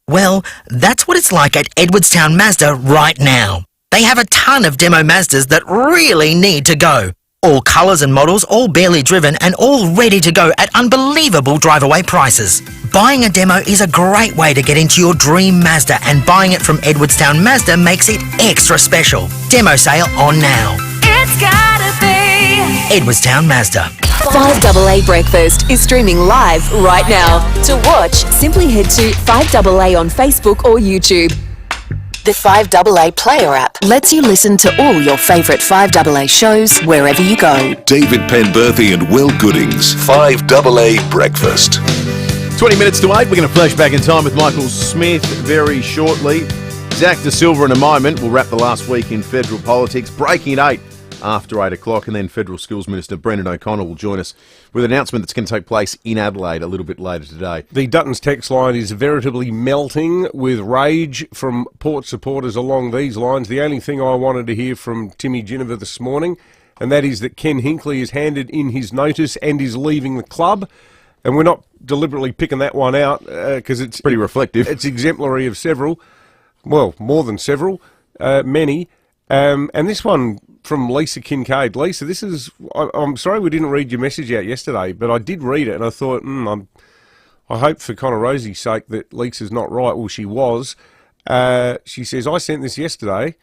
Well, that's what it's like at Edwardstown Mazda right now. They have a ton of demo Mazdas that really need to go. All colours and models, all barely driven and all ready to go at unbelievable drive-away prices. Buying a demo is a great way to get into your dream Mazda, and buying it from Edwardstown Mazda makes it extra special. Demo sale on now. It's gotta be Edwardstown Mazda. 5AA Breakfast is streaming live right now. To watch, simply head to 5AA on Facebook or YouTube. The 5AA Player app lets you listen to all your favourite 5AA shows wherever you go. David Penberthy and Will Goodings. 5AA Breakfast. 20 minutes to 8. We're going to flash back in time with Michael Smith very shortly. Zach De Silva in a moment. We'll wrap the last week in federal politics. Breaking at 8 after 8 o'clock, and then Federal Skills Minister Brendan O'Connell will join us with an announcement that's going to take place in Adelaide a little bit later today. The Dutton's text line is veritably melting with rage from Port supporters along these lines. The only thing I wanted to hear from Timmy Ginniver this morning, and that is that Ken Hinckley has handed in his notice and is leaving the club. And we're not deliberately picking that one out because it's pretty reflective. It's exemplary of several, well, more than several, many. And this one from Lisa Kincaid. Lisa, this is, I'm sorry we didn't read your message out yesterday, but I did read it and I thought, I hope for Connor Rosie's sake that Lisa's not right. Well, she was. She says, I sent this yesterday.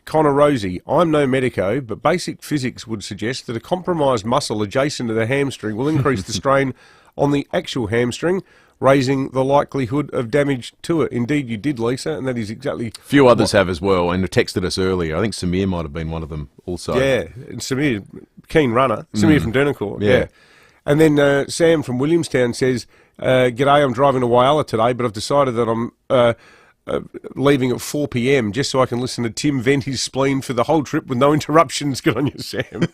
Connor Rosie, I'm no medico, but basic physics would suggest that a compromised muscle adjacent to the hamstring will increase the strain on the actual hamstring, raising the likelihood of damage to it. Indeed, you did, Lisa, and that is exactly... Few others have as well, and texted us earlier. I think Samir might have been one of them also. Yeah, and Samir, keen runner. Samir from Dernacourt, yeah. And then Sam from Williamstown says, G'day, I'm driving to Whyalla today, but I've decided that I'm leaving at 4 p.m. just so I can listen to Tim vent his spleen for the whole trip with no interruptions. Good on you, Sam.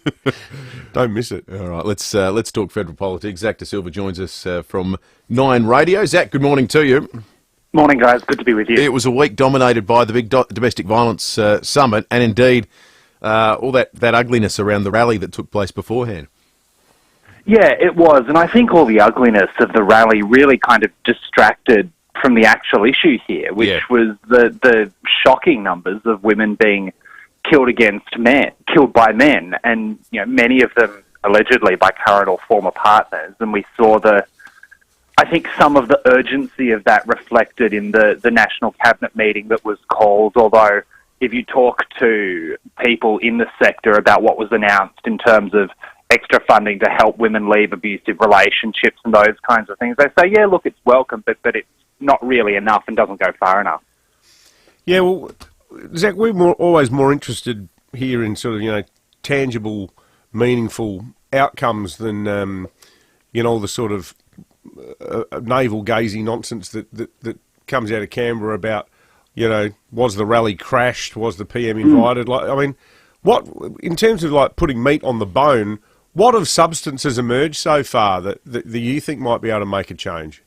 Don't miss it. All right, let's talk federal politics. Zach De Silva joins us from 9 Radio. Zach, good morning to you. Morning, guys. Good to be with you. It was a week dominated by the big domestic violence summit, and indeed all that ugliness around the rally that took place beforehand. Yeah, it was, and I think all the ugliness of the rally really kind of distracted from the actual issue here, which was the shocking numbers of women being killed by men, and many of them allegedly by current or former partners. And we saw I think some of the urgency of that reflected in the National Cabinet meeting that was called, although if you talk to people in the sector about what was announced in terms of extra funding to help women leave abusive relationships and those kinds of things, they say, yeah, look, it's welcome, but it's not really enough and doesn't go far enough. Yeah, well, Zach, we're always more interested here in sort of, tangible, meaningful outcomes than, the sort of navel-gazing nonsense that comes out of Canberra about, was the rally crashed, was the PM invited? What, in terms of, putting meat on the bone, what of substance has emerged so far that you think might be able to make a change?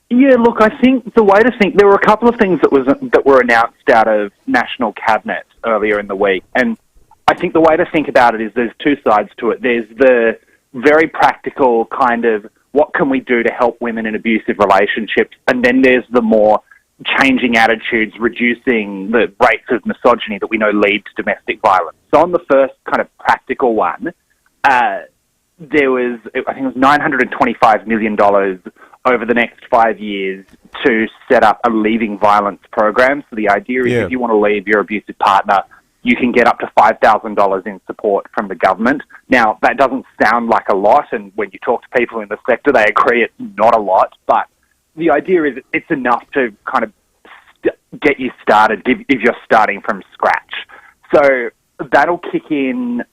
Yeah, look, I think the way to think, there were a couple of things that were announced out of National Cabinet earlier in the week, and I think the way to think about it is there's two sides to it. There's the very practical kind of what can we do to help women in abusive relationships, and then there's the more changing attitudes, reducing the rates of misogyny that we know lead to domestic violence. So on the first kind of practical one, there was, I think it was $925 million over the next 5 years to set up a leaving violence program. So the idea is if you want to leave your abusive partner, you can get up to $5,000 in support from the government. Now, that doesn't sound like a lot, and when you talk to people in the sector, they agree it's not a lot, but the idea is it's enough to kind of get you started if you're starting from scratch. So that'll kick in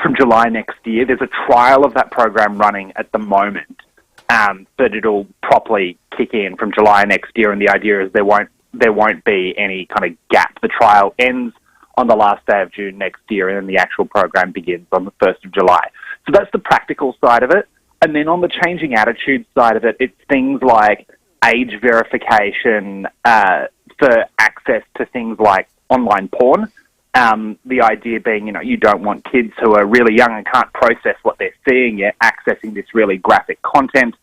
from July next year. There's a trial of that program running at the moment, but it'll properly kick in from July next year, and the idea is there won't be any kind of gap. The trial ends on the last day of June next year, and then the actual program begins on the 1st of July. So that's the practical side of it. And then on the changing attitude side of it, it's things like age verification for access to things like online porn. The idea being, you don't want kids who are really young and can't process what they're seeing yet accessing this really graphic content,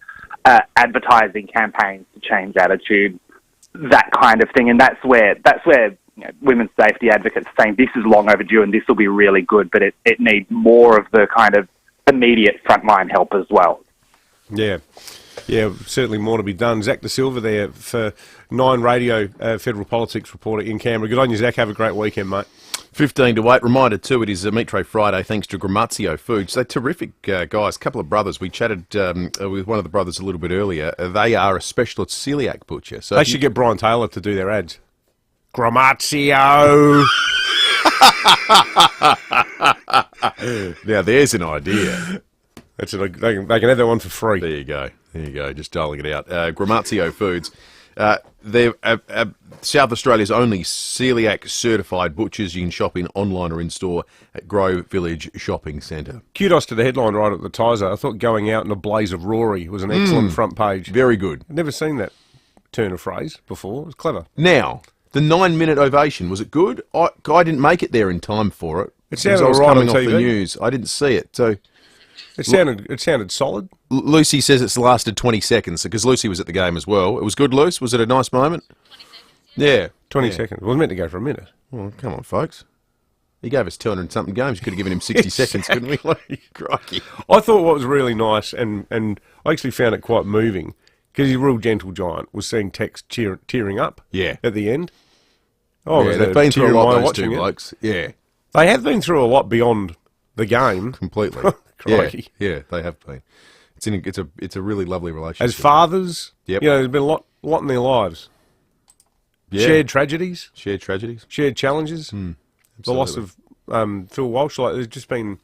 advertising campaigns to change attitudes, that kind of thing. And that's where women's safety advocates are saying this is long overdue and this will be really good, but it needs more of the kind of immediate frontline help as well. Yeah, certainly more to be done. Zach De Silva there for 9 Radio, federal politics reporter in Canberra. Good on you, Zach. Have a great weekend, mate. 15 to 8. Reminder too, it is a Meat Tray Friday thanks to Gramazio Foods. They're terrific guys, a couple of brothers. We chatted with one of the brothers a little bit earlier. They are a specialist celiac butcher. So they should get Brian Taylor to do their ads. Gramazio! Now there's an idea. They can have that one for free. There you go. Just dialing it out. Gramazio Foods. They're South Australia's only celiac certified butchers. You can shop in online or in store at Grove Village Shopping Centre. Kudos to the headline right at the Tizer. I thought going out in a blaze of Rory was an excellent front page. Very good. I've never seen that turn of phrase before. It was clever. Now, the 9-minute ovation, was it good? I didn't make it there in time for it. It sounded I was right coming on off TV. the news. I didn't see it. So It sounded solid. Lucy says it's lasted 20 seconds because Lucy was at the game as well. It was good, Luce. Was it a nice moment? 20 seconds. It was meant to go for a minute. Well, come on, folks. He gave us 200-something games. You could have given him 60 seconds, couldn't we? Crikey. I thought what was really nice, and I actually found it quite moving, because he's a real gentle giant, was seeing Tex tearing up at the end. They've been through a lot, those two blokes. Yeah. They have been through a lot beyond the game. Completely. Crikey. Yeah, they have been. It's a really lovely relationship. As fathers, yep. There's been a lot in their lives. Yeah. Shared tragedies. Shared challenges. The loss of Phil Walsh. There's just been,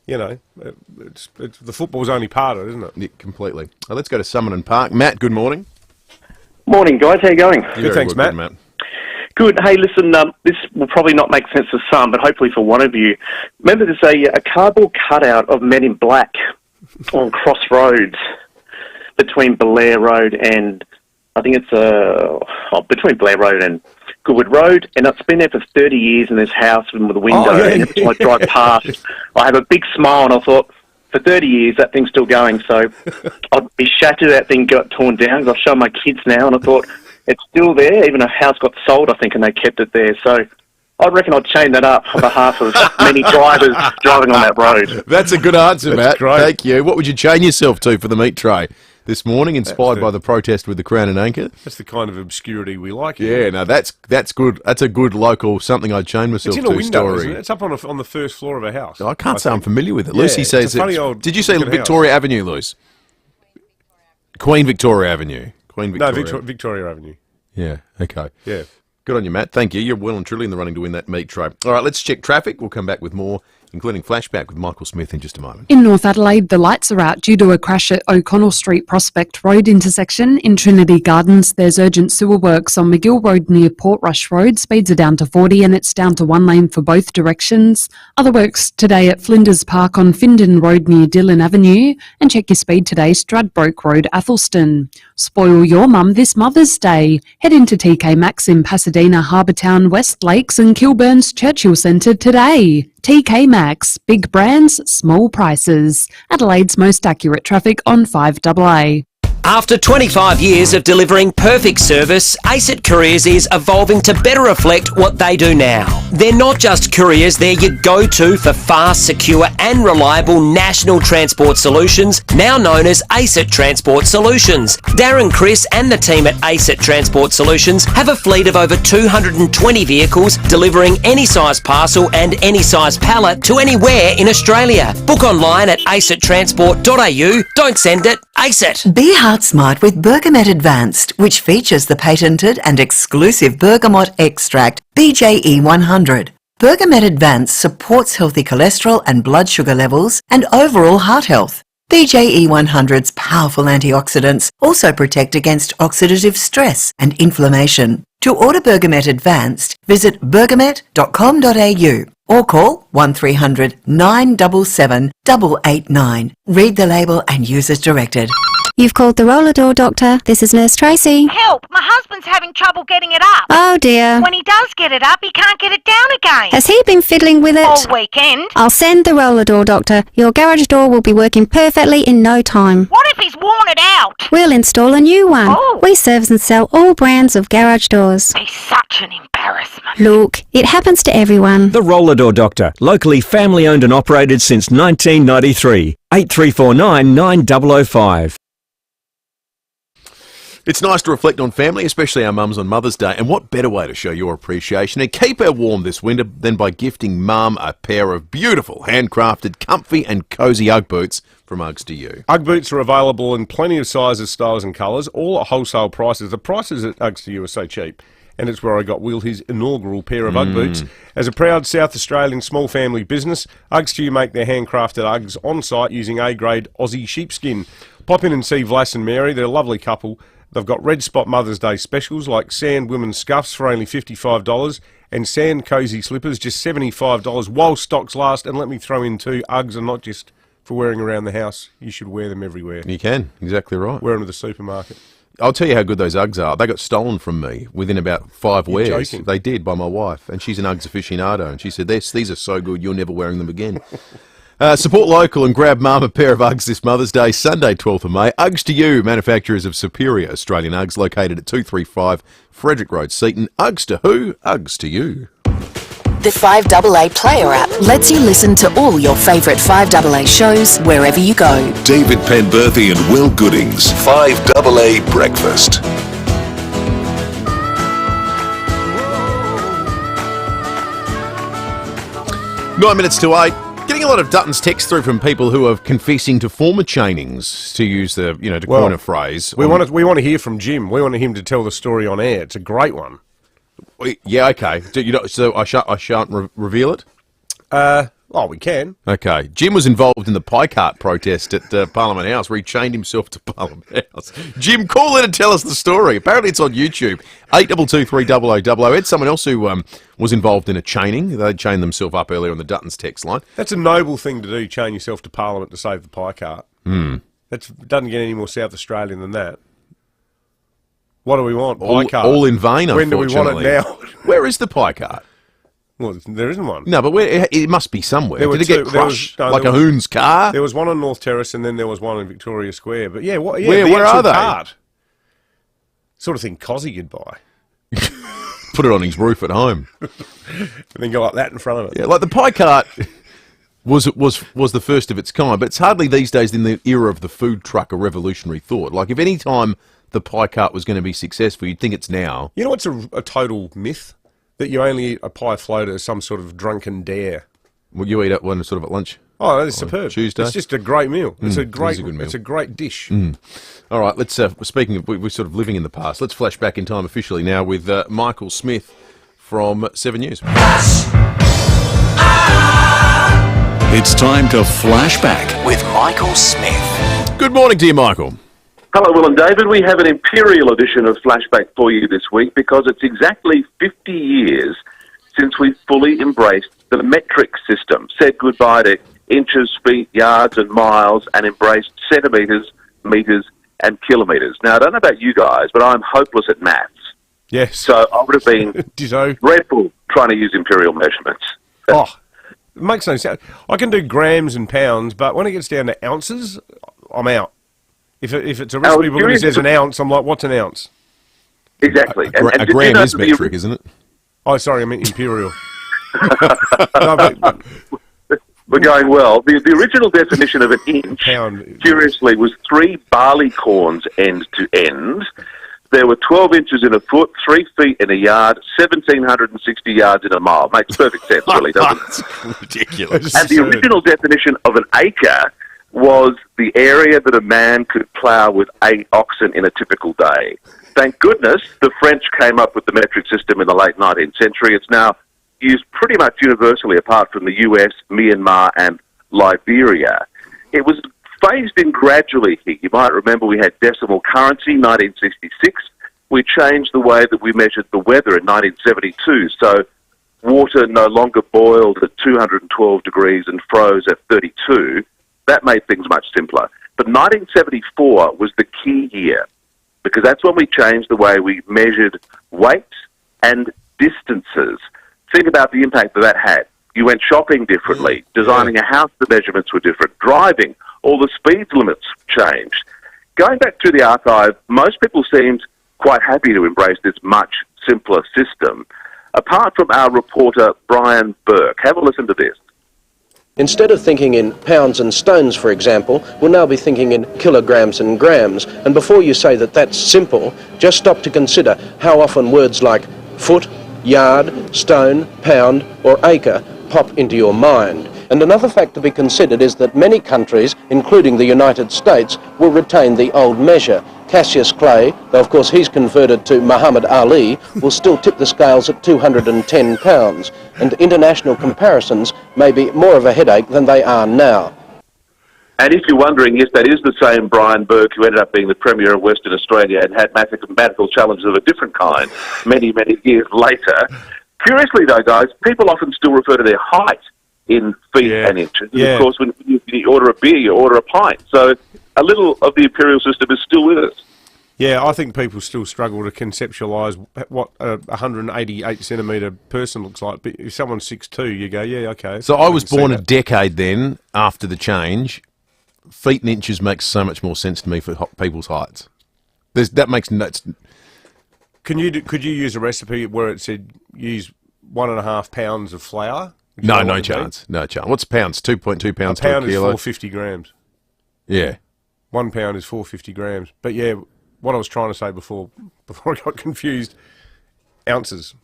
it's the football's only part of it, isn't it? Yeah, completely. Let's go to Summerton Park. Matt, good morning. Morning, guys. How you going? Good, thanks, Matt. Good. Hey, listen, this will probably not make sense for some, but hopefully for one of you. Remember, there's a cardboard cutout of Men in Black on Crossroads between Blair Road and, I think it's between Blair Road and Goodwood Road, and it's been there for 30 years in this house with a window, and every time I drive past, I have a big smile, and I thought, for 30 years, that thing's still going, so I'd be shattered that thing got torn down, because I've shown my kids now, and I thought, it's still there. Even a house got sold, I think, and they kept it there. So I reckon I'd chain that up on behalf of many drivers driving on that road. That's a good answer, Matt. Great. Thank you. What would you chain yourself to for the meat tray this morning, inspired by the protest with the Crown and Anchor? That's the kind of obscurity we like. Yeah, no, that's good. That's a good local something I'd chain myself to. It's in a window, story. isn't it? It's up on the first floor of a house. I can't say I'm familiar with it. Yeah, Lucy says it's a funny old did you say looking Victoria house. Avenue, Luce? Queen Victoria Avenue. Victoria Avenue. Yeah, okay. Yeah. Good on you, Matt. Thank you. You're well and truly in the running to win that meat tray. All right, let's check traffic. We'll come back with more, including Flashback with Michael Smith in just a moment. In North Adelaide, the lights are out due to a crash at O'Connell Street Prospect Road intersection. In Trinity Gardens, there's urgent sewer works on McGill Road near Portrush Road. Speeds are down to 40 and it's down to one lane for both directions. Other works today at Flinders Park on Findon Road near Dillon Avenue. And check your speed today, Stradbroke Road, Athelston. Spoil your mum this Mother's Day. Head into TK Maxx in Pasadena, Harbour Town, West Lakes and Kilburn's Churchill Centre today. TK Maxx, big brands, small prices. Adelaide's most accurate traffic on 5AA. After 25 years of delivering perfect service, ACET Couriers is evolving to better reflect what they do now. They're not just couriers, they're your go-to for fast, secure and reliable national transport solutions, now known as ACET Transport Solutions. Darren, Chris and the team at ACET Transport Solutions have a fleet of over 220 vehicles delivering any size parcel and any size pallet to anywhere in Australia. Book online at acettransport.au. Don't send it, ACET. Be heart smart with Bergamet Advanced, which features the patented and exclusive bergamot extract BJE 100. Bergamet Advanced supports healthy cholesterol and blood sugar levels and overall heart health. BJE 100's powerful antioxidants also protect against oxidative stress and inflammation. To order Bergamet Advanced, visit bergamet.com.au or call 1300 977 889. Read the label and use as directed. You've called the roller door, Doctor. This is Nurse Tracy. Help! My husband's having trouble getting it up. Oh dear. When he does get it up, he can't get it down again. Has he been fiddling with it? All weekend. I'll send the roller door, Doctor. Your garage door will be working perfectly in no time. What if he's worn it out? We'll install a new one. Oh. We service and sell all brands of garage doors. He's such an embarrassment. Look, it happens to everyone. The Roller Door Doctor, locally family owned and operated since 1993. 8349 9005. It's nice to reflect on family, especially our mums on Mother's Day, and what better way to show your appreciation and keep her warm this winter than by gifting Mum a pair of beautiful, handcrafted, comfy and cosy Ugg boots from Uggs to You. Ugg boots are available in plenty of sizes, styles and colours, all at wholesale prices. The prices at Uggs to You are so cheap, and it's where I got Will his inaugural pair of Ugg boots. As a proud South Australian small family business, Uggs to You make their handcrafted Uggs on site using A-grade Aussie sheepskin. Pop in and see Vlass and Mary, they're a lovely couple. They've got Red Spot Mother's Day specials like Sand Women's Scuffs for only $55 and Sand Cozy Slippers just $75 while stocks last. And let me throw in too, Uggs are not just for wearing around the house. You should wear them everywhere. You can, exactly right. Wear them to the supermarket. I'll tell you how good those Uggs are. They got stolen from me within about 5 You're wears. joking. They did, by my wife. And she's an Uggs aficionado. And she said, these are so good, you're never wearing them again. Support local and grab Mum a pair of Uggs this Mother's Day, Sunday 12th of May. Uggs to You, manufacturers of superior Australian Uggs, located at 235 Frederick Road, Seaton. Uggs to who? Uggs to you. The 5AA Player app lets you listen to all your favourite 5AA shows wherever you go. David Penberthy and Will Goodings, 5AA Breakfast. 9 minutes to 8. Getting a lot of Dutton's text through from people who are confessing to former chainings, to use the, to coin a phrase. We want to hear from Jim. We want him to tell the story on air. It's a great one. Yeah, okay. So I shan't reveal it? We can. Okay. Jim was involved in the pie cart protest at Parliament House, where he chained himself to Parliament House. Jim, call in and tell us the story. Apparently it's on YouTube. 8223 It's someone else who was involved in a chaining. They chained themselves up earlier on the Dutton's text line. That's a noble thing to do, chain yourself to Parliament to save the pie cart. That doesn't get any more South Australian than that. What do we want? Pie cart. All in vain, When do we want it unfortunately. now? Where is the pie cart? Well, there isn't one. No, but it must be somewhere. There were Did it get two- there was- crushed no, like there a was- hoon's car? There was one on North Terrace, and then there was one in Victoria Square. But yeah, Where the are actual they? Cart. Sort of thing Cozzy could buy. Put it on his roof at home. And then go like that in front of it. Yeah, like the pie cart was the first of its kind, but it's hardly these days in the era of the food truck a revolutionary thought. Like if any time the pie cart was going to be successful, you'd think it's now. You know what's a total myth? That you only eat a pie floater as some sort of drunken dare. Well, you eat it one sort of at lunch. Oh, that's superb. Tuesday. It's just a great meal. It's a it is great. a good meal. It's a great dish. All right, let's. Speaking of, we're sort of living in the past. Let's flash back in time officially now with Michael Smith from 7 News. It's time to Flashback with Michael Smith. Good morning to you, Michael. Hello, Will and David. We have an imperial edition of Flashback for you this week because it's exactly 50 years since we fully embraced the metric system, said goodbye to inches, feet, yards and miles, and embraced centimetres, metres and kilometres. Now, I don't know about you guys, but I'm hopeless at maths. Yes. So I would have been dreadful trying to use imperial measurements. It makes no sense. I can do grams and pounds, but when it gets down to ounces, I'm out. If it's a recipe book and it says an ounce, I'm like, what's an ounce? Exactly. A gram is metric, isn't it? Oh, sorry, I meant imperial. We're going well. The original definition of an inch, curiously, was 3 barley corns end to end. There were 12 inches in a foot, 3 feet in a yard, 1,760 yards in a mile. Makes perfect sense, really, doesn't it? That's ridiculous. And the original definition of an acre was the area that a man could plough with 8 oxen in a typical day. Thank goodness the French came up with the metric system in the late 19th century. It's now used pretty much universally apart from the US, Myanmar and Liberia. It was phased in gradually here. You might remember we had decimal currency, 1966. We changed the way that we measured the weather in 1972. So water no longer boiled at 212 degrees and froze at 32. That made things much simpler. But 1974 was the key year because that's when we changed the way we measured weight and distances. Think about the impact that had. You went shopping differently. Designing a house, the measurements were different. Driving, all the speed limits changed. Going back through the archive, most people seemed quite happy to embrace this much simpler system. Apart from our reporter, Brian Burke. Have a listen to this. Instead of thinking in pounds and stones, for example, we'll now be thinking in kilograms and grams. And before you say that that's simple, just stop to consider how often words like foot, yard, stone, pound or acre pop into your mind. And another fact to be considered is that many countries, including the United States, will retain the old measure. Cassius Clay, though of course he's converted to Muhammad Ali, will still tip the scales at 210 pounds. And international comparisons may be more of a headache than they are now. And if you're wondering, yes, that is the same Brian Burke who ended up being the Premier of Western Australia and had mathematical challenges of a different kind many, many years later. Curiously, though, guys, people often still refer to their height in feet and inches. And of course, when you order a beer, you order a pint. So a little of the imperial system is still with us. Yeah, I think people still struggle to conceptualise what a 188 centimetre person looks like. But if someone's 6'2", you go, yeah, okay. So I was born a decade then after the change. Feet and inches makes so much more sense to me for people's heights. That makes no. Could you use a recipe where it said use 1.5 pounds of flour? No chance. No chance. What's pounds? 2.2 pounds a pound to a kilo? Is 450 grams. Yeah. 1 pound is 450 grams. But yeah, what I was trying to say before I got confused, ounces.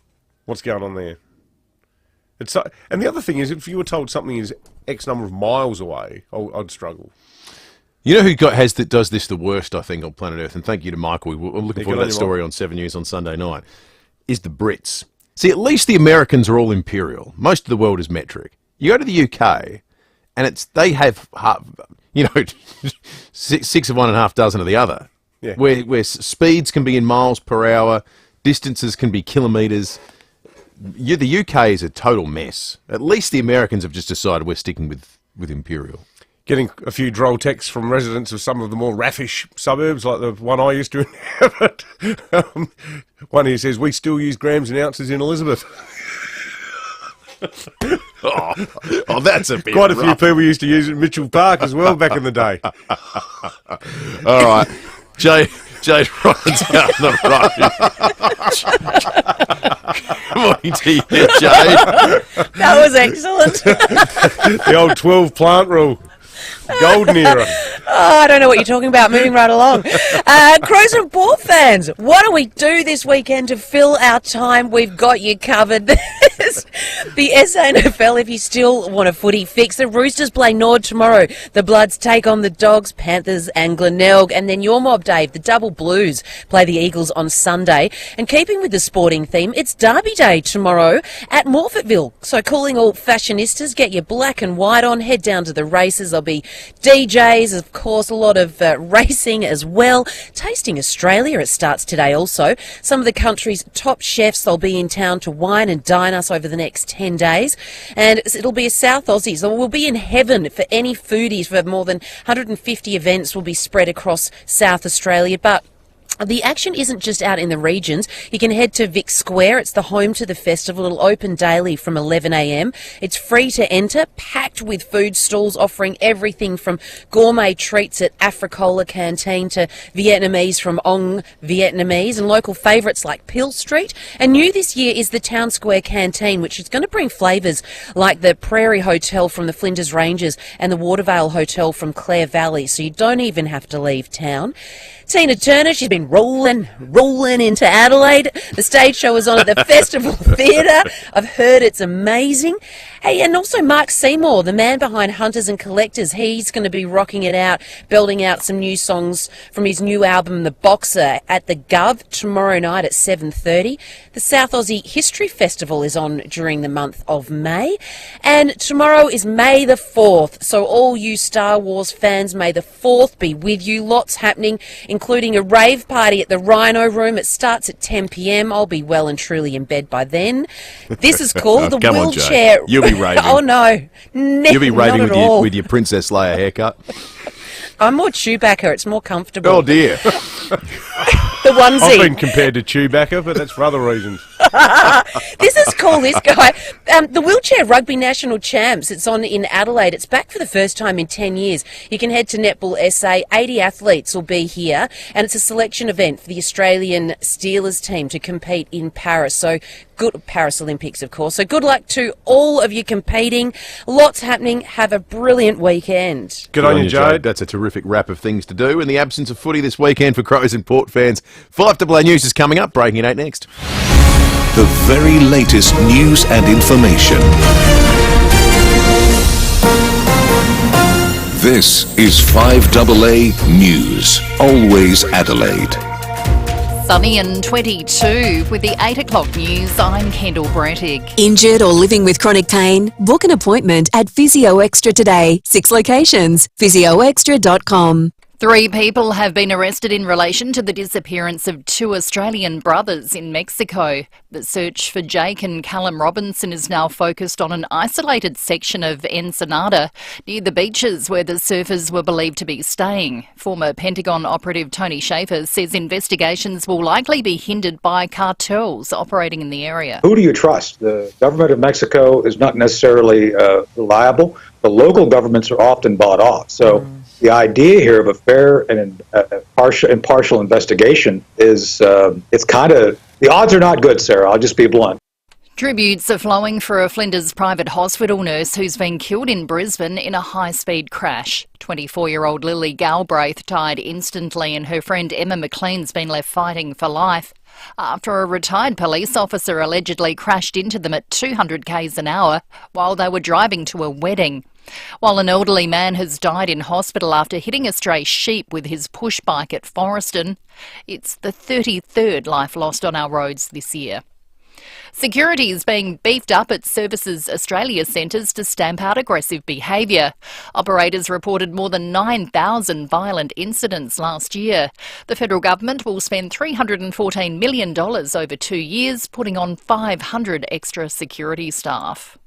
What's going on there? And the other thing is, if you were told something is X number of miles away, I'd struggle. You know who does this the worst, I think, on planet Earth, and thank you to Michael, we're looking forward to that story on 7 News on Sunday night, is the Brits. See, at least the Americans are all imperial. Most of the world is metric. You go to the UK, and they have, six of one and half dozen of the other, where speeds can be in miles per hour, distances can be kilometres. The UK is a total mess. At least the Americans have just decided we're sticking with imperial. Getting a few droll texts from residents of some of the more raffish suburbs, like the one I used to inhabit. One here says, we still use grams and ounces in Elizabeth. Oh, that's a bit Quite a rough. few people used to use it in Mitchell Park as well back in the day. All right. Jade Ryan's out on the road. Good morning to you, Jade. That was excellent. The old 12 plant rule. Golden era. Oh, I don't know what you're talking about. Moving right along. Crows and Ball fans, what do we do this weekend to fill our time? We've got you covered. The SANFL, if you still want a footy fix. The Roosters play Nord tomorrow. The Bloods take on the Dogs, Panthers and Glenelg. And then your mob, Dave, the Double Blues play the Eagles on Sunday. And keeping with the sporting theme, it's Derby Day tomorrow at Morphettville. So calling all fashionistas, get your black and white on, head down to the races. There'll be DJs, of course, a lot of racing as well. Tasting Australia, it starts today also. Some of the country's top chefs, they'll be in town to wine and dine us over the next 10 days. And it'll be a South Aussie, so we'll be in heaven for any foodies. For more than 150 events will be spread across South Australia. But The action isn't just out in the regions. You can head to Vic Square. It's the home to the festival. It'll open daily from 11 a.m. It's free to enter, packed with food stalls offering everything from gourmet treats at Africola Canteen to Vietnamese from Ong Vietnamese and local favourites like Peel Street. And new this year is the Town Square Canteen, which is going to bring flavours like the Prairie Hotel from the Flinders Ranges and the Watervale Hotel from Clare Valley, so you don't even have to leave town. Tina Turner, she's been rolling into Adelaide. The stage show is on at the Festival Theatre. I've heard it's amazing. Hey, and also Mark Seymour, the man behind Hunters and Collectors. He's going to be rocking it out, belting out some new songs from his new album, The Boxer, at the Gov tomorrow night at 7:30. The South Aussie History Festival is on during the month of May. And tomorrow is May the 4th. So all you Star Wars fans, May the 4th be with you. Lots happening, including a rave party at the Rhino Room. It starts at 10 p.m. I'll be well and truly in bed by then. This is called the Come on, Wheelchair... Joe. You'll be raving. Oh, no. You'll be raving not with your Princess Leia haircut. I'm more Chewbacca. It's more comfortable. Oh, dear. The onesie. I've been compared to Chewbacca, but that's for other reasons. This is cool, this guy. The Wheelchair Rugby National Champs, it's on in Adelaide. It's back for the first time in 10 years. You can head to Netball SA. 80 athletes will be here, and it's a selection event for the Australian Steelers team to compete in Paris. So good, Paris Olympics, of course. So good luck to all of you competing. Lots happening. Have a brilliant weekend. Good on you, Jade. That's a terrific wrap of things to do. In the absence of footy this weekend for Crows and Port fans, 5AA News is coming up. Breaking at 8 next. The very latest news and information. This is 5AA News. Always Adelaide. Sunny and 22 with the 8 o'clock news. I'm Kendall Brettig. Injured or living with chronic pain? Book an appointment at Physio Extra today. 6 locations. physioextra.com. 3 people have been arrested in relation to the disappearance of 2 Australian brothers in Mexico. The search for Jake and Callum Robinson is now focused on an isolated section of Ensenada near the beaches where the surfers were believed to be staying. Former Pentagon operative Tony Schaefer says investigations will likely be hindered by cartels operating in the area. Who do you trust? The government of Mexico is not necessarily reliable. The local governments are often bought off. So the idea here of a fair and impartial investigation is, it's kind of, the odds are not good, Sarah. I'll just be blunt. Tributes are flowing for a Flinders private hospital nurse who's been killed in Brisbane in a high-speed crash. 24-year-old Lily Galbraith died instantly and her friend Emma McLean's been left fighting for life after a retired police officer allegedly crashed into them at 200 k's an hour while they were driving to a wedding. While an elderly man has died in hospital after hitting a stray sheep with his push bike at Forreston. It's the 33rd life lost on our roads this year. Security is being beefed up at Services Australia centres to stamp out aggressive behaviour. Operators reported more than 9,000 violent incidents last year. The federal government will spend $314 million over 2 years, putting on 500 extra security staff.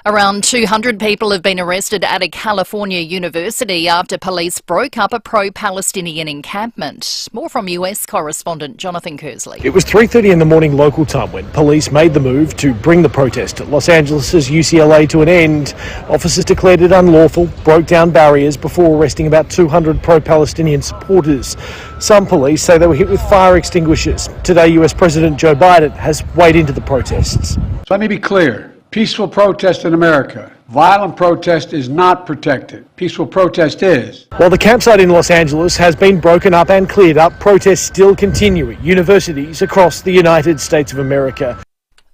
Around 200 people have been arrested at a California university after police broke up a pro-Palestinian encampment. More from US correspondent Jonathan Kersley. It was 3:30 in the morning local time when police made the move to bring the protest at Los Angeles' UCLA to an end. Officers declared it unlawful, broke down barriers before arresting about 200 pro-Palestinian supporters. Some police say they were hit with fire extinguishers. Today, US President Joe Biden has weighed into the protests. So let me be clear. Peaceful protest in America. Violent protest is not protected. Peaceful protest is. While the campsite in Los Angeles has been broken up and cleared up, protests still continue at universities across the United States of America.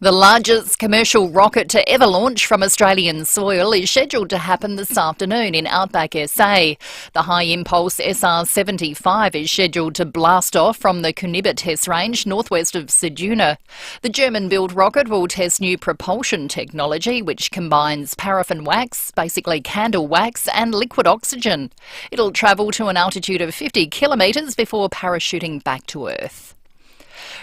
The largest commercial rocket to ever launch from Australian soil is scheduled to happen this afternoon in Outback SA. The high-impulse SR-75 is scheduled to blast off from the Cunibba test range northwest of Ceduna. The German-built rocket will test new propulsion technology which combines paraffin wax, basically candle wax, and liquid oxygen. It'll travel to an altitude of 50 kilometres before parachuting back to Earth.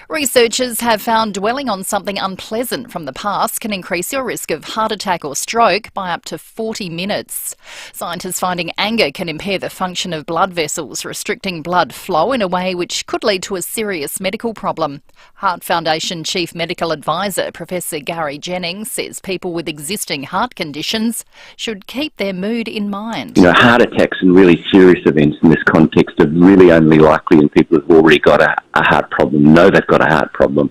Researchers have found dwelling on something unpleasant from the past can increase your risk of heart attack or stroke by up to 40 minutes. Scientists finding anger can impair the function of blood vessels, restricting blood flow in a way which could lead to a serious medical problem. Heart Foundation Chief Medical Advisor Professor Gary Jennings says people with existing heart conditions should keep their mood in mind. Heart attacks and really serious events in this context are really only likely in people who've already got a heart problem, know they've got a heart problem.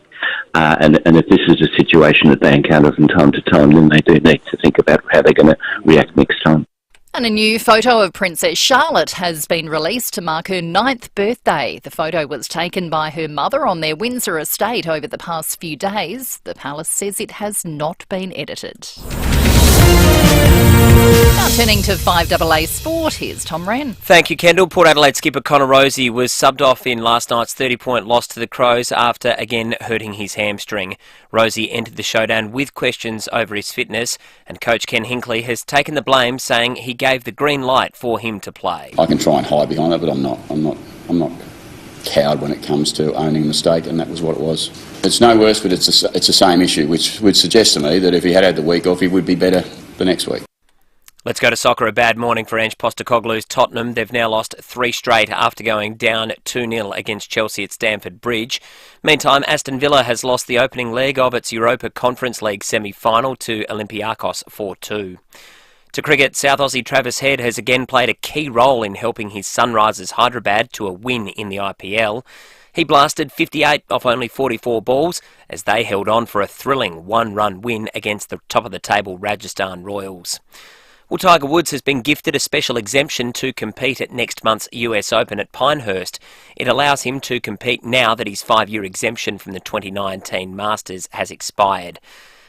And if this is a situation that they encounter from time to time, then they do need to think about how they're going to react next time. And a new photo of Princess Charlotte has been released to mark her 9th birthday. The photo was taken by her mother on their Windsor estate over the past few days. The palace says it has not been edited. Now turning to 5AA Sport, here's Tom Wren. Thank you, Kendall. Port Adelaide skipper Connor Rozee was subbed off in last night's 30-point loss to the Crows after again hurting his hamstring. Rozee entered the showdown with questions over his fitness, and coach Ken Hinkley has taken the blame, saying he gave the green light for him to play. I can try and hide behind it, but I'm not cowed when it comes to owning a mistake, and that was what it was. It's no worse, but it's the same issue, which would suggest to me that if he had the week off, he would be better the next week. Let's go to soccer. A bad morning for Ange Postecoglou's Tottenham. They've now lost 3 straight after going down 2-0 against Chelsea at Stamford Bridge. Meantime, Aston Villa has lost the opening leg of its Europa Conference League semi-final to Olympiacos 4-2. To cricket, South Aussie Travis Head has again played a key role in helping his Sunrisers Hyderabad to a win in the IPL. He blasted 58 off only 44 balls as they held on for a thrilling 1-run win against the top-of-the-table Rajasthan Royals. Well, Tiger Woods has been gifted a special exemption to compete at next month's US Open at Pinehurst. It allows him to compete now that his 5-year exemption from the 2019 Masters has expired.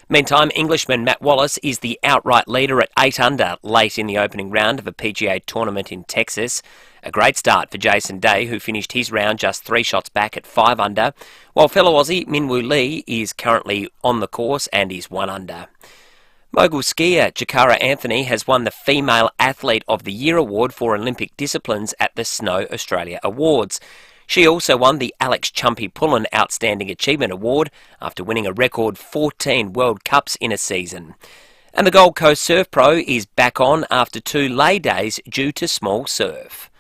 Meantime, Englishman Matt Wallace is the outright leader at 8 under late in the opening round of a PGA tournament in Texas. A great start for Jason Day, who finished his round just 3 shots back at 5 under, while fellow Aussie Minwoo Lee is currently on the course and is 1 under. Mogul skier Jakara Anthony has won the Female Athlete of the Year award for Olympic disciplines at the Snow Australia Awards. She also won the Alex Chumpy Pullen Outstanding Achievement Award after winning a record 14 World Cups in a season. And the Gold Coast Surf Pro is back on after 2 lay days due to small surf.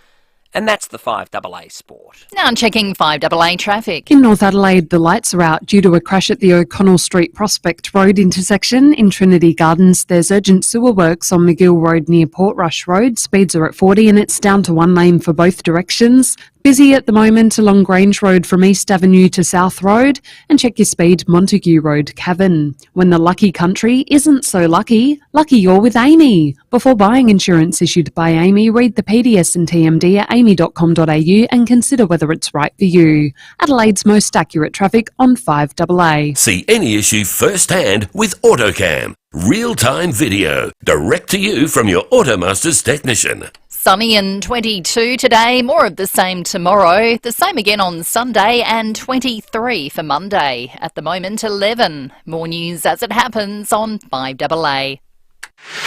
And that's the 5AA Sport. Now checking 5AA traffic. In North Adelaide, the lights are out due to a crash at the O'Connell Street Prospect Road intersection. In Trinity Gardens, there's urgent sewer works on McGill Road near Portrush Road. Speeds are at 40 and it's down to 1 lane for both directions. Busy at the moment along Grange Road from East Avenue to South Road, and check your speed Montague Road, Cavan. When the lucky country isn't so lucky, lucky you're with Amy. Before buying insurance issued by Amy, read the PDS and TMD at amy.com.au and consider whether it's right for you. Adelaide's most accurate traffic on 5AA. See any issue firsthand with AutoCam. Real-time video, direct to you from your Automasters technician. Sunny and 22 today, more of the same tomorrow, the same again on Sunday and 23 for Monday. At the moment 11. More news as it happens on 5AA.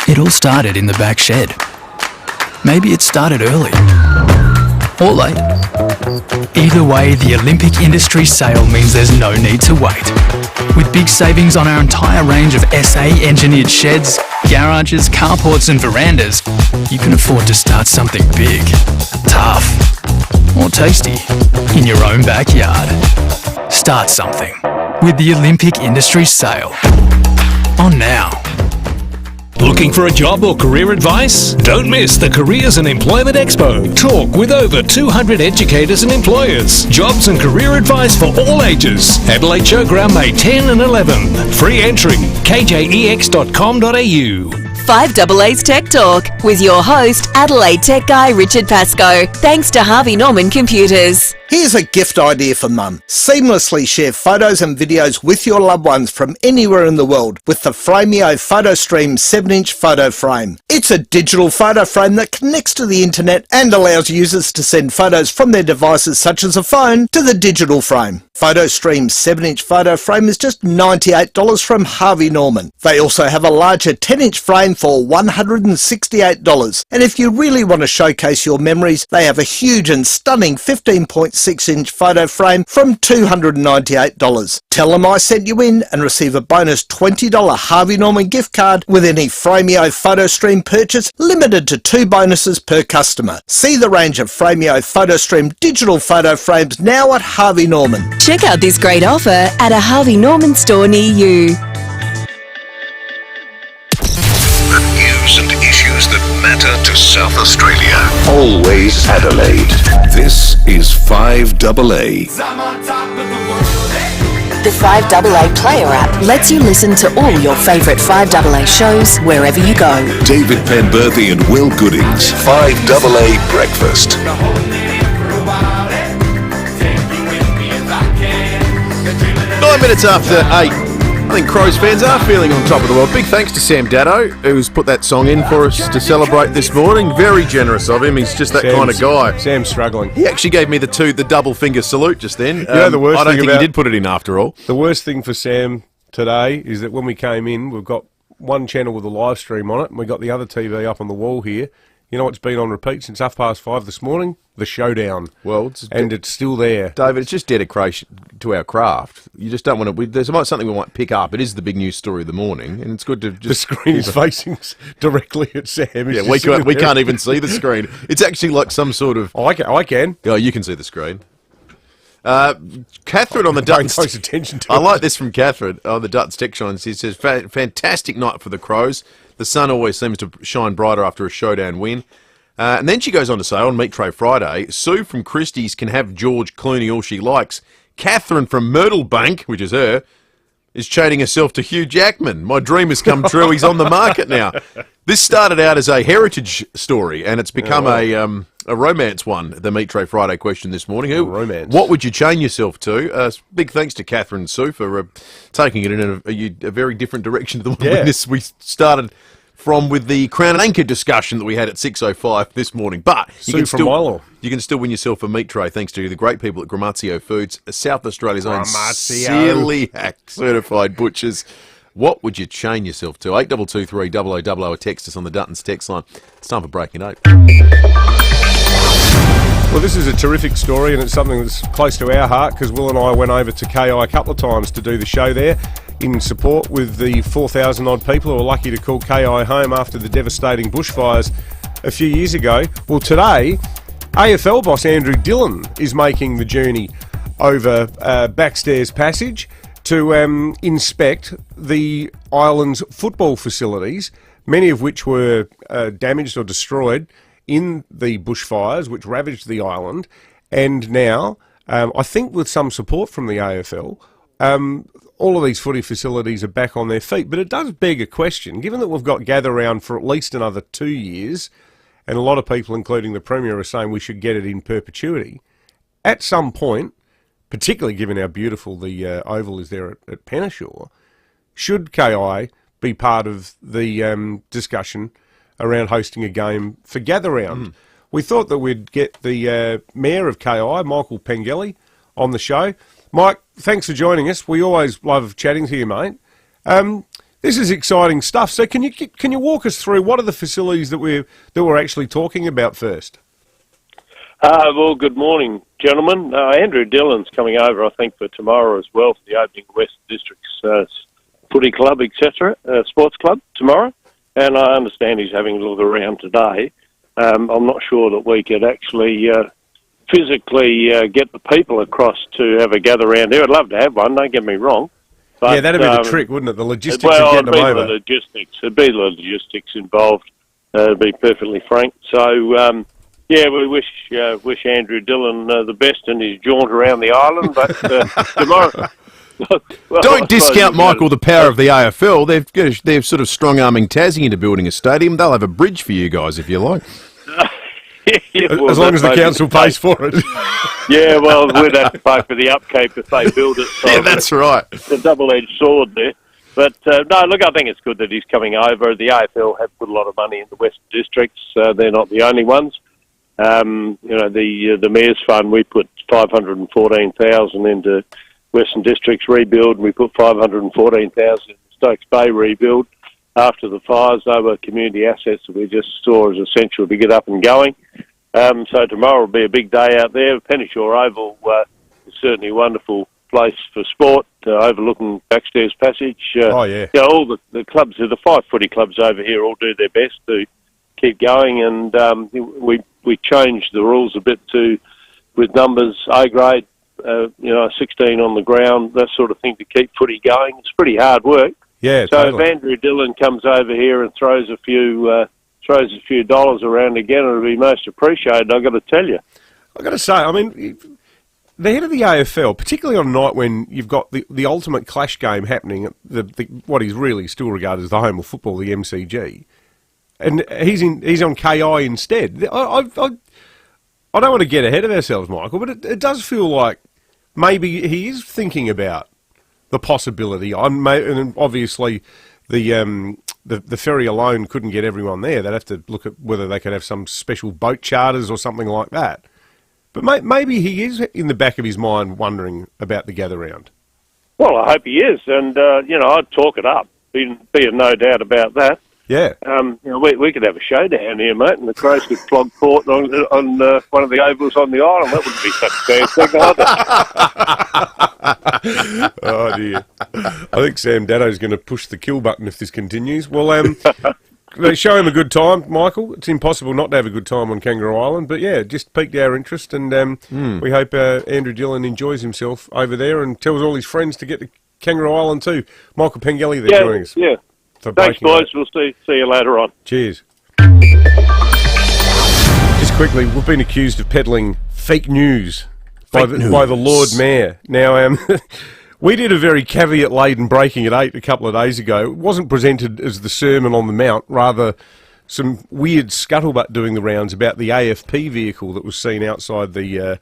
It all started in the back shed. Maybe it started early. Or late. Either way, the Olympic Industry sale means there's no need to wait. With big savings on our entire range of SA-engineered sheds, garages, carports and verandas, you can afford to start something big, tough, or tasty in your own backyard. Start something with the Olympic Industry sale. On now. Looking for a job or career advice? Don't miss the Careers and Employment Expo. Talk with over 200 educators and employers. Jobs and career advice for all ages. Adelaide Showground, May 10 and 11. Free entry. kjex.com.au. 5AA's Tech Talk with your host, Adelaide Tech Guy Richard Pascoe. Thanks to Harvey Norman Computers. Here's a gift idea for Mum. Seamlessly share photos and videos with your loved ones from anywhere in the world with the FIVEAA PhotoStream 7-inch photo frame. It's a digital photo frame that connects to the internet and allows users to send photos from their devices such as a phone to the digital frame. PhotoStream's 7-inch photo frame is just $98 from Harvey Norman. They also have a larger 10-inch frame for $168. And if you really want to showcase your memories, they have a huge and stunning 15.6-inch photo frame from $298. Tell them I sent you in and receive a bonus $20 Harvey Norman gift card with any FIVEAA PhotoStream purchase, limited to 2 bonuses per customer. See the range of FIVEAA PhotoStream digital photo frames now at Harvey Norman. Check out this great offer at a Harvey Norman store near you. The news and issues that matter to South Australia. Always Adelaide. This is 5AA. The 5AA Player app lets you listen to all your favourite 5AA shows wherever you go. David Penberthy and Will Goodings. 5AA Breakfast. 9 minutes after 8. I think Crows fans are feeling on top of the world. Big thanks to Sam Dado, who's put that song in for us to celebrate this morning. Very generous of him. He's just that kind of guy. Sam's struggling. He actually gave me the double finger salute just then. The worst I don't thing think he did put it in after all. The worst thing for Sam today is that when we came in, we've got one channel with a live stream on it, and we got the other TV up on the wall here. You know what's been on repeat since 5:30 this morning? The Showdown. Well, it's still there. David, it's just dedication to our craft. You just don't want to... There's something we might pick up. It is the big news story of the morning, and it's good to just... The screen is facing directly at Sam. Yeah, we can't even see the screen. It's actually like some sort of... I can. Oh, you can see the screen. Catherine on the Duttons... Close attention to I like this from Catherine on the Duttons text line. She says, fantastic night for the Crows. The sun always seems to shine brighter after a Showdown win. And then she goes on to say, on Meat Tray Friday, Sue from Christie's can have George Clooney all she likes. Catherine from Myrtlebank, which is her, is chaining herself to Hugh Jackman. My dream has come true. He's on the market now. This started out as a heritage story, and it's become a romance one, the Meat Tray Friday question this morning. Romance. What would you chain yourself to? Big thanks to Catherine and Sue for taking it in a very different direction to the one we started from with the Crown and Anchor discussion that we had at 6:05 this morning. But you can still win yourself a meat tray thanks to the great people at Gramazio Foods, South Australia's own Celiac certified butchers. What would you chain yourself to? 8223 0000 or text us on the Duttons text line. It's time for Breaking 8. Well, this is a terrific story, and it's something that's close to our heart because Will and I went over to KI a couple of times to do the show there in support with the 4,000 odd people who were lucky to call KI home after the devastating bushfires a few years ago. Well, today, AFL boss Andrew Dillon is making the journey over Backstairs Passage to inspect the island's football facilities, many of which were damaged or destroyed in the bushfires which ravaged the island. And now, I think with some support from the AFL, all of these footy facilities are back on their feet. But it does beg a question, given that we've got gather round for at least another 2 years, and a lot of people, including the Premier, are saying we should get it in perpetuity. At some point, particularly given how beautiful the oval is there at Penneshaw, should KI be part of the discussion around hosting a game for gather round? We thought that we'd get the Mayor of KI, Michael Pengelly, on the show. Mike, thanks for joining us. We always love chatting to you, mate. This is exciting stuff. So can you walk us through what are the facilities that we're actually talking about first? Well, good morning, gentlemen. Andrew Dillon's coming over, I think, for tomorrow as well for the opening of Western District's footy club, etc., sports club tomorrow. And I understand he's having a look around today. I'm not sure that we could actually physically get the people across to have a gather round here. I'd love to have one, don't get me wrong. But, yeah, that'd be the trick, wouldn't it? The logistics of well, getting them over. It'd be the logistics involved, to be perfectly frank. So, yeah, we wish Andrew Dillon the best in his jaunt around the island, but tomorrow... Well, don't discount, Michael, the power of the AFL. They're sort of strong-arming Tassie into building a stadium. They'll have a bridge for you guys if you like. Well, as long as the council pays for it. Yeah, well, we'd have to pay for the upkeep if they build it. So yeah, that's right. It's a double-edged sword there. But, no, look, I think it's good that he's coming over. The AFL have put a lot of money in the Western Districts. They're not the only ones. The Mayor's Fund, we put $514,000 into Western Districts rebuild. We put $514,000 in Stokes Bay rebuild. after the fires. They were community assets that we just saw as essential to get up and going. So tomorrow will be a big day out there. Pennyshore Oval is certainly a wonderful place for sport, overlooking Backstairs Passage. Oh, yeah. You know, all the clubs, the 5 footy clubs over here all do their best to keep going, and we changed the rules a bit with numbers, A grade, 16 on the ground, that sort of thing, to keep footy going. It's pretty hard work. Yeah, so totally. if Andrew Dillon comes over here and throws a few dollars around again, it'll be most appreciated, I've got to tell you. I've got to say, I mean, the head of the AFL, particularly on a night when you've got the ultimate clash game happening at what is really still regarded as the home of football, the MCG, and he's on KI instead. I don't want to get ahead of ourselves, Michael, but it does feel like maybe he is thinking about the possibility. And obviously the ferry alone couldn't get everyone there. They'd have to look at whether they could have some special boat charters or something like that. But maybe he is in the back of his mind wondering about the gather round. Well, I hope he is, and I'd talk it up. Be no doubt about that. Yeah. We could have a showdown here, mate, and the Crows could flog Port on one of the ovals on the island. That wouldn't be such a bad thing, either. Oh, dear. I think Sam Daddo's going to push the kill button if this continues. Well, show him a good time, Michael. It's impossible not to have a good time on Kangaroo Island, but yeah, just piqued our interest, and we hope Andrew Dillon enjoys himself over there and tells all his friends to get to Kangaroo Island too. Michael Pengelly there joining us. Yeah. Thanks, boys. We'll see you later on. Cheers. Just quickly, we've been accused of peddling fake news by the Lord Mayor. Now, we did a very caveat-laden breaking at 8 a couple of days ago. It wasn't presented as the Sermon on the Mount, rather some weird scuttlebutt doing the rounds about the AFP vehicle that was seen outside the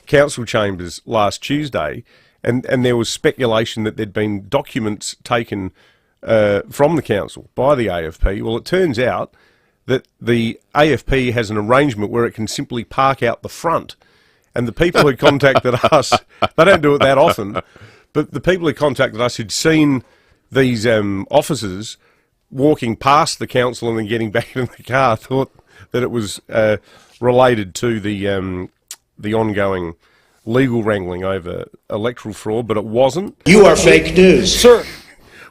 council chambers last Tuesday, and there was speculation that there'd been documents taken from the council by the AFP. Well, it turns out that the AFP has an arrangement where it can simply park out the front, and the people who contacted us, they don't do it that often, but the people who contacted us who'd seen these officers walking past the council and then getting back in the car thought that it was related to the ongoing legal wrangling over electoral fraud, but it wasn't. You are fake news, sir.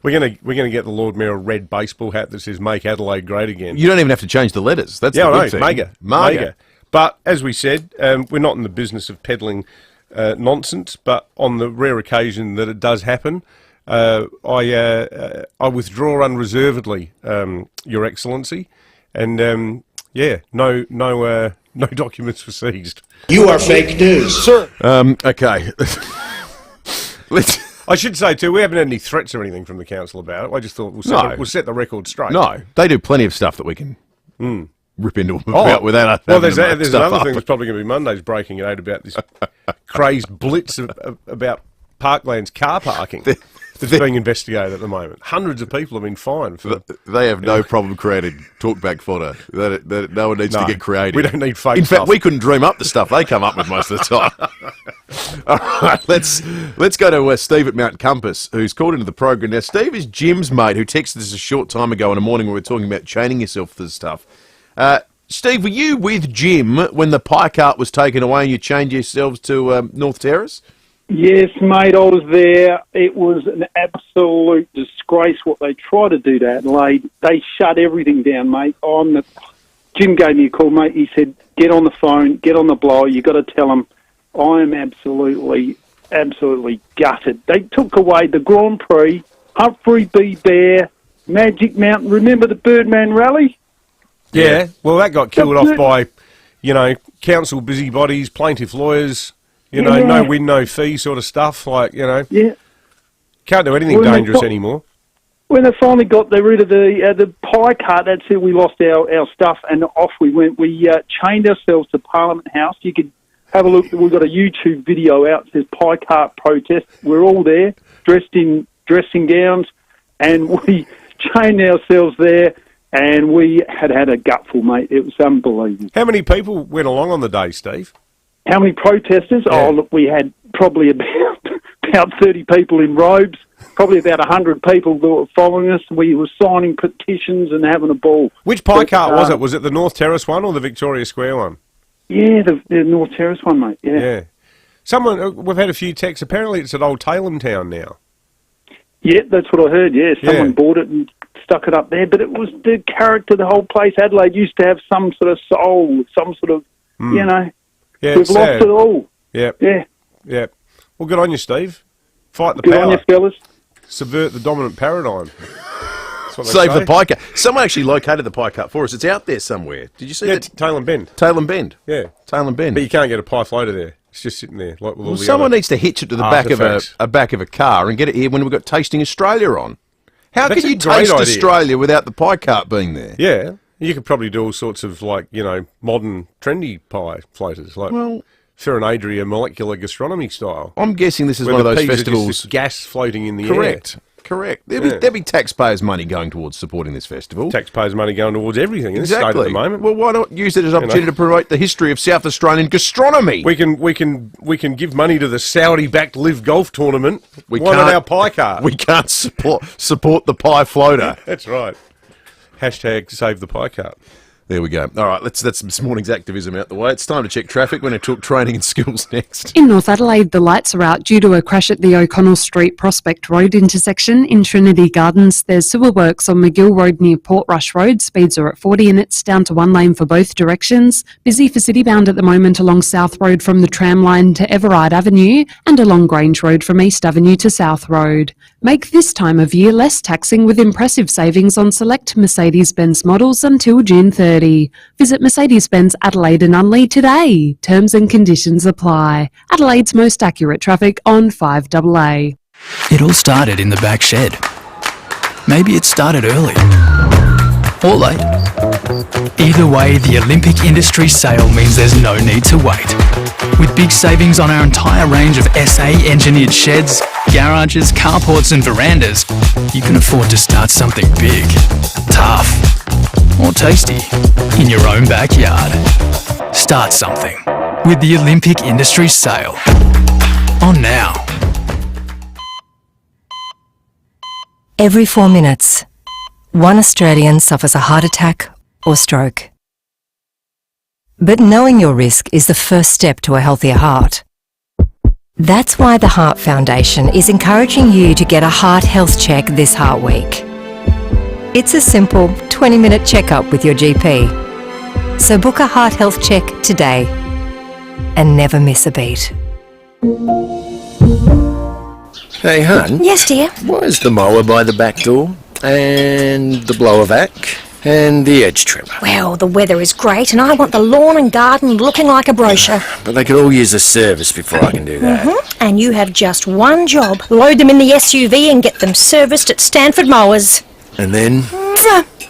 We're gonna get the Lord Mayor a red baseball hat that says "Make Adelaide Great Again." You don't even have to change the letters. That's the good thing. Mega. But as we said, we're not in the business of peddling nonsense. But on the rare occasion that it does happen, I withdraw unreservedly, Your Excellency, and no documents were seized. You are fake news, sir. Okay. I should say, too, we haven't had any threats or anything from the council about it. I just thought we'll set the record straight. No, they do plenty of stuff that we can rip into them about without. Well, there's another thing that's probably going to be Monday's breaking it out about this crazed blitz about Parkland's car parking that's being investigated at the moment. Hundreds of people have been fined for. They have no problem creating talkback fodder. That no one needs to get creative. We don't need fake In stuff. fact, we couldn't dream up the stuff they come up with most of the time. All right, let's go to Steve at Mount Compass, who's called into the program. Now, Steve is Jim's mate, who texted us a short time ago in the morning when we were talking about chaining yourself for this stuff. Steve, were you with Jim when the pie cart was taken away and you chained yourselves to North Terrace? Yes, mate, I was there. It was an absolute disgrace what they tried to do to Adelaide. They shut everything down, mate. Jim gave me a call, mate. He said, get on the phone, get on the blower. You got to tell them I am absolutely gutted. They took away the Grand Prix, Humphrey B. Bear, Magic Mountain. Remember the Birdman Rally? Yeah, well, that got killed off by, council busybodies, plaintiff lawyers, no win, no fee sort of stuff. Yeah. Can't do anything dangerous anymore. When they finally got rid of the pie cart, that's it. We lost our stuff and off we went. We chained ourselves to Parliament House. You could have a look. We've got a YouTube video out. It says pie cart protest. We're all there, dressed in dressing gowns, and we chained ourselves there. And we had a gutful, mate. It was unbelievable. How many people went along on the day, Steve? How many protesters? Yeah. Oh, look, we had probably about about 30 people in robes, probably about 100 people that were following us. We were signing petitions and having a ball. Which pie cart was it? Was it the North Terrace one or the Victoria Square one? Yeah, the North Terrace one, mate. Yeah. We've had a few texts. Apparently it's at Old Tailem Town now. Yeah, that's what I heard, yeah. Someone bought it and stuck it up there. But it was the character, the whole place. Adelaide used to have some sort of soul, some sort of, you know. Yeah, we've lost it all. Yep. Yeah. Yep. Well, good on you, Steve. Fight the Good power. on you, fellas. Subvert the dominant paradigm. That's what they Save say. the pie cut. Someone actually located the pie cut for us. It's out there somewhere. Did you see that? Tailem Bend. Tailem Bend. Yeah. Tailem Bend. But you can't get a pie floater there. It's just sitting there. Like with all the someone other needs to hitch it to the back of a back of a car and get it here when we've got Tasting Australia on. How That's can you a great taste idea. Australia without the pie cart being there? Yeah. You could probably do all sorts of, like, you know, modern, trendy pie floaters. Like, Farinadria molecular gastronomy style. I'm guessing this is where one of the those peas are festivals. Just gas floating in the Correct. air. Correct. There'll be taxpayers' money going towards supporting this festival. Taxpayers' money going towards everything in this state at Exactly. the moment. Well, why not use it as an opportunity to promote the history of South Australian gastronomy? We can give money to the Saudi-backed Live Golf Tournament. We Why can't- not our pie cart? We can't support the pie floater. That's right. Hashtag save the pie cart. There we go. All right, that's this morning's activism out the way. It's time to check traffic. We're going to talk training and skills next. In North Adelaide, the lights are out due to a crash at the O'Connell Street Prospect Road intersection. In Trinity Gardens, there's sewer works on McGill Road near Portrush Road. Speeds are at 40 and it's down to one lane for both directions. Busy for citybound at the moment along South Road from the tram line to Everide Avenue and along Grange Road from East Avenue to South Road. Make this time of year less taxing with impressive savings on select Mercedes-Benz models until June 30. Visit Mercedes-Benz Adelaide and Unley today. Terms and conditions apply. Adelaide's most accurate traffic on 5AA. It all started in the back shed. Maybe it started early. Or late. Either way, the Olympic Industry sale means there's no need to wait. With big savings on our entire range of SA engineered sheds, garages, carports and verandas, you can afford to start something big, tough, or tasty in your own backyard. Start something with the Olympic Industry sale. On now. Every 4 minutes, one Australian suffers a heart attack or stroke. But knowing your risk is the first step to a healthier heart. That's why the Heart Foundation is encouraging you to get a heart health check this Heart Week. It's a simple 20-minute checkup with your GP. So book a heart health check today and never miss a beat. Hey, hun. Yes, dear? Why is the mower by the back door? And the blower vac? And the edge trimmer? Well, the weather is great and I want the lawn and garden looking like a brochure. But they could all use a service before I can do that. And you have just one job. Load them in the SUV and get them serviced at Stanford Mowers. And then?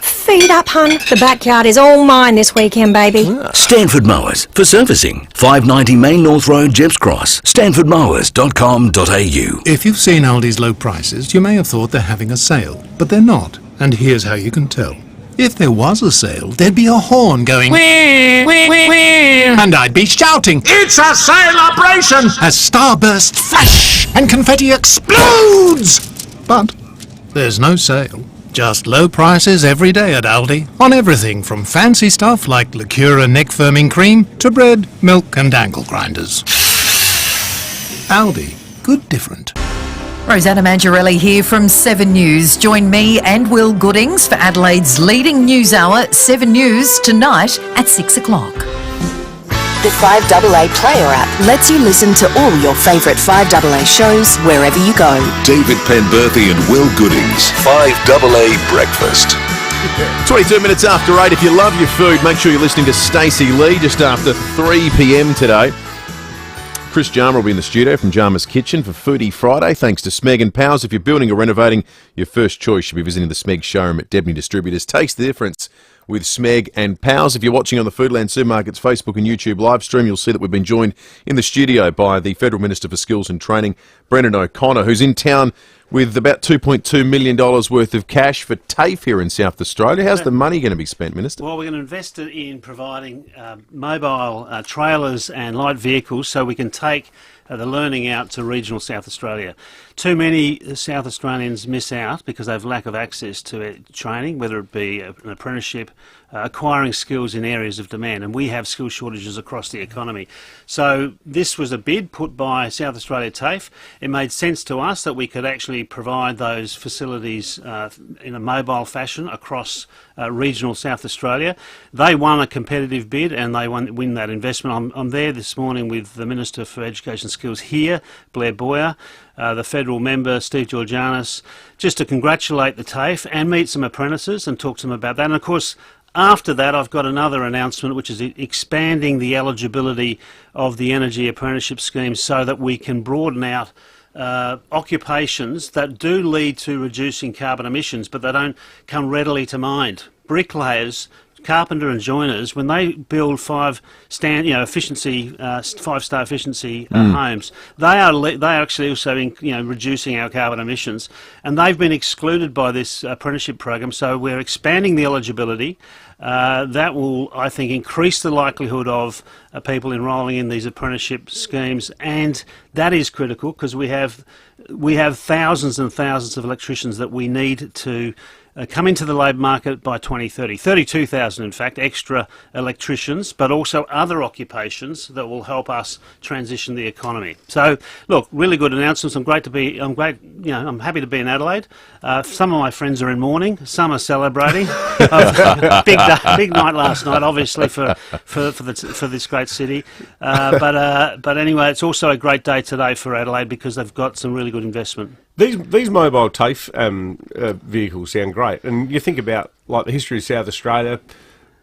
Feed up, hun. The backyard is all mine this weekend, baby. Stanford Mowers for servicing. 590 Main North Road, Jeps Cross. StanfordMowers.com.au. If you've seen Aldi's low prices, you may have thought they're having a sale, but they're not. And here's how you can tell. If there was a sale, there'd be a horn going, wee, wee, wee, wee, and I'd be shouting, it's a celebration, as starbursts flash and confetti explodes. But there's no sale. Just low prices every day at Aldi on everything from fancy stuff like Lacura neck firming cream to bread, milk and ankle grinders. Aldi, good different. Rosanna Mangiarelli here from 7 News. Join me and Will Goodings for Adelaide's leading news hour, 7 News, tonight at 6 o'clock. The 5AA Player app lets you listen to all your favourite 5AA shows wherever you go. David Penberthy and Will Goodings. 5AA Breakfast. 22 minutes after 8. If you love your food, make sure you're listening to Stacey Lee just after 3 p.m. today. Chris Jarmer will be in the studio from Jarmer's Kitchen for Foodie Friday, thanks to Smeg and Powers. If you're building or renovating, your first choice should be visiting the Smeg showroom at Debney Distributors. Taste the difference with Smeg and Powers. If you're watching on the Foodland Supermarkets Facebook and YouTube live stream, you'll see that we've been joined in the studio by the Federal Minister for Skills and Training, Brendan O'Connor, who's in town with about $2.2 million worth of cash for TAFE here in South Australia. How's the money going to be spent, Minister? Well, we're going to invest it in providing mobile trailers and light vehicles so we can take the learning out to regional South Australia. Too many South Australians miss out because they have lack of access to training, whether it be an apprenticeship, acquiring skills in areas of demand, and we have skill shortages across the economy. So this was a bid put by South Australia TAFE. It made sense to us that we could actually provide those facilities in a mobile fashion across regional South Australia. They won a competitive bid and they win that investment. I'm there this morning with the Minister for Education Skills here, Blair Boyer, the federal member, Steve Georgianis, just to congratulate the TAFE and meet some apprentices and talk to them about that. And of course, after that, I've got another announcement, which is expanding the eligibility of the energy apprenticeship scheme so that we can broaden out occupations that do lead to reducing carbon emissions, but they don't come readily to mind. Bricklayers, carpenter and joiners, when they build five-star efficiency homes, they are actually also reducing our carbon emissions, and they've been excluded by this apprenticeship program. So we're expanding the eligibility. That will, I think, increase the likelihood of people enrolling in these apprenticeship schemes, and that is critical because we have thousands and thousands of electricians that we need to come into the labour market by 2030. 32,000, in fact, extra electricians, but also other occupations that will help us transition the economy. So, look, really good announcements. I'm happy to be in Adelaide. Some of my friends are in mourning. Some are celebrating. Big night last night, obviously, for this great city. But anyway, it's also a great day today for Adelaide because they've got some really good investment. These mobile TAFE vehicles sound great, and you think about like the history of South Australia,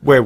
where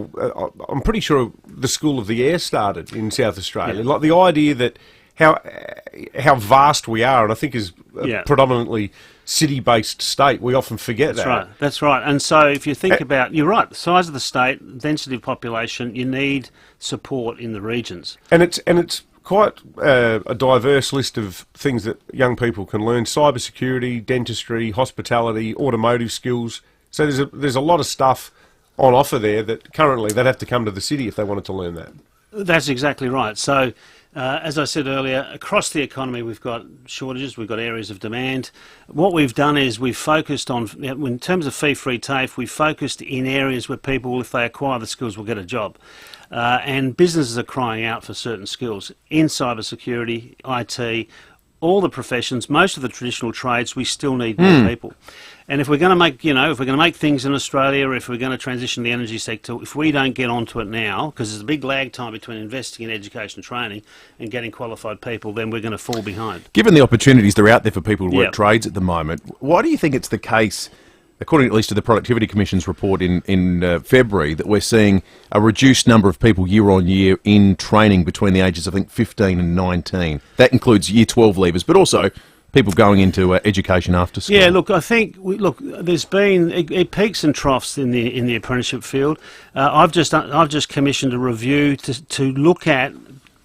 I'm pretty sure the School of the Air started in South Australia. Yeah. Like the idea that how vast we are, and I think is a predominantly city-based state, we often forget that. That's right. And so if you think about, you're right, the size of the state, density of population, you need support in the regions. And it's quite a diverse list of things that young people can learn: cybersecurity, dentistry, hospitality, automotive skills. So there's a lot of stuff on offer there that currently they'd have to come to the city if they wanted to learn that. That's exactly right. So as I said earlier, across the economy we've got shortages, we've got areas of demand. What we've done is we've focused on, in terms of fee-free TAFE, we've focused in areas where people, if they acquire the skills, will get a job. And businesses are crying out for certain skills in cybersecurity, IT, all the professions, most of the traditional trades. We still need more people. And if we're going to make things in Australia, if we're going to transition the energy sector, if we don't get onto it now, because there's a big lag time between investing in education and training and getting qualified people, then we're going to fall behind. Given the opportunities that are out there for people who work trades at the moment, why do you think it's the case, according at least to the Productivity Commission's report in February, that we're seeing a reduced number of people year on year in training between the ages of, I think, 15 and 19? That includes Year 12 leavers, but also people going into education after school. Yeah, look, I think there's been it peaks and troughs in the apprenticeship field. I've just commissioned a review to look at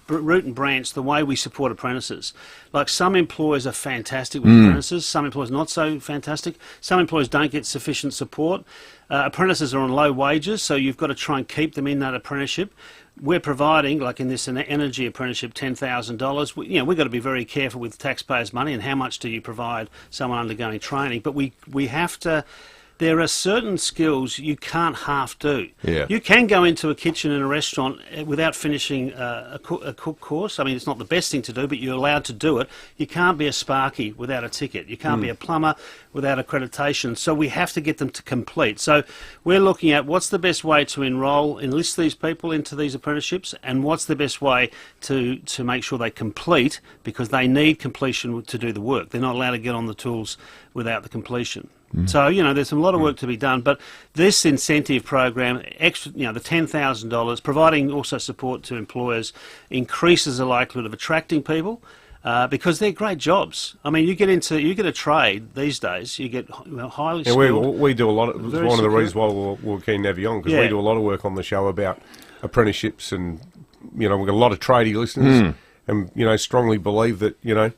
root and branch the way we support apprentices. Like, some employers are fantastic with apprentices, some employers not so fantastic. Some employers don't get sufficient support. Apprentices are on low wages, so you've got to try and keep them in that apprenticeship. We're providing, like in this energy apprenticeship, $10,000. We've got to be very careful with taxpayers' money and how much do you provide someone undergoing training. But we have to. There are certain skills you can't half do. Yeah. You can go into a kitchen in a restaurant without finishing a cook course. I mean, it's not the best thing to do, but you're allowed to do it. You can't be a sparky without a ticket. You can't be a plumber without accreditation. So we have to get them to complete. So we're looking at what's the best way to enlist these people into these apprenticeships, and what's the best way to make sure they complete, because they need completion to do the work. They're not allowed to get on the tools without the completion. So, there's a lot of work to be done, but this incentive program, extra, the $10,000, providing also support to employers, increases the likelihood of attracting people, because they're great jobs. I mean, you get a trade these days, you get highly skilled. We do a lot. It was one of the reasons why we're keen to have you on, because we do a lot of work on the show about apprenticeships, and we've got a lot of tradie listeners, and strongly believe that there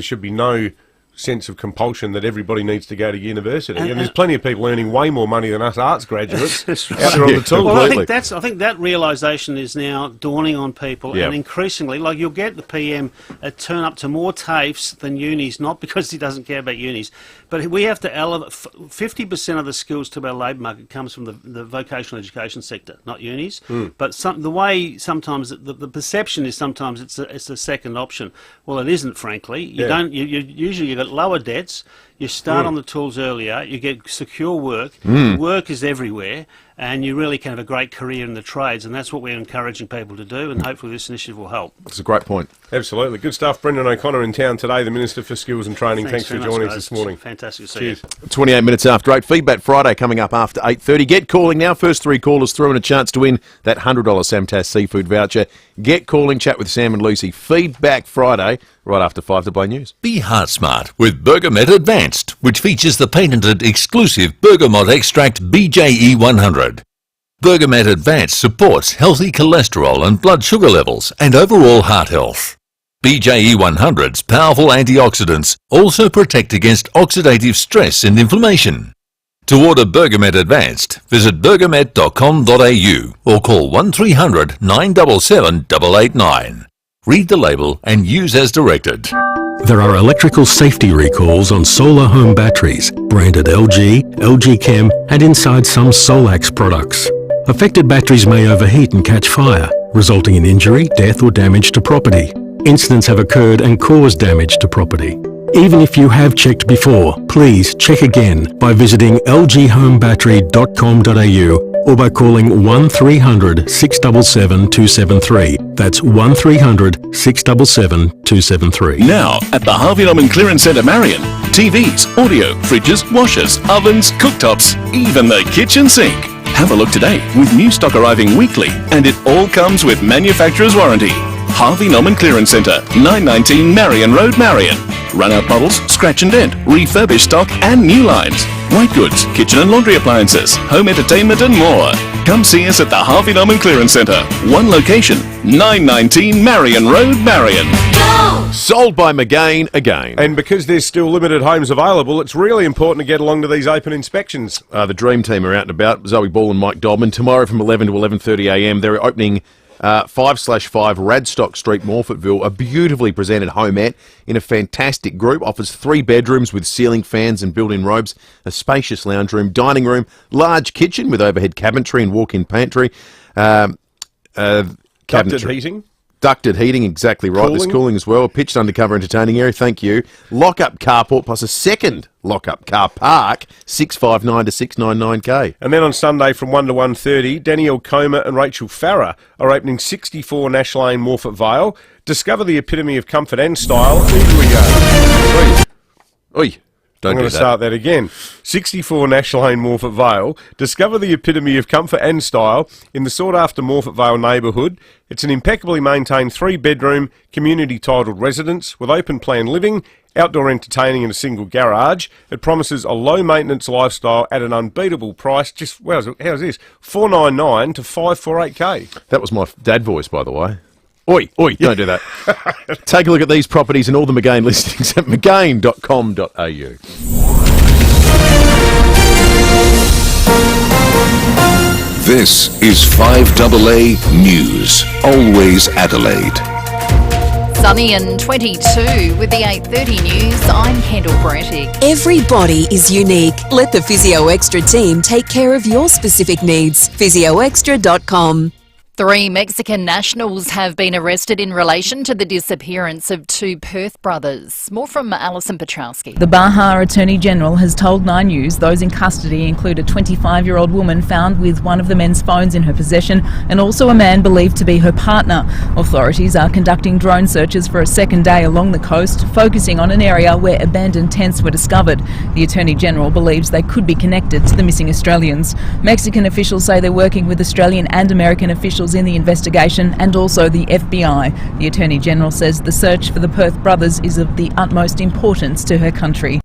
should be no sense of compulsion that everybody needs to go to university. And there's plenty of people earning way more money than us arts graduates out there on the tools. Well, I think that realisation is now dawning on people, and increasingly, like you'll get the PM turn up to more TAFEs than unis, not because he doesn't care about unis, but we have to elevate. 50% of the skills to our labour market comes from the vocational education sector, not unis. But the way sometimes the perception is sometimes it's a second option. Well, it isn't, frankly. Usually you got lower debts. You start on the tools earlier. You get secure work. Work is everywhere, and you really can have a great career in the trades, and that's what we're encouraging people to do, and hopefully this initiative will help. That's a great point. Absolutely. Good stuff. Brendan O'Connor in town today, the Minister for Skills and Training. Thanks for joining us this morning. Fantastic to see you. 28 minutes after 8. Feedback Friday coming up after 8:30. Get calling now. First 3 callers through and a chance to win that $100 Samtas seafood voucher. Get calling. Chat with Sam and Lucy. Feedback Friday right after 5AA News. Be heart smart with Bergamet Advanced, which features the patented exclusive bergamot extract BJE 100. Bergamet Advanced supports healthy cholesterol and blood sugar levels and overall heart health. BJE 100's powerful antioxidants also protect against oxidative stress and inflammation. To order Bergamet Advanced, visit bergamet.com.au or call 1300 977 889. Read the label and use as directed. There are electrical safety recalls on solar home batteries, branded LG, LG Chem, and inside some Celiac products. Affected batteries may overheat and catch fire, resulting in injury, death, or damage to property. Incidents have occurred and caused damage to property. Even if you have checked before, please check again by visiting lghomebattery.com.au or by calling 1300 677 273. That's 1300 677 273. Now at the Harvey Norman Clearance Centre Marion, TVs, audio, fridges, washers, ovens, cooktops, even the kitchen sink. Have a look today with new stock arriving weekly, and it all comes with manufacturer's warranty. Harvey Norman Clearance Centre, 919 Marion Road, Marion. Run-out models, scratch and dent, refurbished stock and new lines. White goods, kitchen and laundry appliances, home entertainment and more. Come see us at the Harvey Norman Clearance Centre. One location, 919 Marion Road, Marion. Sold by McGain again. And because there's still limited homes available, it's really important to get along to these open inspections. The Dream Team are out and about. Zoe Ball and Mike Dobman. Tomorrow from 11 to 11:30am, they're opening 5/5 Radstock Street, Morfettville, a beautifully presented homette in a fantastic group. Offers 3 bedrooms with ceiling fans and built-in robes, a spacious lounge room, dining room, large kitchen with overhead cabinetry and walk-in pantry. Ducted heating? Ducted heating, exactly right. There's cooling as well. Pitched undercover entertaining area, thank you. Lock-up carport plus a second lock-up car park, 659 to 699k. And then on Sunday from 1 to 1:30, Danielle Comer and Rachel Farrer are opening 64 Nash Lane, Morphett Vale. Discover the epitome of comfort and style. Oi. I'm going to start that again. 64 Nash Lane, Morphett Vale. Discover the epitome of comfort and style in the sought-after Morphett Vale neighbourhood. It's an impeccably maintained 3-bedroom, community-titled residence with open-plan living, outdoor entertaining and a single garage. It promises a low-maintenance lifestyle at an unbeatable price. Just, how's this? $499 to $548k. That was my dad voice, by the way. Oi, don't do that. Take a look at these properties and all the McGain listings at mcgain.com.au. This is 5AA News, always Adelaide. Sunny and 22 with the 8:30 news. I'm Kendall Brettig. Every body is unique. Let the Physio Extra team take care of your specific needs. PhysioExtra.com. 3 Mexican nationals have been arrested in relation to the disappearance of 2 Perth brothers. More from Alison Petrowski. The Baja Attorney General has told 9 News those in custody include a 25-year-old woman found with one of the men's phones in her possession and also a man believed to be her partner. Authorities are conducting drone searches for a second day along the coast, focusing on an area where abandoned tents were discovered. The Attorney General believes they could be connected to the missing Australians. Mexican officials say they're working with Australian and American officials in the investigation and also the FBI. The Attorney General says the search for the Perth brothers is of the utmost importance to her country.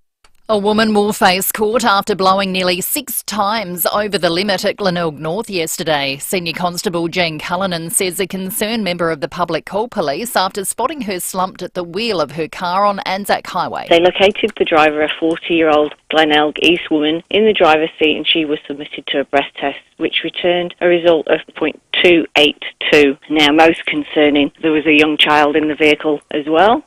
A woman will face court after blowing nearly 6 times over the limit at Glenelg North yesterday. Senior Constable Jane Cullinan says a concerned member of the public called police after spotting her slumped at the wheel of her car on Anzac Highway. They located the driver, a 40-year-old Glenelg East woman, in the driver's seat, and she was submitted to a breath test, which returned a result of 0.282. Now, most concerning, there was a young child in the vehicle as well.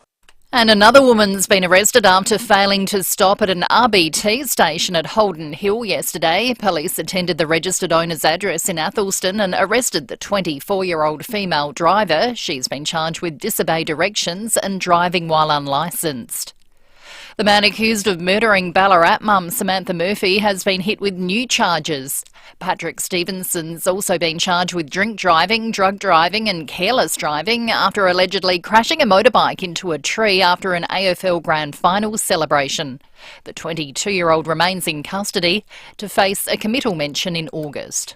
And another woman's been arrested after failing to stop at an RBT station at Holden Hill yesterday. Police attended the registered owner's address in Athelston and arrested the 24-year-old female driver. She's been charged with disobey directions and driving while unlicensed. The man accused of murdering Ballarat mum Samantha Murphy has been hit with new charges. Patrick Stevenson's also been charged with drink driving, drug driving and careless driving after allegedly crashing a motorbike into a tree after an AFL Grand Final celebration. The 22-year-old remains in custody to face a committal mention in August.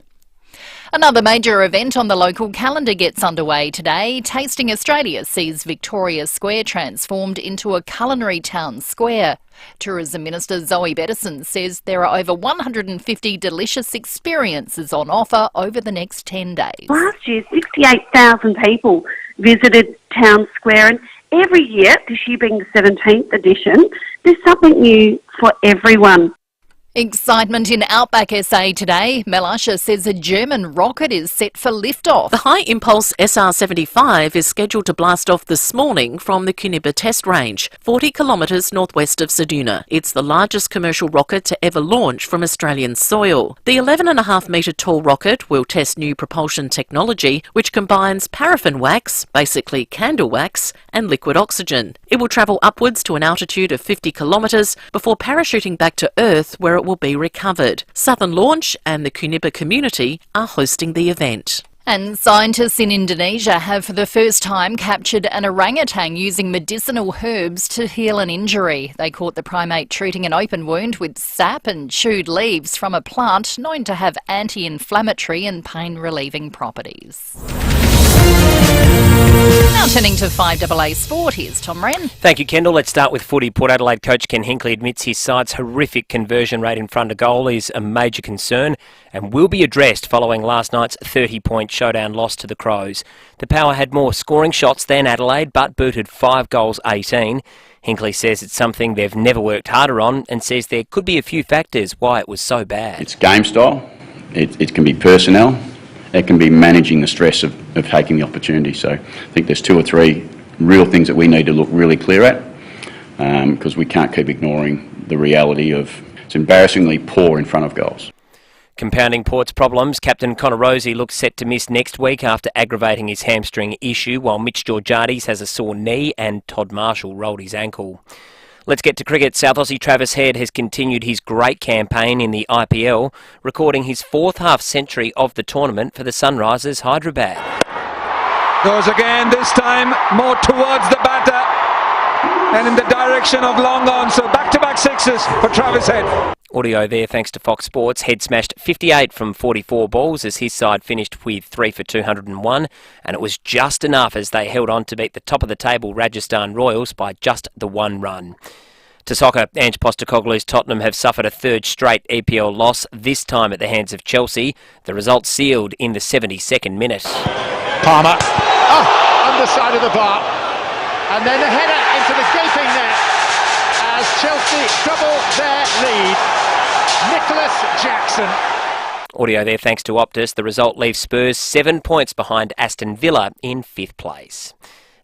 Another major event on the local calendar gets underway today. Tasting Australia sees Victoria Square transformed into a culinary town square. Tourism Minister Zoe Bettison says there are over 150 delicious experiences on offer over the next 10 days. Last year, 68,000 people visited Town Square, and every year, this year being the 17th edition, there's something new for everyone. Excitement in Outback SA today. Mel Usher says a German rocket is set for liftoff. The High Impulse SR-75 is scheduled to blast off this morning from the Cuniba test range, 40 kilometres northwest of Ceduna. It's the largest commercial rocket to ever launch from Australian soil. The 11.5 metre tall rocket will test new propulsion technology, which combines paraffin wax, basically candle wax, and liquid oxygen. It will travel upwards to an altitude of 50 kilometres before parachuting back to Earth, where it will be recovered. Southern Launch and the Cuniba community are hosting the event. And scientists in Indonesia have for the first time captured an orangutan using medicinal herbs to heal an injury. They caught the primate treating an open wound with sap and chewed leaves from a plant known to have anti-inflammatory and pain-relieving properties. Now turning to 5AA Sport, here's Tom Wren. Thank you, Kendall. Let's start with footy. Port Adelaide coach Ken Hinkley admits his side's horrific conversion rate in front of goal is a major concern and will be addressed following last night's 30-point showdown loss to the Crows. The Power had more scoring shots than Adelaide, but booted 5 goals 18. Hinkley says it's something they've never worked harder on and says there could be a few factors why it was so bad. It's game style. It can be personnel. It can be managing the stress of taking the opportunity. So I think there's 2 or 3 real things that we need to look really clear at because we can't keep ignoring the reality of it's embarrassingly poor in front of goals. Compounding Port's problems, Captain Connor Rosie looks set to miss next week after aggravating his hamstring issue, while Mitch Georgiades has a sore knee and Todd Marshall rolled his ankle. Let's get to cricket. South Aussie Travis Head has continued his great campaign in the IPL, recording his 4th half-century of the tournament for the Sunrisers Hyderabad. Goes again, this time more towards the batter and in the direction of long on, so back-to-back sixes for Travis Head. Audio there thanks to Fox Sports. Head smashed 58 from 44 balls as his side finished with 3 for 201, and it was just enough as they held on to beat the top of the table Rajasthan Royals by just the 1 run. To soccer, Ange Postecoglou's Tottenham have suffered a 3rd straight EPL loss, this time at the hands of Chelsea. The result sealed in the 72nd minute. Palmer, underside of the bar, and then the header into the gaping net as Chelsea double their lead. Nicholas Jackson. Audio there thanks to Optus. The result leaves Spurs 7 points behind Aston Villa in 5th place.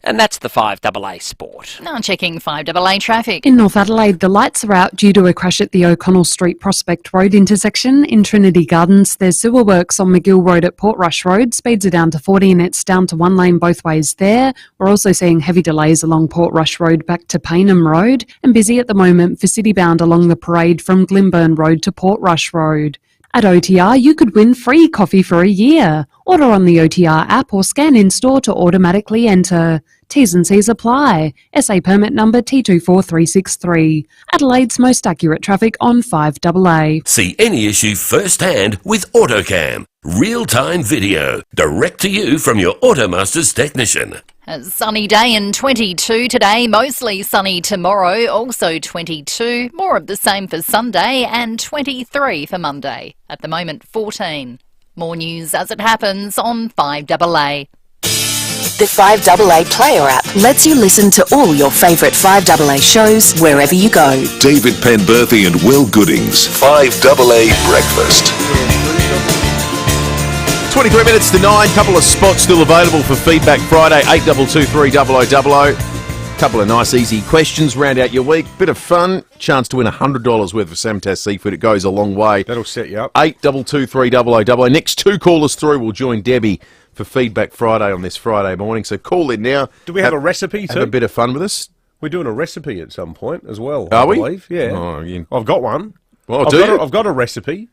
And that's the 5AA Sport. Now checking 5AA traffic. In North Adelaide, the lights are out due to a crash at the O'Connell Street Prospect Road intersection. In Trinity Gardens, there's sewer works on McGill Road at Portrush Road. Speeds are down to 40 and it's down to 1 lane both ways there. We're also seeing heavy delays along Portrush Road back to Paynham Road and busy at the moment for Citybound along the parade from Glimburn Road to Portrush Road. At OTR, you could win free coffee for a year. Order on the OTR app or scan in-store to automatically enter. T's and C's apply. SA permit number T24363. Adelaide's most accurate traffic on 5AA. See any issue firsthand with AutoCam. Real-time video, direct to you from your Automaster's technician. A sunny day and 22 today, mostly sunny tomorrow, also 22. More of the same for Sunday and 23 for Monday. At the moment, 14. More news as it happens on 5AA. The 5AA Player app lets you listen to all your favourite 5AA shows wherever you go. David Penberthy and Will Goodings. 5AA Breakfast. 23 minutes to 9. Couple of spots still available for Feedback Friday. 8223 0000. Couple of nice, easy questions. Round out your week. Bit of fun. Chance to win $100 worth of Samtas seafood. It goes a long way. That'll set you up. 8223 0000. Next two callers through will join Debbie for Feedback Friday on this Friday morning. So call in now. Do we have a recipe too? Have a bit of fun with us. We're doing a recipe at some point as well. Are I we? believe. Yeah. Oh, I've got one. Well, I've got a recipe.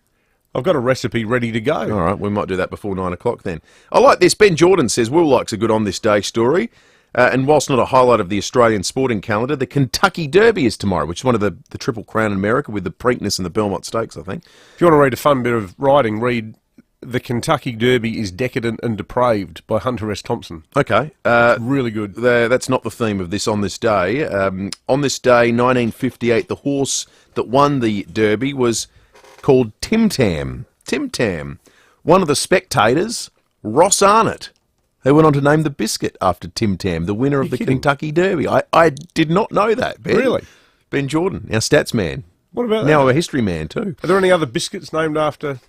I've got a recipe ready to go. All right, we might do that before 9 o'clock then. I like this. Ben Jordan says, Will likes a good on this day story. And whilst not a highlight of the Australian sporting calendar, the Kentucky Derby is tomorrow, which is one of the Triple Crown in America with the Preakness and the Belmont Stakes, I think. If you want to read a fun bit of writing, read The Kentucky Derby is Decadent and Depraved by Hunter S. Thompson. Okay. Really good. That's not the theme of this on this day. On this day, 1958, the horse that won the Derby was called Tim Tam. Tim Tam. One of the spectators, Ross Arnott, who went on to name the biscuit after Tim Tam, the winner of the Kentucky Derby. I did not know that, Ben. Really? Ben Jordan, our stats man. What about now that? a history man too. Are there any other biscuits named after...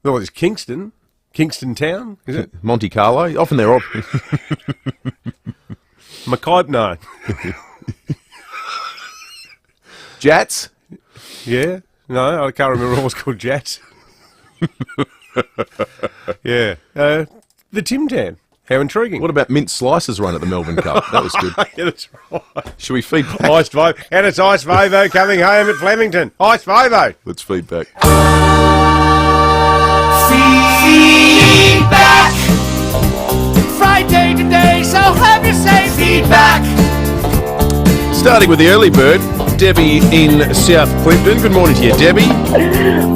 No, there's Kingston. Kingston Town, is it? Monte Carlo. Often they're off. Mackay, no. Jats? Yeah. No, I can't remember what was called Jats. Yeah. The Tim Tam. How intriguing. What about mint slices run at the Melbourne Cup? That was good. Yeah, that's right. Should we feed back? Ice Five. And it's Ice Five-O coming home at Flemington. Ice Five-O. Let's feed back. Feedback. Friday today, so have you say feedback. Starting with the early bird, Debbie in South Clinton. Good morning to you, Debbie.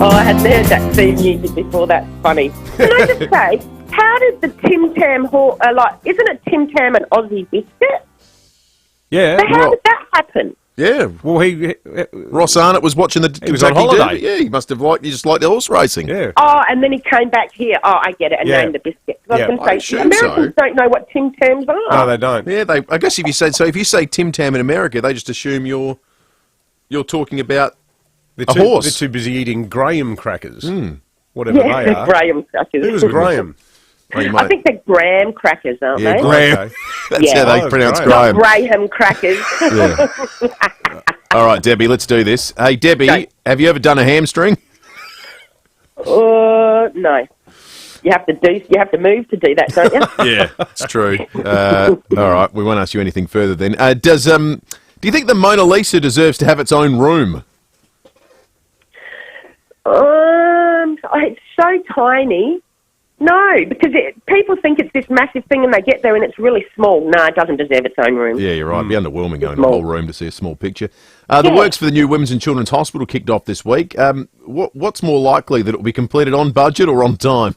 Oh, I hadn't heard that theme music before. That's funny. Can I just say, how did the Tim Tam isn't it Tim Tam an Aussie biscuit? Yeah. So how did that happen? Yeah. Well, Ross Arnott was watching the He was on Kentucky holiday. Derby. Yeah, he must have he just liked the horse racing. Yeah. Oh, and then he came back here. Oh, I get it, and Yeah. named the biscuit. I was Yeah, going I to say, assume so. Americans don't know what Tim Tams are. No, they don't. Yeah, I guess if you say Tim Tam in America, they just assume you're talking about a horse. They're too busy eating Graham crackers. Hmm. Whatever Yeah, they are. Graham crackers. Who was Graham? I think they're graham crackers, aren't Yeah, they? Graham. Okay. That's how they pronounce Graham. Graham crackers. Yeah. All right, Debbie, let's do this. Hey, Debbie, have you ever done a hamstring? No. You have to move to do that, don't you? Yeah, it's true. All right, we won't ask you anything further then. Do you think the Mona Lisa deserves to have its own room? It's so tiny. No, because people think it's this massive thing and they get there and it's really small. No, it doesn't deserve its own room. Yeah, you're right. It'd be underwhelming going to the whole room to see a small picture. The works for the new Women's and Children's Hospital kicked off this week. What's more likely, that it will be completed on budget or on time?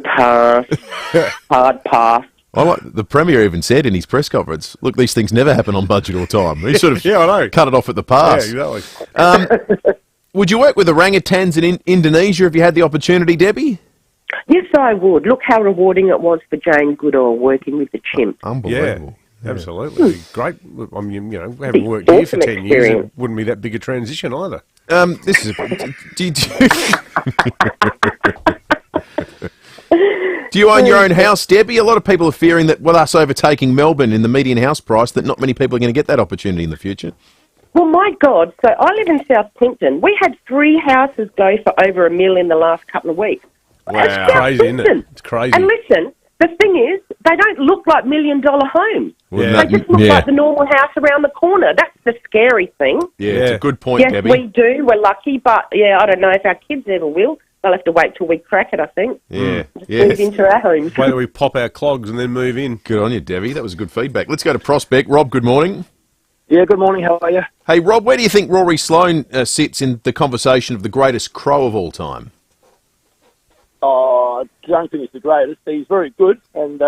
Pass. Hard pass. I like the Premier even said in his press conference, look, these things never happen on budget or time. He sort of I know. cut it off at the pass. Yeah, exactly. Would you work with orangutans in Indonesia if you had the opportunity, Debbie? Yes, I would. Look how rewarding it was for Jane Goodall working with the chimp. Unbelievable. Yeah, absolutely. Great. I mean, having worked here for 10 years, it wouldn't be that big a transition either. This is Do you own your own house, Debbie? A lot of people are fearing that with us overtaking Melbourne in the median house price, that not many people are going to get that opportunity in the future. Well, my God. So I live in South Clinton. We had 3 houses go for over $1 million in the last couple of weeks. Wow. It's Crazy, isn't it? It's crazy. And listen, the thing is, they don't look like $1 million homes. Yeah. They just look like the normal house around the corner. That's the scary thing. Yeah, it's a good point, Yes, Debbie. we do. We're lucky, but I don't know if our kids ever will. They'll have to wait till we crack it, I think. Yeah. Move into our homes. Wait till we pop our clogs and then move in. Good on you, Debbie. That was good feedback. Let's go to Prospect. Rob, good morning. Yeah, good morning. How are you? Hey, Rob, where do you think Rory Sloane sits in the conversation of the greatest crow of all time? I don't think he's the greatest. He's very good, and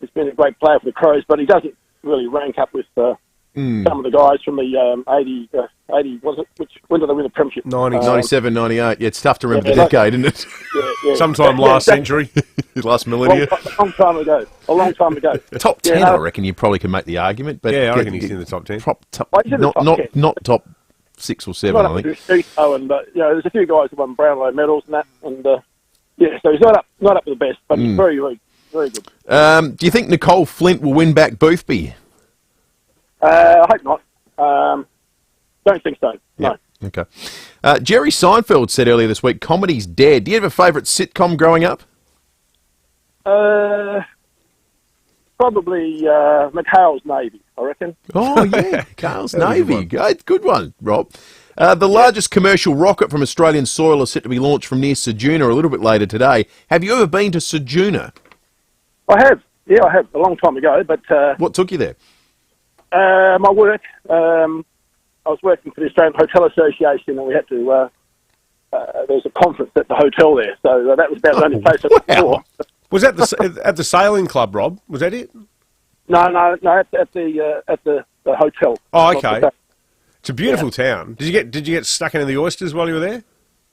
he's been a great player for the Crows, but he doesn't really rank up with some of the guys from the 80, was it? When did they win the premiership? 97, 98. Yeah, it's tough to remember the decade, isn't it? Yeah. Sometime last century. Last millennia. A long time ago. Top 10, I reckon you probably can make the argument. But I reckon he's in the top 10. Not top 6 or 7, I think. And there's a few guys who won Brownlow medals and that, and so he's not up to the best, but he's very, very, very good. Do you think Nicole Flint will win back Boothby? I hope not. Don't think so. No. Okay. Jerry Seinfeld said earlier this week, comedy's dead. Do you have a favourite sitcom growing up? Probably McHale's Navy, I reckon. Oh, yeah. Carl's Navy. Good one, Rob. The largest commercial rocket from Australian soil is set to be launched from near Celiac a little bit later today. Have you ever been to Celiac? I have. Yeah, I have. A long time ago. But what took you there? My work. I was working for the Australian Hotel Association, and we had to. There was a conference at the hotel there, so that was about the only place I went before. Was that at the sailing club, Rob? Was that it? No, at the hotel. Oh, okay. It's a beautiful town. Did you get stuck into the oysters while you were there?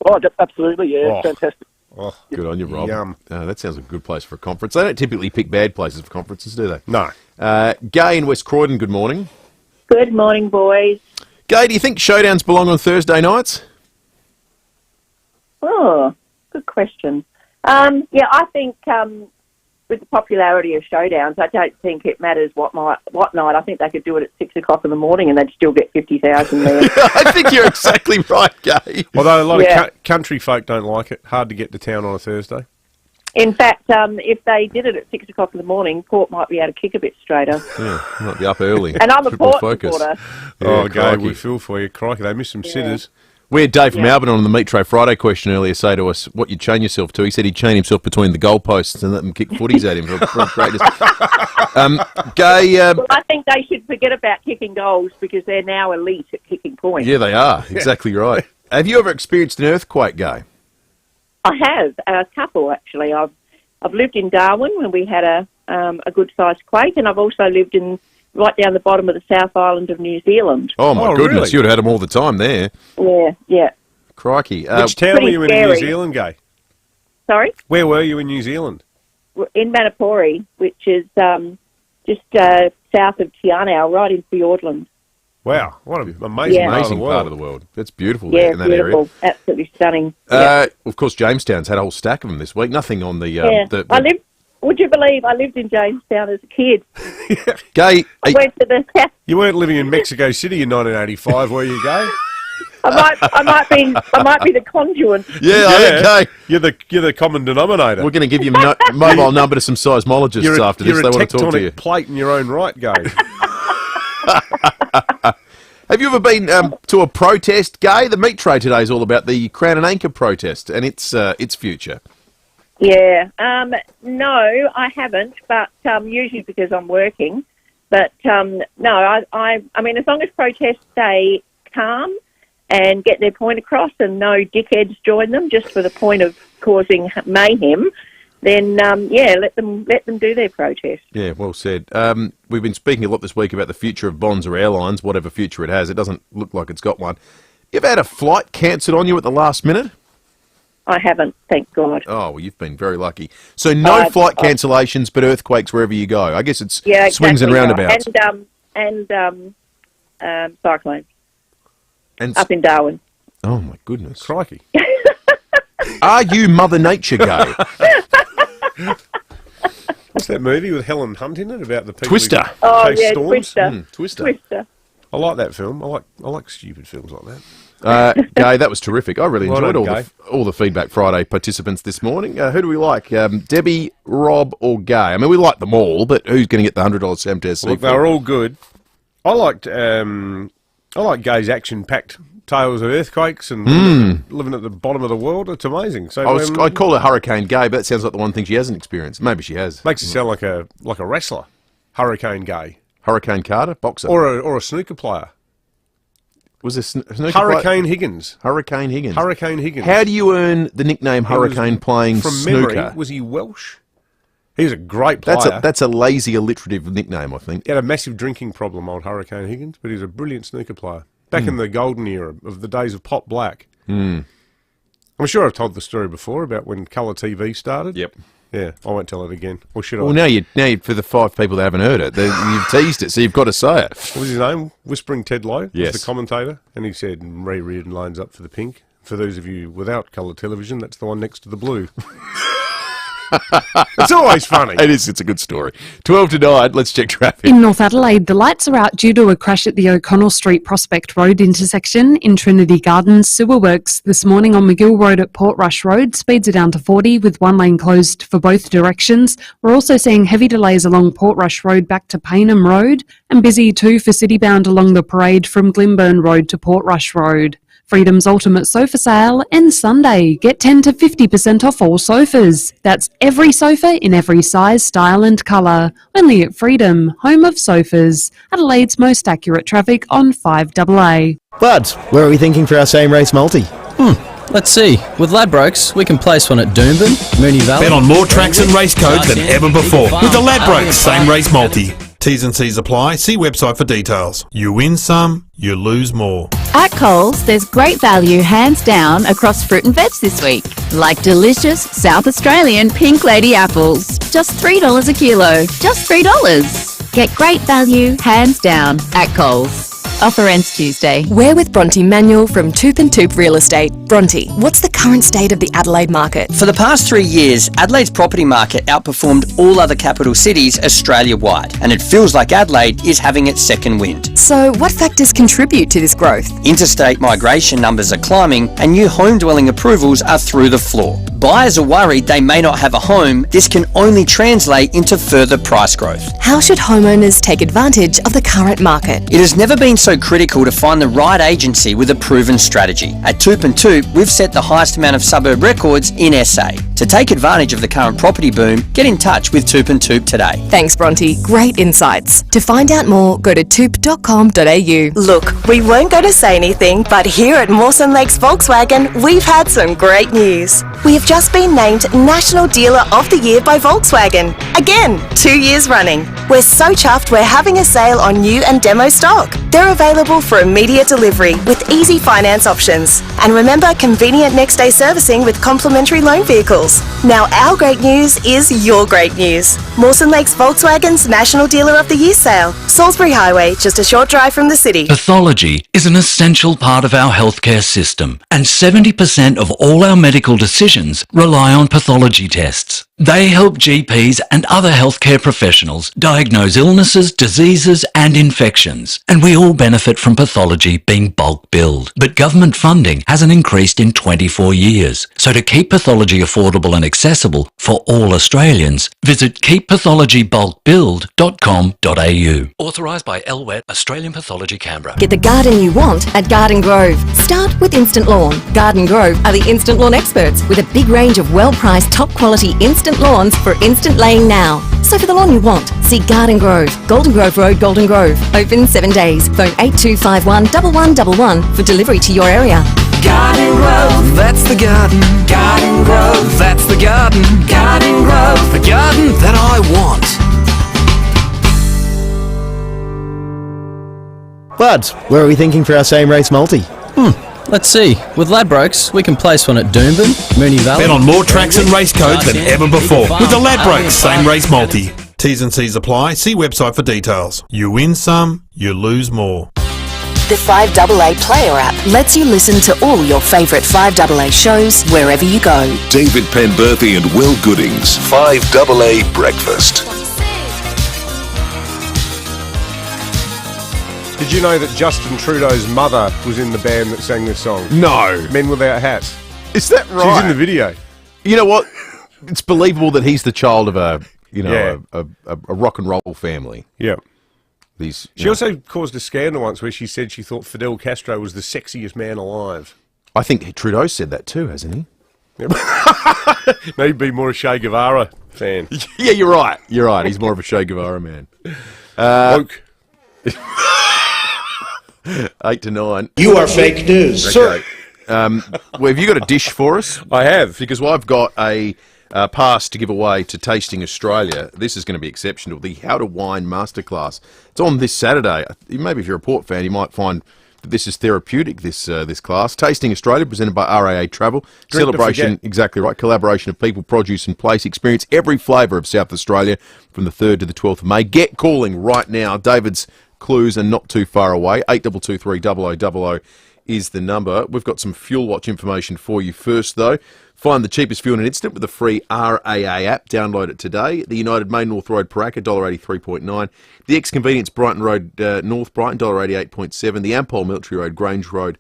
Oh, absolutely. Yeah, fantastic. Oh, good on you, Rob. Yum. That sounds like a good place for a conference. They don't typically pick bad places for conferences, do they? No. Gay in West Croydon, good morning. Good morning, boys. Gay, do you think showdowns belong on Thursday nights? Oh, good question. I think with the popularity of showdowns, I don't think it matters what night. I think they could do it at 6 o'clock in the morning and they'd still get 50,000 there. I think you're exactly right, Gay. Although a lot of country folk don't like it. Hard to get to town on a Thursday. In fact, if they did it at 6 o'clock in the morning, Port might be able to kick a bit straighter. Yeah, might be up early. And I'm a Port supporter. Oh, Gay, we feel for you. Crikey, they missed some sitters. We had Dave from Albert on the Meat Tray Friday question earlier say to us what you'd chain yourself to. He said he'd chain himself between the goalposts and let them kick footies at him for greatness. Gay... well, I think they should forget about kicking goals because they're now elite at kicking points. Yeah, they are. Exactly right. Have you ever experienced an earthquake, Gay? I have. A couple, actually. I've lived in Darwin when we had a good-sized quake, and I've also lived right down the bottom of the South Island of New Zealand. Oh, my goodness. Really? You would have had them all the time there. Yeah. Crikey. Which town were you in New Zealand, Gay? Sorry? Where were you in New Zealand? In Manapori, which is just south of Tianau, right in Fiordland. Wow, what an amazing part of the world. That's beautiful Yeah, there in that beautiful. area. Absolutely stunning. Of course, Jamestown's had a whole stack of them this week. Nothing on the... Would you believe I lived in Jamestown as a kid? Gay... I went to the south. You weren't living in Mexico City in 1985, were you, Gay? I might be the conduit. Yeah. You're the common denominator. We're going to give you mobile number to some seismologists after this. They want to talk to you. You're a tectonic plate in your own right, Gay. Have you ever been to a protest, Gay? The Meat Tray today is all about the Crown and Anchor protest and its future. Yeah. No, I haven't, but usually because I'm working. But no, I mean, as long as protests stay calm and get their point across and no dickheads join them just for the point of causing mayhem, then let them do their protest. Yeah, well said. We've been speaking a lot this week about the future of bonds or airlines, whatever future it has. It doesn't look like it's got one. You ever had a flight cancelled on you at the last minute? I haven't, thank God. Oh, well, you've been very lucky. So no flight cancellations, but earthquakes wherever you go. I guess it's swings and roundabouts. And cyclones. And up in Darwin. Oh, my goodness. Crikey. Are you Mother Nature, Gay? What's that movie with Helen Hunt in it about the people Twister. who chase storms? Twister. I like that film. I like stupid films like that. Gay, that was terrific. I really enjoyed Gay. all the Feedback Friday participants this morning. Who do we like? Debbie, Rob, or Gay? I mean, we like them all, but who's going to get the $100 Sam Test? Look, they were all good. I liked Gay's action-packed tales of earthquakes and living at the bottom of the world. It's amazing. So I'd call her Hurricane Gay, but that sounds like the one thing she hasn't experienced. Maybe she has. Makes it sound like a wrestler. Hurricane Gay. Hurricane Carter, boxer, or a snooker player. Was a snooker Hurricane Higgins. Hurricane Higgins. Hurricane Higgins. How do you earn the nickname Hurricane playing from snooker? memory, was he Welsh? He's a great player. That's a lazy alliterative nickname, I think. He had a massive drinking problem, old Hurricane Higgins, but he's a brilliant snooker player. Back in the golden era of the days of Pop Black. Mm. I'm sure I've told the story before about when colour TV started. Yep. Yeah, I won't tell it again. Or should Well, I? now you for the 5 people that haven't heard it, you've teased it, so you've got to say it. What was his name? Whispering Ted Lowe Yes. was the commentator. And he said, Ray Reardon lines up for the pink. For those of you without colour television, that's the one next to the blue. It's always funny. It is. It's a good story. 12 to 9. Let's check traffic. In North Adelaide, the lights are out due to a crash at the O'Connell Street Prospect Road intersection. In Trinity Gardens, sewer works this morning on McGill Road at Portrush Road. Speeds are down to 40 with one lane closed for both directions. We're also seeing heavy delays along Portrush Road back to Paynham Road and busy too for Citybound along the parade from Glimburn Road to Portrush Road. Freedom's Ultimate Sofa Sale ends Sunday. Get 10 to 50% off all sofas. That's every sofa in every size, style and colour. Only at Freedom, home of sofas. Adelaide's most accurate traffic on 5AA. Buds, where are we thinking for our same race multi? Let's see. With Ladbrokes, we can place one at Doomben, Moonee Valley. Bet on more tracks and race codes than ever before with the Ladbrokes Same Race Multi. T's and C's apply. See website for details. You win some, you lose more. At Coles, there's great value hands down across fruit and veg this week. Like delicious South Australian Pink Lady apples. Just $3 a kilo. Just $3. Get great value hands down at Coles. Offer ends Tuesday. We're with Bronte Manuel from Toop and Toop Real Estate. Bronte, what's the current state of the Adelaide market? For the past 3 years, Adelaide's property market outperformed all other capital cities Australia-wide, and it feels like Adelaide is having its second wind. So, what factors contribute to this growth? Interstate migration numbers are climbing, and new home dwelling approvals are through the floor. Buyers are worried they may not have a home. This can only translate into further price growth. How should homeowners take advantage of the current market? It has never been so critical to find the right agency with a proven strategy. At Toop and Toop, we've set the highest amount of suburb records in SA. To take advantage of the current property boom, get in touch with Toop and Toop today. Thanks, Bronte. Great insights. To find out more, go to toop.com.au. Look, we weren't going to say anything, but here at Mawson Lakes Volkswagen, we've had some great news. We have just been named National Dealer of the Year by Volkswagen. Again, 2 years running. We're so chuffed we're having a sale on new and demo stock. They're available for immediate delivery with easy finance options. And remember, convenient next day servicing with complimentary loan vehicles. Now our great news is your great news. Mawson Lakes Volkswagen's National Dealer of the Year sale. Salisbury Highway, just a short drive from the city. Pathology is an essential part of our healthcare system, and 70% of all our medical decisions rely on pathology tests. They help GPs and other healthcare professionals diagnose illnesses, diseases and infections, and we all benefit from pathology being bulk billed. But government funding hasn't increased in 24 years, so to keep pathology affordable and accessible for all Australians, visit keeppathologybulkbilled.com.au. Authorised by LWET, Australian Pathology Canberra. Get the garden you want at Garden Grove. Start with Instant Lawn. Garden Grove are the instant lawn experts with a big range of well-priced, top-quality instant lawns for instant laying now. So for the lawn you want, see Garden Grove, Golden Grove Road, Golden Grove. Open 7 days. Phone 8251 1111 for delivery to your area. Garden Grove, that's the garden. Garden Grove, that's the garden. Garden Grove, the garden that I want. Buds, where are we thinking for our same race multi? Let's see. With Ladbrokes, we can place one at Doomben, Moonee Valley. Bet on more tracks and race codes than ever before with the Ladbrokes Same Race Multi. T's and C's apply. See website for details. You win some, you lose more. The 5AA Player app lets you listen to all your favourite 5AA shows wherever you go. David Penberthy and Will Goodings, 5AA Breakfast. Did you know that Justin Trudeau's mother was in the band that sang this song? No. Men Without Hats. Is that right? She's in the video. You know what? It's believable that he's the child of a rock and roll family. Yeah. She also caused a scandal once where she said she thought Fidel Castro was the sexiest man alive. I think Trudeau said that too, hasn't he? Yep. No, he'd be more a Che Guevara fan. Yeah, you're right. You're right. He's more of a Che Guevara man. Woke. 8 to 9. You are fake news. Okay. Well, have you got a dish for us? I have. Because I've got a pass to give away to Tasting Australia. This is going to be exceptional. The How to Wine Masterclass. It's on this Saturday. Maybe if you're a Port fan, you might find that this is therapeutic, this class. Tasting Australia, presented by RAA Travel. Drink Celebration, exactly right. Collaboration of people, produce and place. Experience every flavour of South Australia from the 3rd to the 12th of May. Get calling right now. David's clues are not too far away. 8223 0000 is the number. We've got some Fuel Watch information for you first, though. Find the cheapest fuel in an instant with the free RAA app. Download it today. The United Main North Road Paraka, $1.83.9. The Ex-Convenience Brighton Road North Brighton, $1.88.7. The Ampol Military Road Grange Road,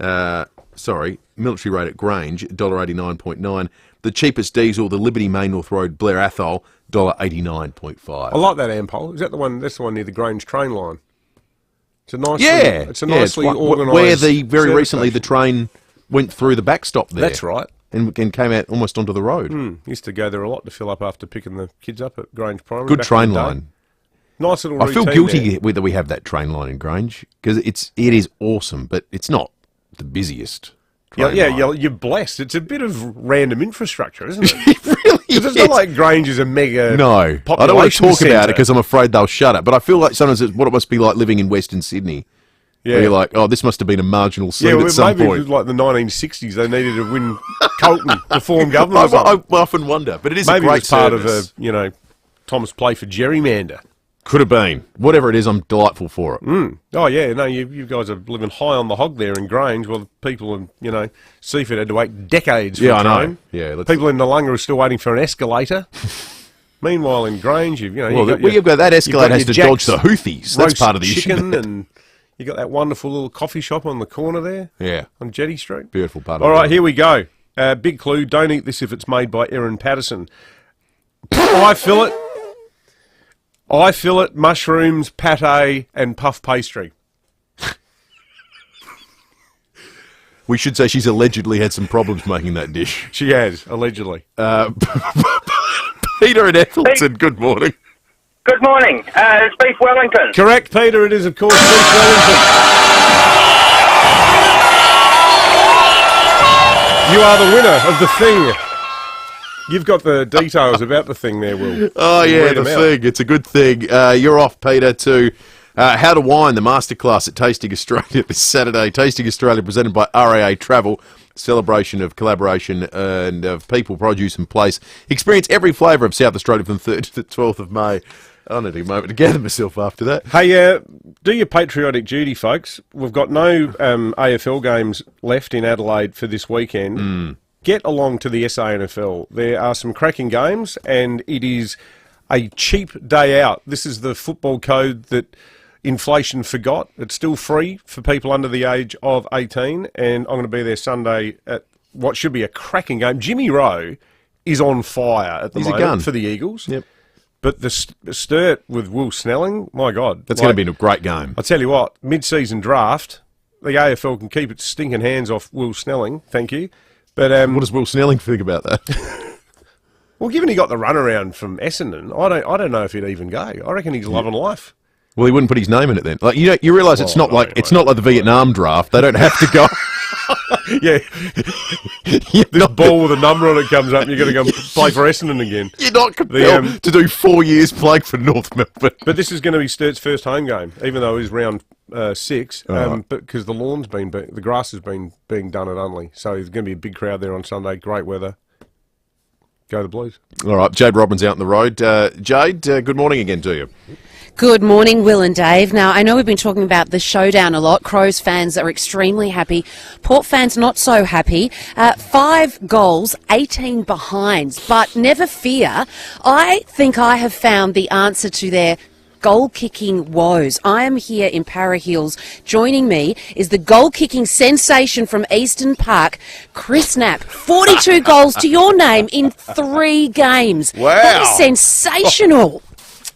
Military Road at Grange, $1.89.9. The cheapest diesel, the Liberty Main North Road Blair Athol, $1.89.5. I like that Ampol. Is that the one? That's the one near the Grange train line. It's a nice. It's a nicely organised. Where very recently the train went through the backstop there. That's right. And came out almost onto the road. Used to go there a lot to fill up after picking the kids up at Grange Primary. Good train line. Nice little I feel routine guilty there. that we have that train line in Grange because it is awesome, but it's not the busiest. You're blessed. It's a bit of random infrastructure, isn't it? It really is. It's not like Grange is a mega No, population I don't want to talk centre. about it because I'm afraid they'll shut it. But I feel like sometimes it's what it must be like living in Western Sydney. Yeah. Where you're like, oh, this must have been a marginal seat at some maybe point. it was like the 1960s. They needed to win Colton to form government. I often wonder, but it is maybe a great it's part service. of a Thomas play for gerrymander. Could have been. Whatever it is, I'm delightful for it. Oh, yeah. No, you guys are living high on the hog there in Grange. Well, the people in, Seaford had to wait decades for a I train. know. Yeah, People in Nollunga are still waiting for an escalator. Meanwhile, in Grange, you've got that escalator has to dodge the Houthis. That's part of the chicken issue. And you got that wonderful little coffee shop on the corner there. Yeah. On Jetty Street. Beautiful part of All the right, world. here we go. Big clue, don't eat this if it's made by Erin Patterson. I fill it, mushrooms, pate, and puff pastry. We should say she's allegedly had some problems making that dish. She has, allegedly. Peter and Ethelston, good morning. Good morning. It's Beef Wellington. Correct, Peter. It is, of course, Beef Wellington. You are the winner of the thing. You've got the details about the thing there, Will. Oh, yeah, the thing. It's a good thing. You're off, Peter, to How to Wine, the masterclass at Tasting Australia this Saturday. Tasting Australia presented by RAA Travel. Celebration of collaboration and of people, produce and place. Experience every flavour of South Australia from 3rd to the 12th of May. I need a moment to gather myself after that. Hey, do your patriotic duty, folks. We've got no AFL games left in Adelaide for this weekend. Get along to the SANFL. There are some cracking games, and it is a cheap day out. This is the football code that inflation forgot. It's still free for people under the age of 18, and I'm going to be there Sunday at what should be a cracking game. Jimmy Rowe is on fire at the moment for the Eagles. Yep. But the Sturt with Will Snelling, my God. That's going to be a great game. I'll tell you what, mid-season draft, the AFL can keep its stinking hands off Will Snelling, thank you. But what does Will Snelling think about that? Well, given he got the runaround from Essendon, I don't know if he'd even go. I reckon he's loving life. Well, he wouldn't put his name in it then. Like you realise it's not like the Vietnam draft. They don't have to go. Yeah. This ball with a number on it comes up and you've got to go and play for Essendon again. You're not compelled to do 4 years playing for North Melbourne. But this is going to be Sturt's first home game, even though it is round 6. But because the grass has been being done at Unley, so there's going to be a big crowd there on Sunday. Great weather. Go the Blues. All right, Jade Robbins out on the road. Jade, good morning again to you. Good morning, Will and Dave. Now, I know we've been talking about the Showdown a lot. Crows fans are extremely happy. Port fans not so happy. 5 goals, 18 behinds. But never fear, I think I have found the answer to their goal-kicking woes. I am here in Para Hills. Joining me is the goal-kicking sensation from Eastern Park, Chris Knapp. 42 goals to your name in 3 games. Wow. That is sensational.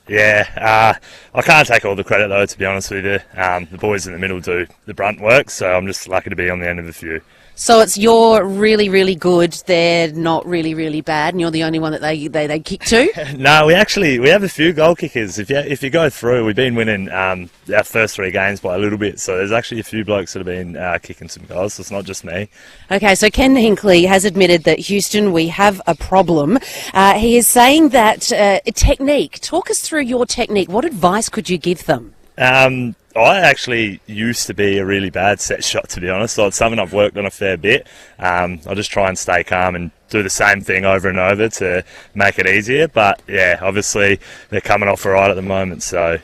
Yeah, I can't take all the credit though, to be honest with you. The boys in the middle do the brunt work, so I'm just lucky to be on the end of a few. So it's you're really, really good, they're not really, really bad, and you're the only one that they kick to? No, we have a few goal kickers. If you go through, we've been winning our first 3 games by a little bit, so there's actually a few blokes that have been kicking some goals, so it's not just me. Okay, so Ken Hinckley has admitted that, Houston, we have a problem. He is saying that technique. Talk us through your technique. What advice could you give them? I actually used to be a really bad set shot, to be honest, so it's something I've worked on a fair bit. I just try and stay calm and do the same thing over and over to make it easier, but yeah, obviously they're coming off all right at the moment, so...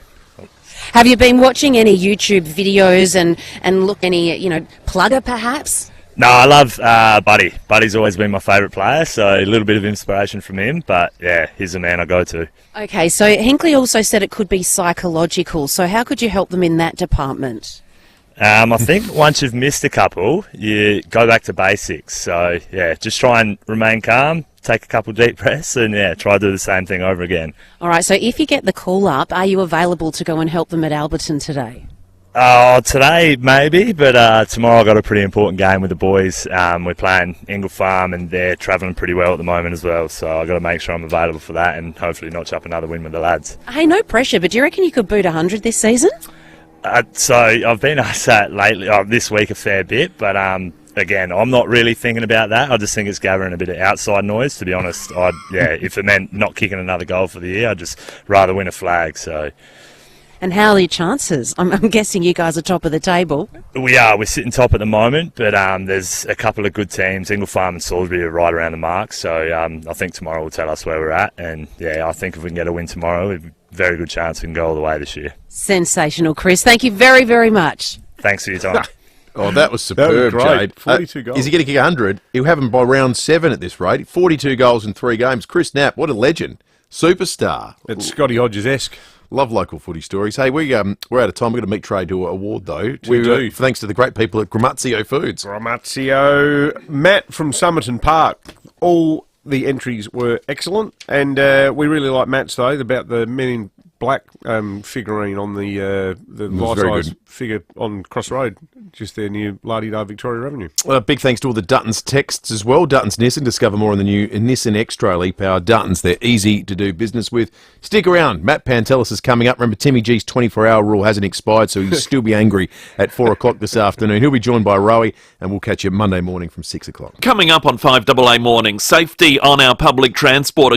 Have you been watching any YouTube videos and look any, plugger perhaps? No, I love Buddy. Buddy's always been my favourite player, so a little bit of inspiration from him, but yeah, he's the man I go to. Okay, so Hinckley also said it could be psychological, so how could you help them in that department? I think once you've missed a couple, you go back to basics, so yeah, just try and remain calm, take a couple deep breaths, and yeah, try to do the same thing over again. All right, so if you get the call up, are you available to go and help them at Alberton today? Today maybe, but tomorrow I've got a pretty important game with the boys. We're playing Ingle Farm and they're travelling pretty well at the moment as well, so I've got to make sure I'm available for that and hopefully notch up another win with the lads. Hey, no pressure, but do you reckon you could boot 100 this season? So I've been asked that lately, this week a fair bit, but again, I'm not really thinking about that. I just think it's gathering a bit of outside noise, to be honest. If it meant not kicking another goal for the year, I'd just rather win a flag, so... And how are your chances? I'm guessing you guys are top of the table. We are. We're sitting top at the moment, but there's a couple of good teams. Ingle Farm and Salisbury are right around the mark, so I think tomorrow will tell us where we're at. And yeah, I think if we can get a win tomorrow, we've a very good chance we can go all the way this year. Sensational, Chris. Thank you very, very much. Thanks for your time. Oh, that was superb, Jade. 42 goals. Is he going to kick 100? He'll have him by round 7 at this rate. 42 goals in 3 games. Chris Knapp, what a legend. Superstar. It's Scotty Hodges-esque. Love local footy stories. Hey, we're out of time. We've got to meet Trey to award, though. We do. Thanks to the great people at Gramazio Foods. Gramazio. Matt from Somerton Park. All the entries were excellent, and we really like Matt's, though, about the Men in Black figurine on the life-size figure on Cross Road, just there near La-di-da Victoria Avenue. Big thanks to all the Duttons texts as well. Duttons Nissan. Discover more on the new Nissan X-Trail e-powered Duttons. They're easy to do business with. Stick around. Matt Pantelis is coming up. Remember, Timmy G's 24-hour rule hasn't expired, so he'll still be angry at 4 o'clock this afternoon. He'll be joined by Rowie, and we'll catch you Monday morning from 6 o'clock. Coming up on 5AA Morning, safety on our public transport.